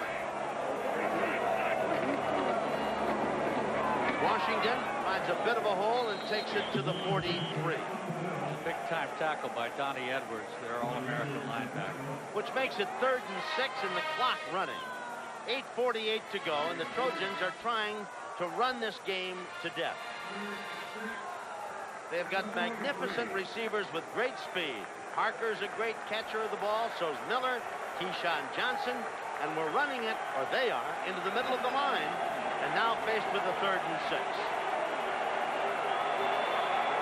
Washington finds a bit of a hole and takes it to the 43. Big-time tackle by Donnie Edwards, their All-American linebacker. Which makes it 3rd and 6 and the clock running. 8:48 to go, and the Trojans are trying to run this game to death. They've got magnificent receivers with great speed. Parker's a great catcher of the ball, so's Miller, Keyshawn Johnson, and we're running it, or they are, into the middle of the line, and now faced with a 3rd and 6.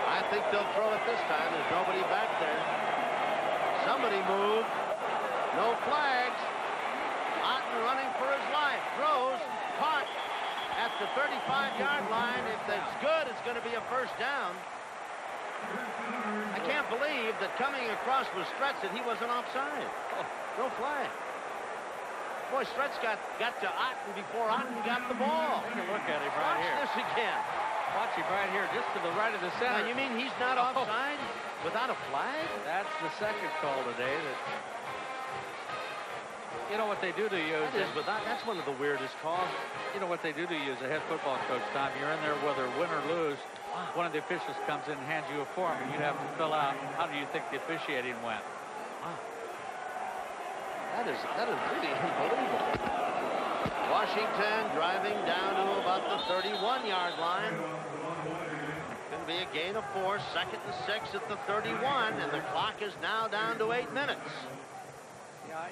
I think they'll throw it this time. There's nobody back there. Somebody moved. No flags. Otten running for his life. Throws. Caught at the 35-yard line. If that's good, it's going to be a first down. I can't believe that coming across was Stretch that he wasn't offside. Oh, no flag. Boy, Stretch got to Otten before Otten got the ball. Take a look at him right here. Watch this again. Watch him right here, just to the right of the center. Now, you mean he's not offside without a flag? That's the second call today. You know what they do to you? That's one of the weirdest calls. You know what they do to you as a head football coach, Tom? You're in there whether win or lose. One of the officials comes in and hands you a form, and you have to fill out how do you think the officiating went. Wow. That is really unbelievable. Washington driving down to about the 31-yard line. Going to be a gain of 4, 2nd and 6 at the 31, and the clock is now down to 8 minutes. Yeah,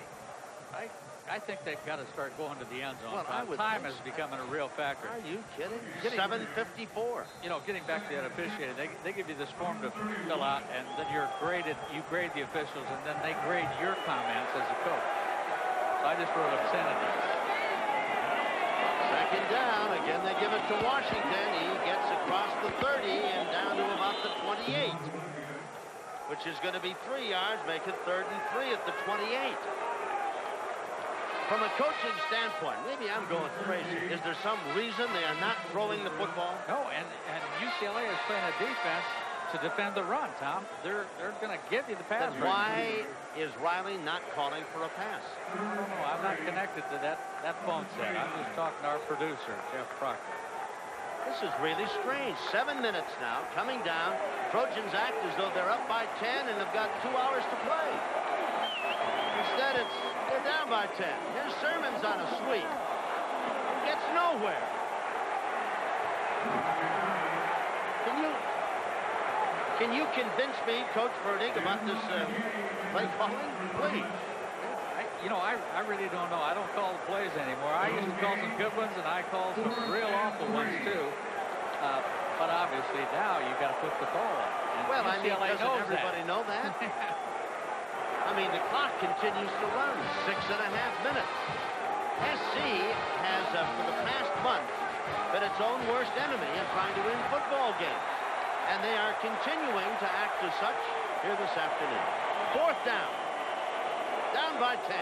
I think they've got to start going to the end zone. Well, time is becoming a real factor. Are you kidding? 7:54. You know, getting back to that officiating, they give you this form to fill out, and then you grade the officials, and then they grade your comments as a coach. So I just wrote obscenity. 2nd down. Again, they give it to Washington. He gets across the 30 and down to about the 28, which is going to be 3 yards, make it 3rd and 3 at the 28. From a coaching standpoint, maybe I'm going crazy. Is there some reason they are not throwing the football? No, and UCLA is playing a defense to defend the run, Tom. They're going to give you the pass. Then why is Riley not calling for a pass? No, I'm not connected to that phone set. I'm just talking to our producer, Jeff Proctor. This is really strange. 7 minutes now, coming down. Trojans act as though they're up by 10 and have got 2 hours to play. Instead, they're down by 10. Here's Sermons on a sweep. He gets nowhere. Can you convince me, Coach Fertig, about this play calling? Please. you know, I really don't know. I don't call the plays anymore. I used to call some good ones, and I call some real awful ones, too. But obviously now you've got to put the ball up. And well, I mean, doesn't everybody know that? I mean, the clock continues to run. 6.5 minutes. SC has, for the past month, been its own worst enemy in trying to win football games. And they are continuing to act as such here this afternoon. 4th down. Down by 10.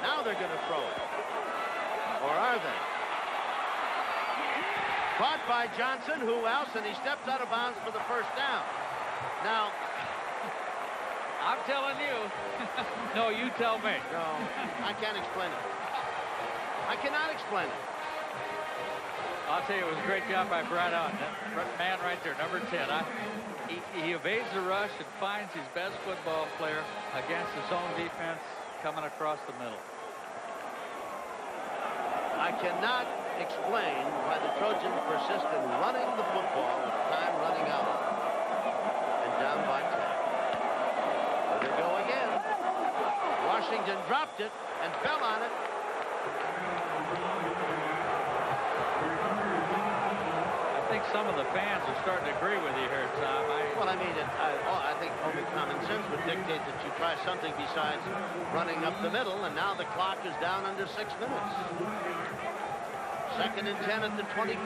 Now they're going to throw it. Or are they? Caught by Johnson. Who else? And he steps out of bounds for the 1st down. Now, I'm telling you. No, you tell me. No, I can't explain it. I cannot explain it. I'll tell you, it was a great job by Brad Otten. That man right there, number 10. He evades the rush and finds his best football player against his own defense coming across the middle. I cannot explain why the Trojans persist in running the football with time running out. And down by 10. There they go again. Washington dropped it and fell on it. I think some of the fans are starting to agree with you here, Tom. Well, I mean, I think only common sense would dictate that you try something besides running up the middle, and now the clock is down under 6 minutes. 2nd and 10 at the 24.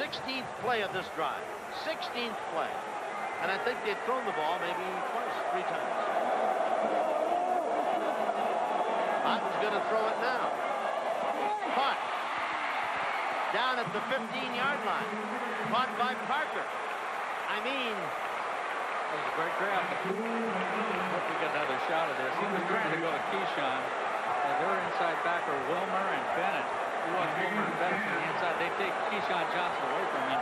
16th play of this drive. 16th play. And I think they've thrown the ball maybe twice, 3 times. Otten's going to throw it now. Caught. Down at the 15-yard line. Caught by Parker. I mean, that was a great grab. Hope we get another shot of this. He was trying to go to Keyshawn. And their inside backer, Wilmer and Bennett. He wants Wilmer and Bennett from the inside. They take Keyshawn Johnson away from him.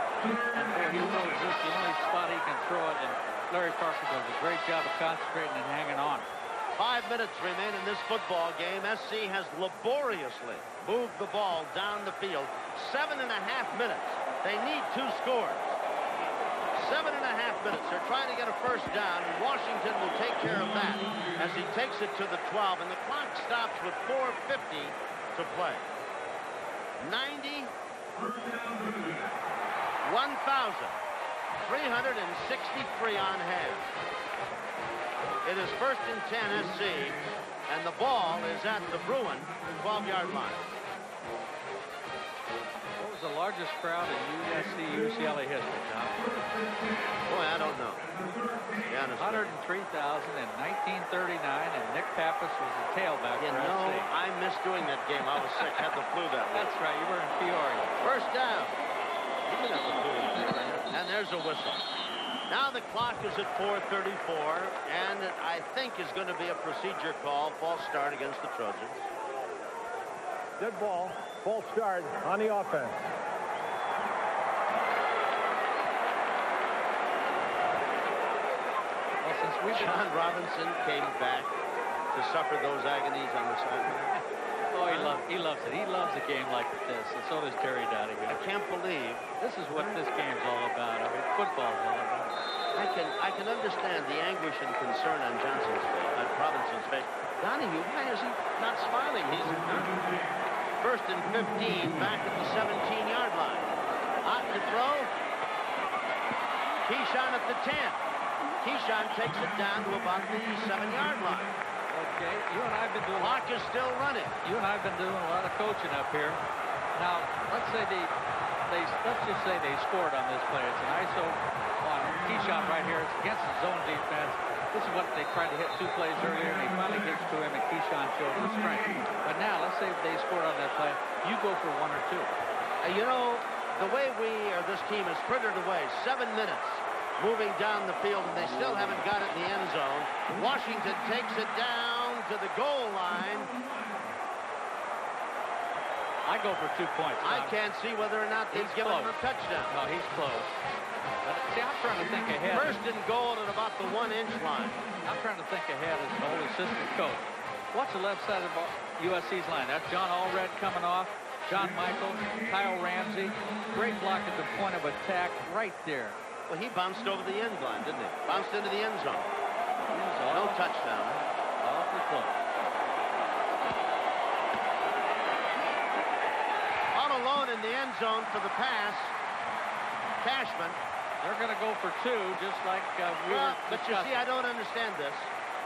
And boy, he throws this the only spot he can throw it. And Larry Parker does a great job of concentrating and hanging on. 5 minutes remain in this football game. SC has laboriously moved the ball down the field. 7.5 minutes. They need 2 scores. 7.5 minutes. They're trying to get a 1st down, and Washington will take care of that as he takes it to the 12, and the clock stops with 4:50 to play. 1,363 on hand. It is 1st and 10 SC, and the ball is at the Bruin 12-yard line. What was the largest crowd in USC-UCLA history, Tom? Boy, I don't know. 103,000 in 1939, and Nick Pappas was the tailback for SC. I missed doing that game. I was sick, had the flu that week. That's right, you were in Peoria. 1st down. You didn't have the flu. And there's a whistle. Now the clock is at 4:34, and I think is going to be a procedure call, false start against the Trojans. Dead ball, false start on the offense. Well, since John Robinson came back to suffer those agonies on the sideline. Oh, he loves it. He loves a game like this, and so does Terry Donahue. I can't believe this is what this game's all about. I mean, football's all about. I can understand the anguish and concern on Johnson's face, on Robinson's face. Donahue, why is he not smiling? He's 1st and 15, back at the 17-yard line. Otten to throw. Keyshawn at the 10. Keyshawn takes it down to about the 7-yard line. Okay, you and I have been doing. Clock is still running. You and I have been doing a lot of coaching up here. Now, let's just say they scored on this play. It's an ISO on Keyshawn right here. It's against his zone defense. This is what they tried to hit 2 plays earlier, and he finally gets to him, and Keyshawn shows his strength. But now, let's say they scored on that play. You go for 1 or 2. You know, the way this team has frittered away, 7 minutes. Moving down the field, and they still haven't got it in the end zone. Washington takes it down to the goal line. I go for 2 points. Tom. I can't see whether or not they've given him a touchdown. No, he's close. But, see, I'm trying to think ahead. 1st and goal at about the 1-inch line. I'm trying to think ahead as an old assistant coach. Watch the left side of USC's line. That's John Allred coming off. John Michael, Kyle Ramsey. Great block at the point of attack right there. Well, he bounced over the end line, didn't he? Bounced into the end zone. No touchdown. Off the close. All alone in the end zone for the pass. Cashman. They're going to go for 2, just like but you see, I don't understand this.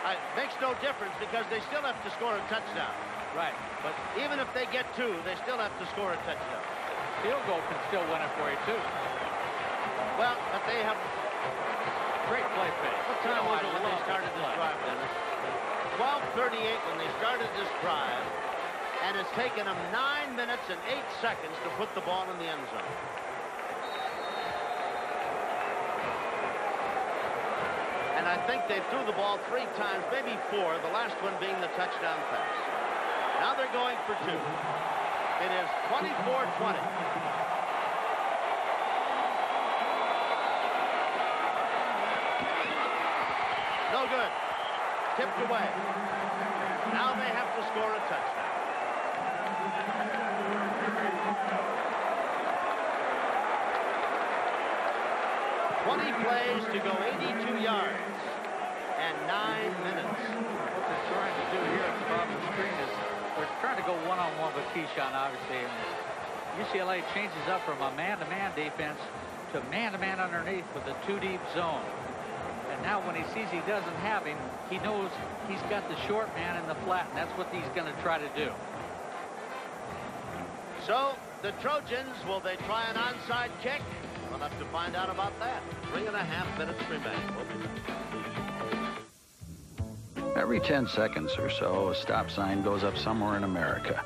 It makes no difference because they still have to score a touchdown. Right. But even if they get 2, they still have to score a touchdown. Field goal can still win it for you, too. Well, but they have... Great play finish. What time was it when they started this drive, Dennis? 12:38 when they started this drive. And it's taken them 9 minutes and 8 seconds to put the ball in the end zone. And I think they threw the ball 3 times, maybe 4, the last one being the touchdown pass. Now they're going for 2. It is 24-20. No good. Tipped away. Now they have to score a touchdown. Plays to go 82 yards and 9 minutes. What they're trying to do here at the bottom of the screen is they're trying to go one-on-one with Keyshawn, obviously. And UCLA changes up from a man-to-man defense to man-to-man underneath with a 2-deep zone. And now when he sees he doesn't have him, he knows he's got the short man in the flat, and that's what he's going to try to do. So the Trojans, will they try an onside kick? We'll have to find out about that. 3.5 minutes remain. Every 10 seconds or so, a stop sign goes up somewhere in America.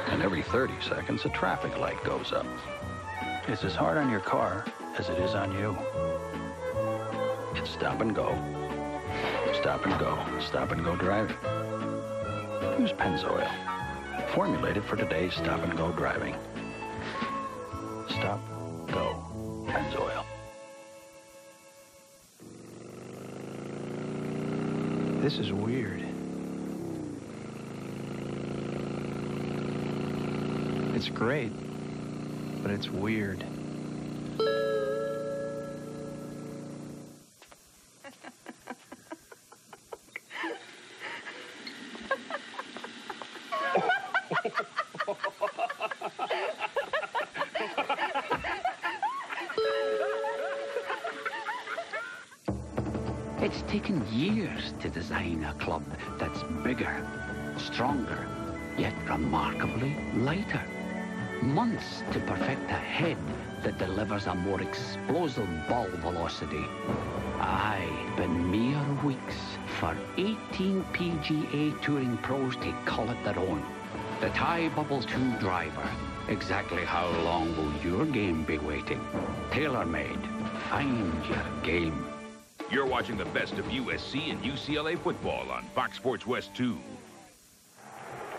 And every 30 seconds, a traffic light goes up. It's as hard on your car as it is on you. It's stop and go. Stop and go. Stop and go driving. Use Pennzoil. Formulated for today's stop and go driving. Stop, go, Pennzoil. This is weird. It's great, but it's weird. It's taken years to design a club that's bigger, stronger, yet remarkably lighter. Months to perfect a head that delivers a more explosive ball velocity. Aye, but mere weeks for 18 PGA Touring pros to call it their own. The Thai Bubble 2 driver. Exactly how long will your game be waiting? Tailor-made. Find your game. You're watching the best of USC and UCLA football on Fox Sports West 2.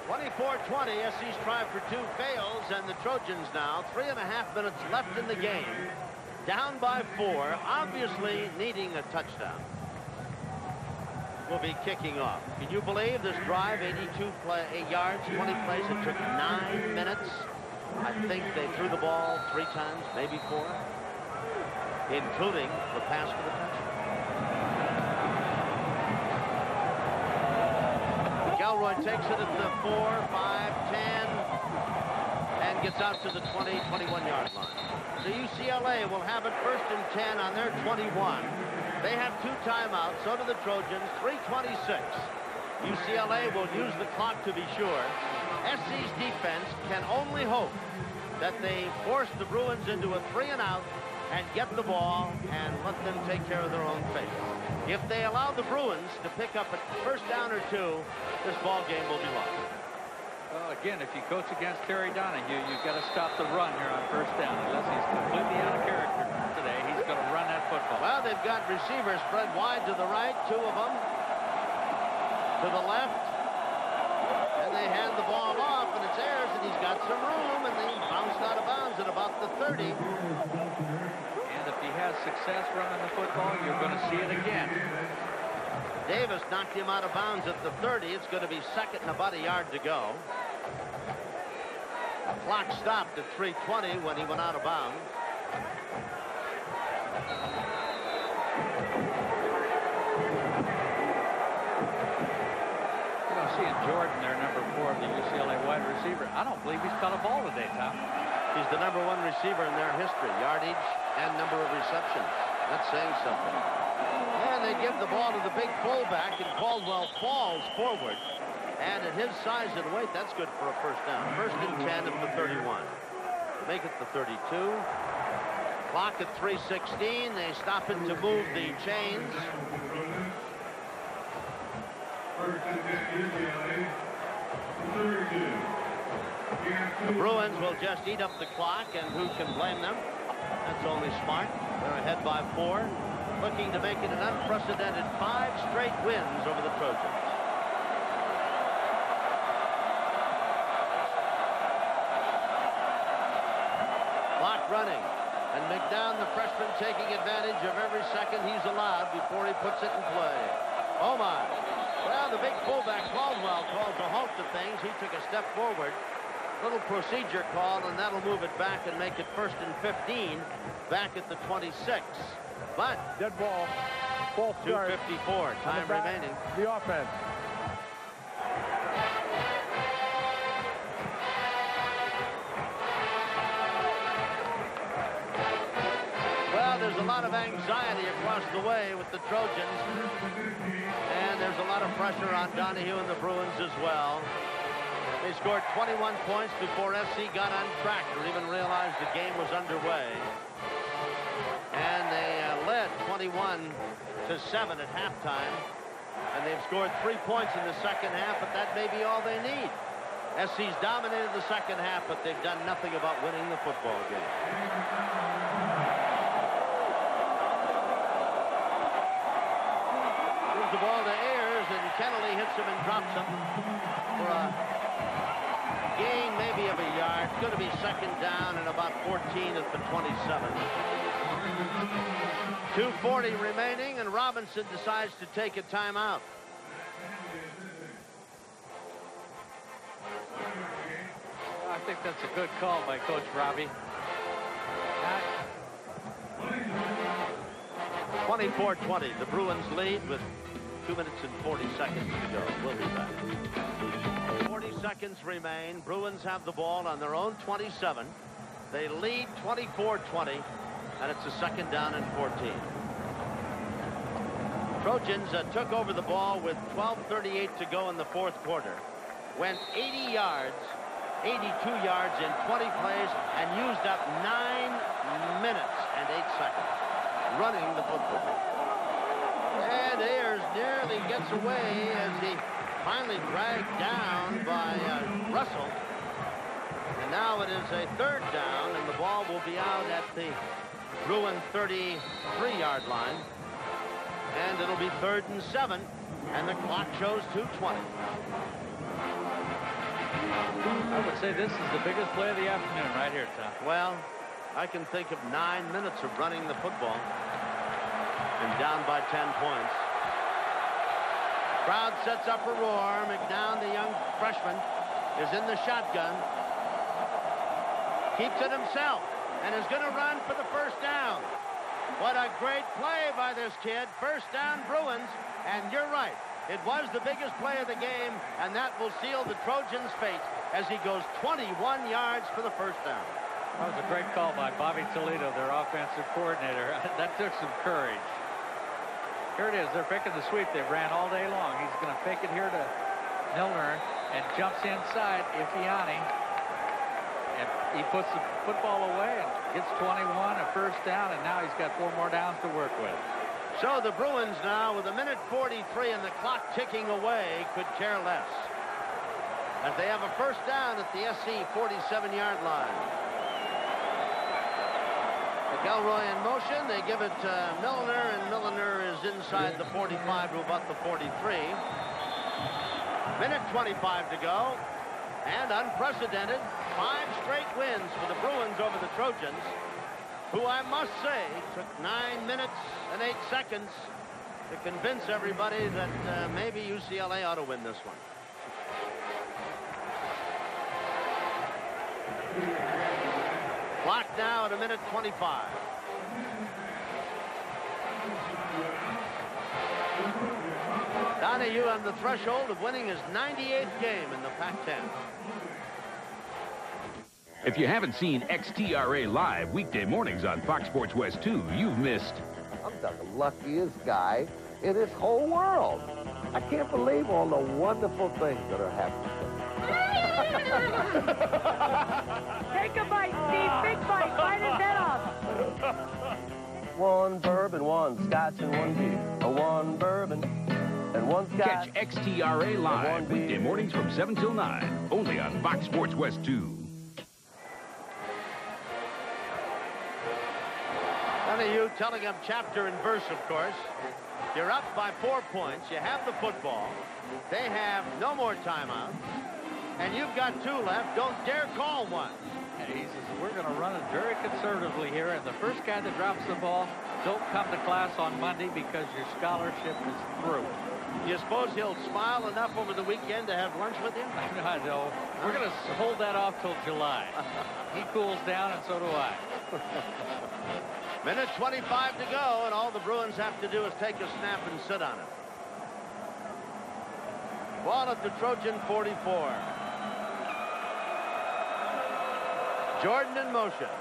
24-20, SC's try for 2 fails, and the Trojans now, 3.5 minutes left in the game, down by 4, obviously needing a touchdown. Will be kicking off. Can you believe this drive, 82 yards, 20 plays, it took 9 minutes? I think they threw the ball 3 times, maybe 4, including the pass for the touchdown. Kelroy takes it at the 4, 5, 10, and gets out to the 20, 21-yard line. So UCLA will have it 1st and 10 on their 21. They have 2 timeouts, so do the Trojans, 3:26. UCLA will use the clock to be sure. SC's defense can only hope that they force the Bruins into a 3-and-out and get the ball and let them take care of their own fate. If they allow the Bruins to pick up a 1st down or 2, this ball game will be lost. Well, again, if you coach against Terry Donahue, you've got to stop the run here on 1st down. Unless he's completely out of character today, he's going to run that football. Well, they've got receivers spread wide to the right, 2 of them to the left, and they hand the ball off, and it's theirs, and he's got some room, and then he bounced out of bounds at about the 30. And if he has success running the football, you're going to see it again. Davis knocked him out of bounds at the 30. It's going to be 2nd and about a yard to go. The clock stopped at 3:20 when he went out of bounds. You know, seeing Jordan there, number 4 of the UCLA wide receiver, I don't believe he's caught a ball today, Tom. He's the number 1 receiver in their history, yardage and number of receptions. That's saying something. And they give the ball to the big fullback, and Caldwell falls forward. And at his size and weight, that's good for a first down. First and 10 at the 31. Make it the 32. Clock at 3:16. They stop it to move the chains. The Bruins will just eat up the clock, and who can blame them? That's only smart. They're ahead by 4, looking to make it an unprecedented 5 straight wins over the Trojans. Clock running, and McDowell, the freshman, taking advantage of every second he's allowed before he puts it in play. Oh my. Well, the big fullback Caldwell calls a halt to things. He took a step forward. Little procedure call, and that'll move it back and make it first and 15 back at the 26. But dead ball. False start. 2:54 time remaining. The offense. Well, there's a lot of anxiety across the way with the Trojans, and there's a lot of pressure on Donahue and the Bruins as well. They scored 21 points before SC got on track or even realized the game was underway. And they led 21-7 at halftime. And they've scored 3 points in the second half, but that may be all they need. SC's dominated the second half, but they've done nothing about winning the football game. Gives the ball to Ayers, and Kennelly hits him and drops him for a gain maybe of a yard. It's going to be second down and about 14 at the 27. 2:40 remaining, and Robinson decides to take a timeout. I think that's a good call by Coach Robbie. 24-20. The Bruins lead with 2 minutes and 40 seconds to go. We'll be back. 40 seconds remain. Bruins have the ball on their own 27. They lead 24-20, and it's a second down and 14. Trojans took over the ball with 12:38 to go in the fourth quarter. Went 82 yards in 20 plays, and used up 9 minutes and 8 seconds running the football. And Ayers nearly gets away as he finally dragged down by Russell. And now it is a third down, and the ball will be out at the Bruin 33-yard line. And it'll be 3rd and 7, and the clock shows 2:20. I would say this is the biggest play of the afternoon right here, Tom. Well, I can think of 9 minutes of running the football and down by 10 points. Crowd sets up a roar. McDowell, the young freshman, is in the shotgun. Keeps it himself and is going to run for the first down. What a great play by this kid. First down, Bruins. And you're right. It was the biggest play of the game, and that will seal the Trojans' fate as he goes 21 yards for the first down. That was a great call by Bobby Toledo, their offensive coordinator. That took some courage. Here it is. They're faking the sweep. They ran all day long. He's going to fake it here to Milner and jumps inside Ifeani. And he puts the football away and gets 21, a first down, and now he's got 4 more downs to work with. So the Bruins now, with 1:43 and the clock ticking away, could care less, as they have a first down at the SC 47-yard line. McElroy in motion. They give it to Milner, and Milner is inside the 45 to about the 43. 1:25 to go, and unprecedented 5 straight wins for the Bruins over the Trojans, who I must say took 9 minutes and 8 seconds to convince everybody that maybe UCLA ought to win this one. Clock now at 1:25. Donahue on the threshold of winning his 98th game in the Pac-10. If you haven't seen XTRA Live weekday mornings on Fox Sports West 2, you've missed. I'm the luckiest guy in this whole world. I can't believe all the wonderful things that are happening. Take a bite, Steve. Big bite. Bite his head off. One bourbon, one scotch, and one beer. One bourbon and one scotch. Catch XTRA Live weekday mornings from 7 till 9, only on Fox Sports West 2. Donahue telling him chapter and verse, of course. You're up by 4 points. You have the football. They have no more timeouts. And you've got 2 left. Don't dare call one. And he says, we're going to run it very conservatively here. And the first guy that drops the ball, don't come to class on Monday because your scholarship is through. You suppose he'll smile enough over the weekend to have lunch with him? I know. We're going to hold that off till July. He cools down, and so do I. Minute 25 to go, and all the Bruins have to do is take a snap and sit on it. Ball at the Trojan 44. Jordan in motion.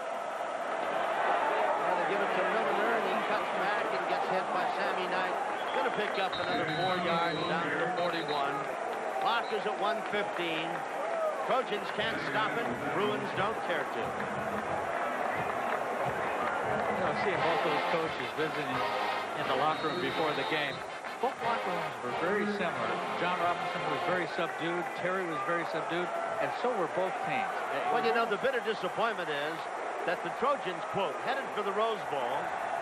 Now they give it to Milner, and he cuts back and gets hit by Sammy Knight. Going to pick up another 4 yards down to the 41. Clock is at 1:15. Trojans can't stop it. Bruins don't care to. Seeing both those coaches visiting in the locker room before the game. Both locker rooms were very similar. John Robinson was very subdued. Terry was very subdued. And so were both teams. Well, you know, the bitter disappointment is that the Trojans, quote, headed for the Rose Bowl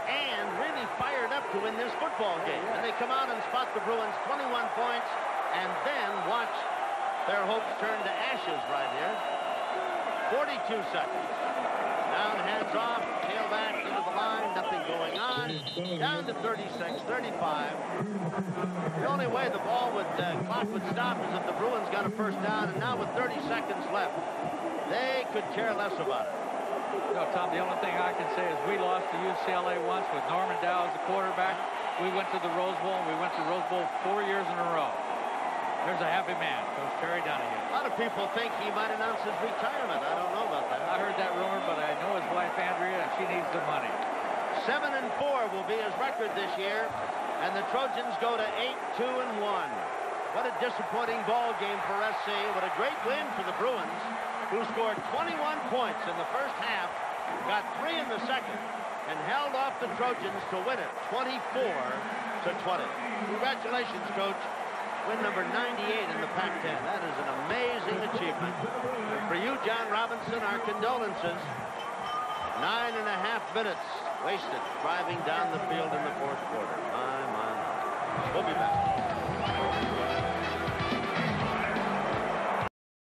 and really fired up to win this football game. And they come out and spot the Bruins 21 points and then watch their hopes turn to ashes right here. 42 seconds. Down, hands off, tailback into the line, nothing going on. Down to 36, 35. The only way the ball would, clock would stop is if the Bruins got a first down, and now with 30 seconds left, they could care less about it. No, Tom, the only thing I can say is we lost to UCLA once with Norman Dow as the quarterback. We went to the Rose Bowl, and we went to the Rose Bowl 4 years in a row. There's a happy man, Coach Terry Donahue. A lot of people think he might announce his retirement. I don't know about that. I heard that rumor, but I know his wife, Andrea, and she needs the money. 7-4 will be his record this year, and the Trojans go to 8-2-1. What a disappointing ball game for SC. What a great win for the Bruins, who scored 21 points in the first half, got 3 in the second, and held off the Trojans to win it 24-20. Congratulations, Coach. Win number 98 in the Pac-10. That is an amazing achievement. And for you, John Robinson, our condolences. 9.5 minutes wasted driving down the field in the fourth quarter. My. We'll be back.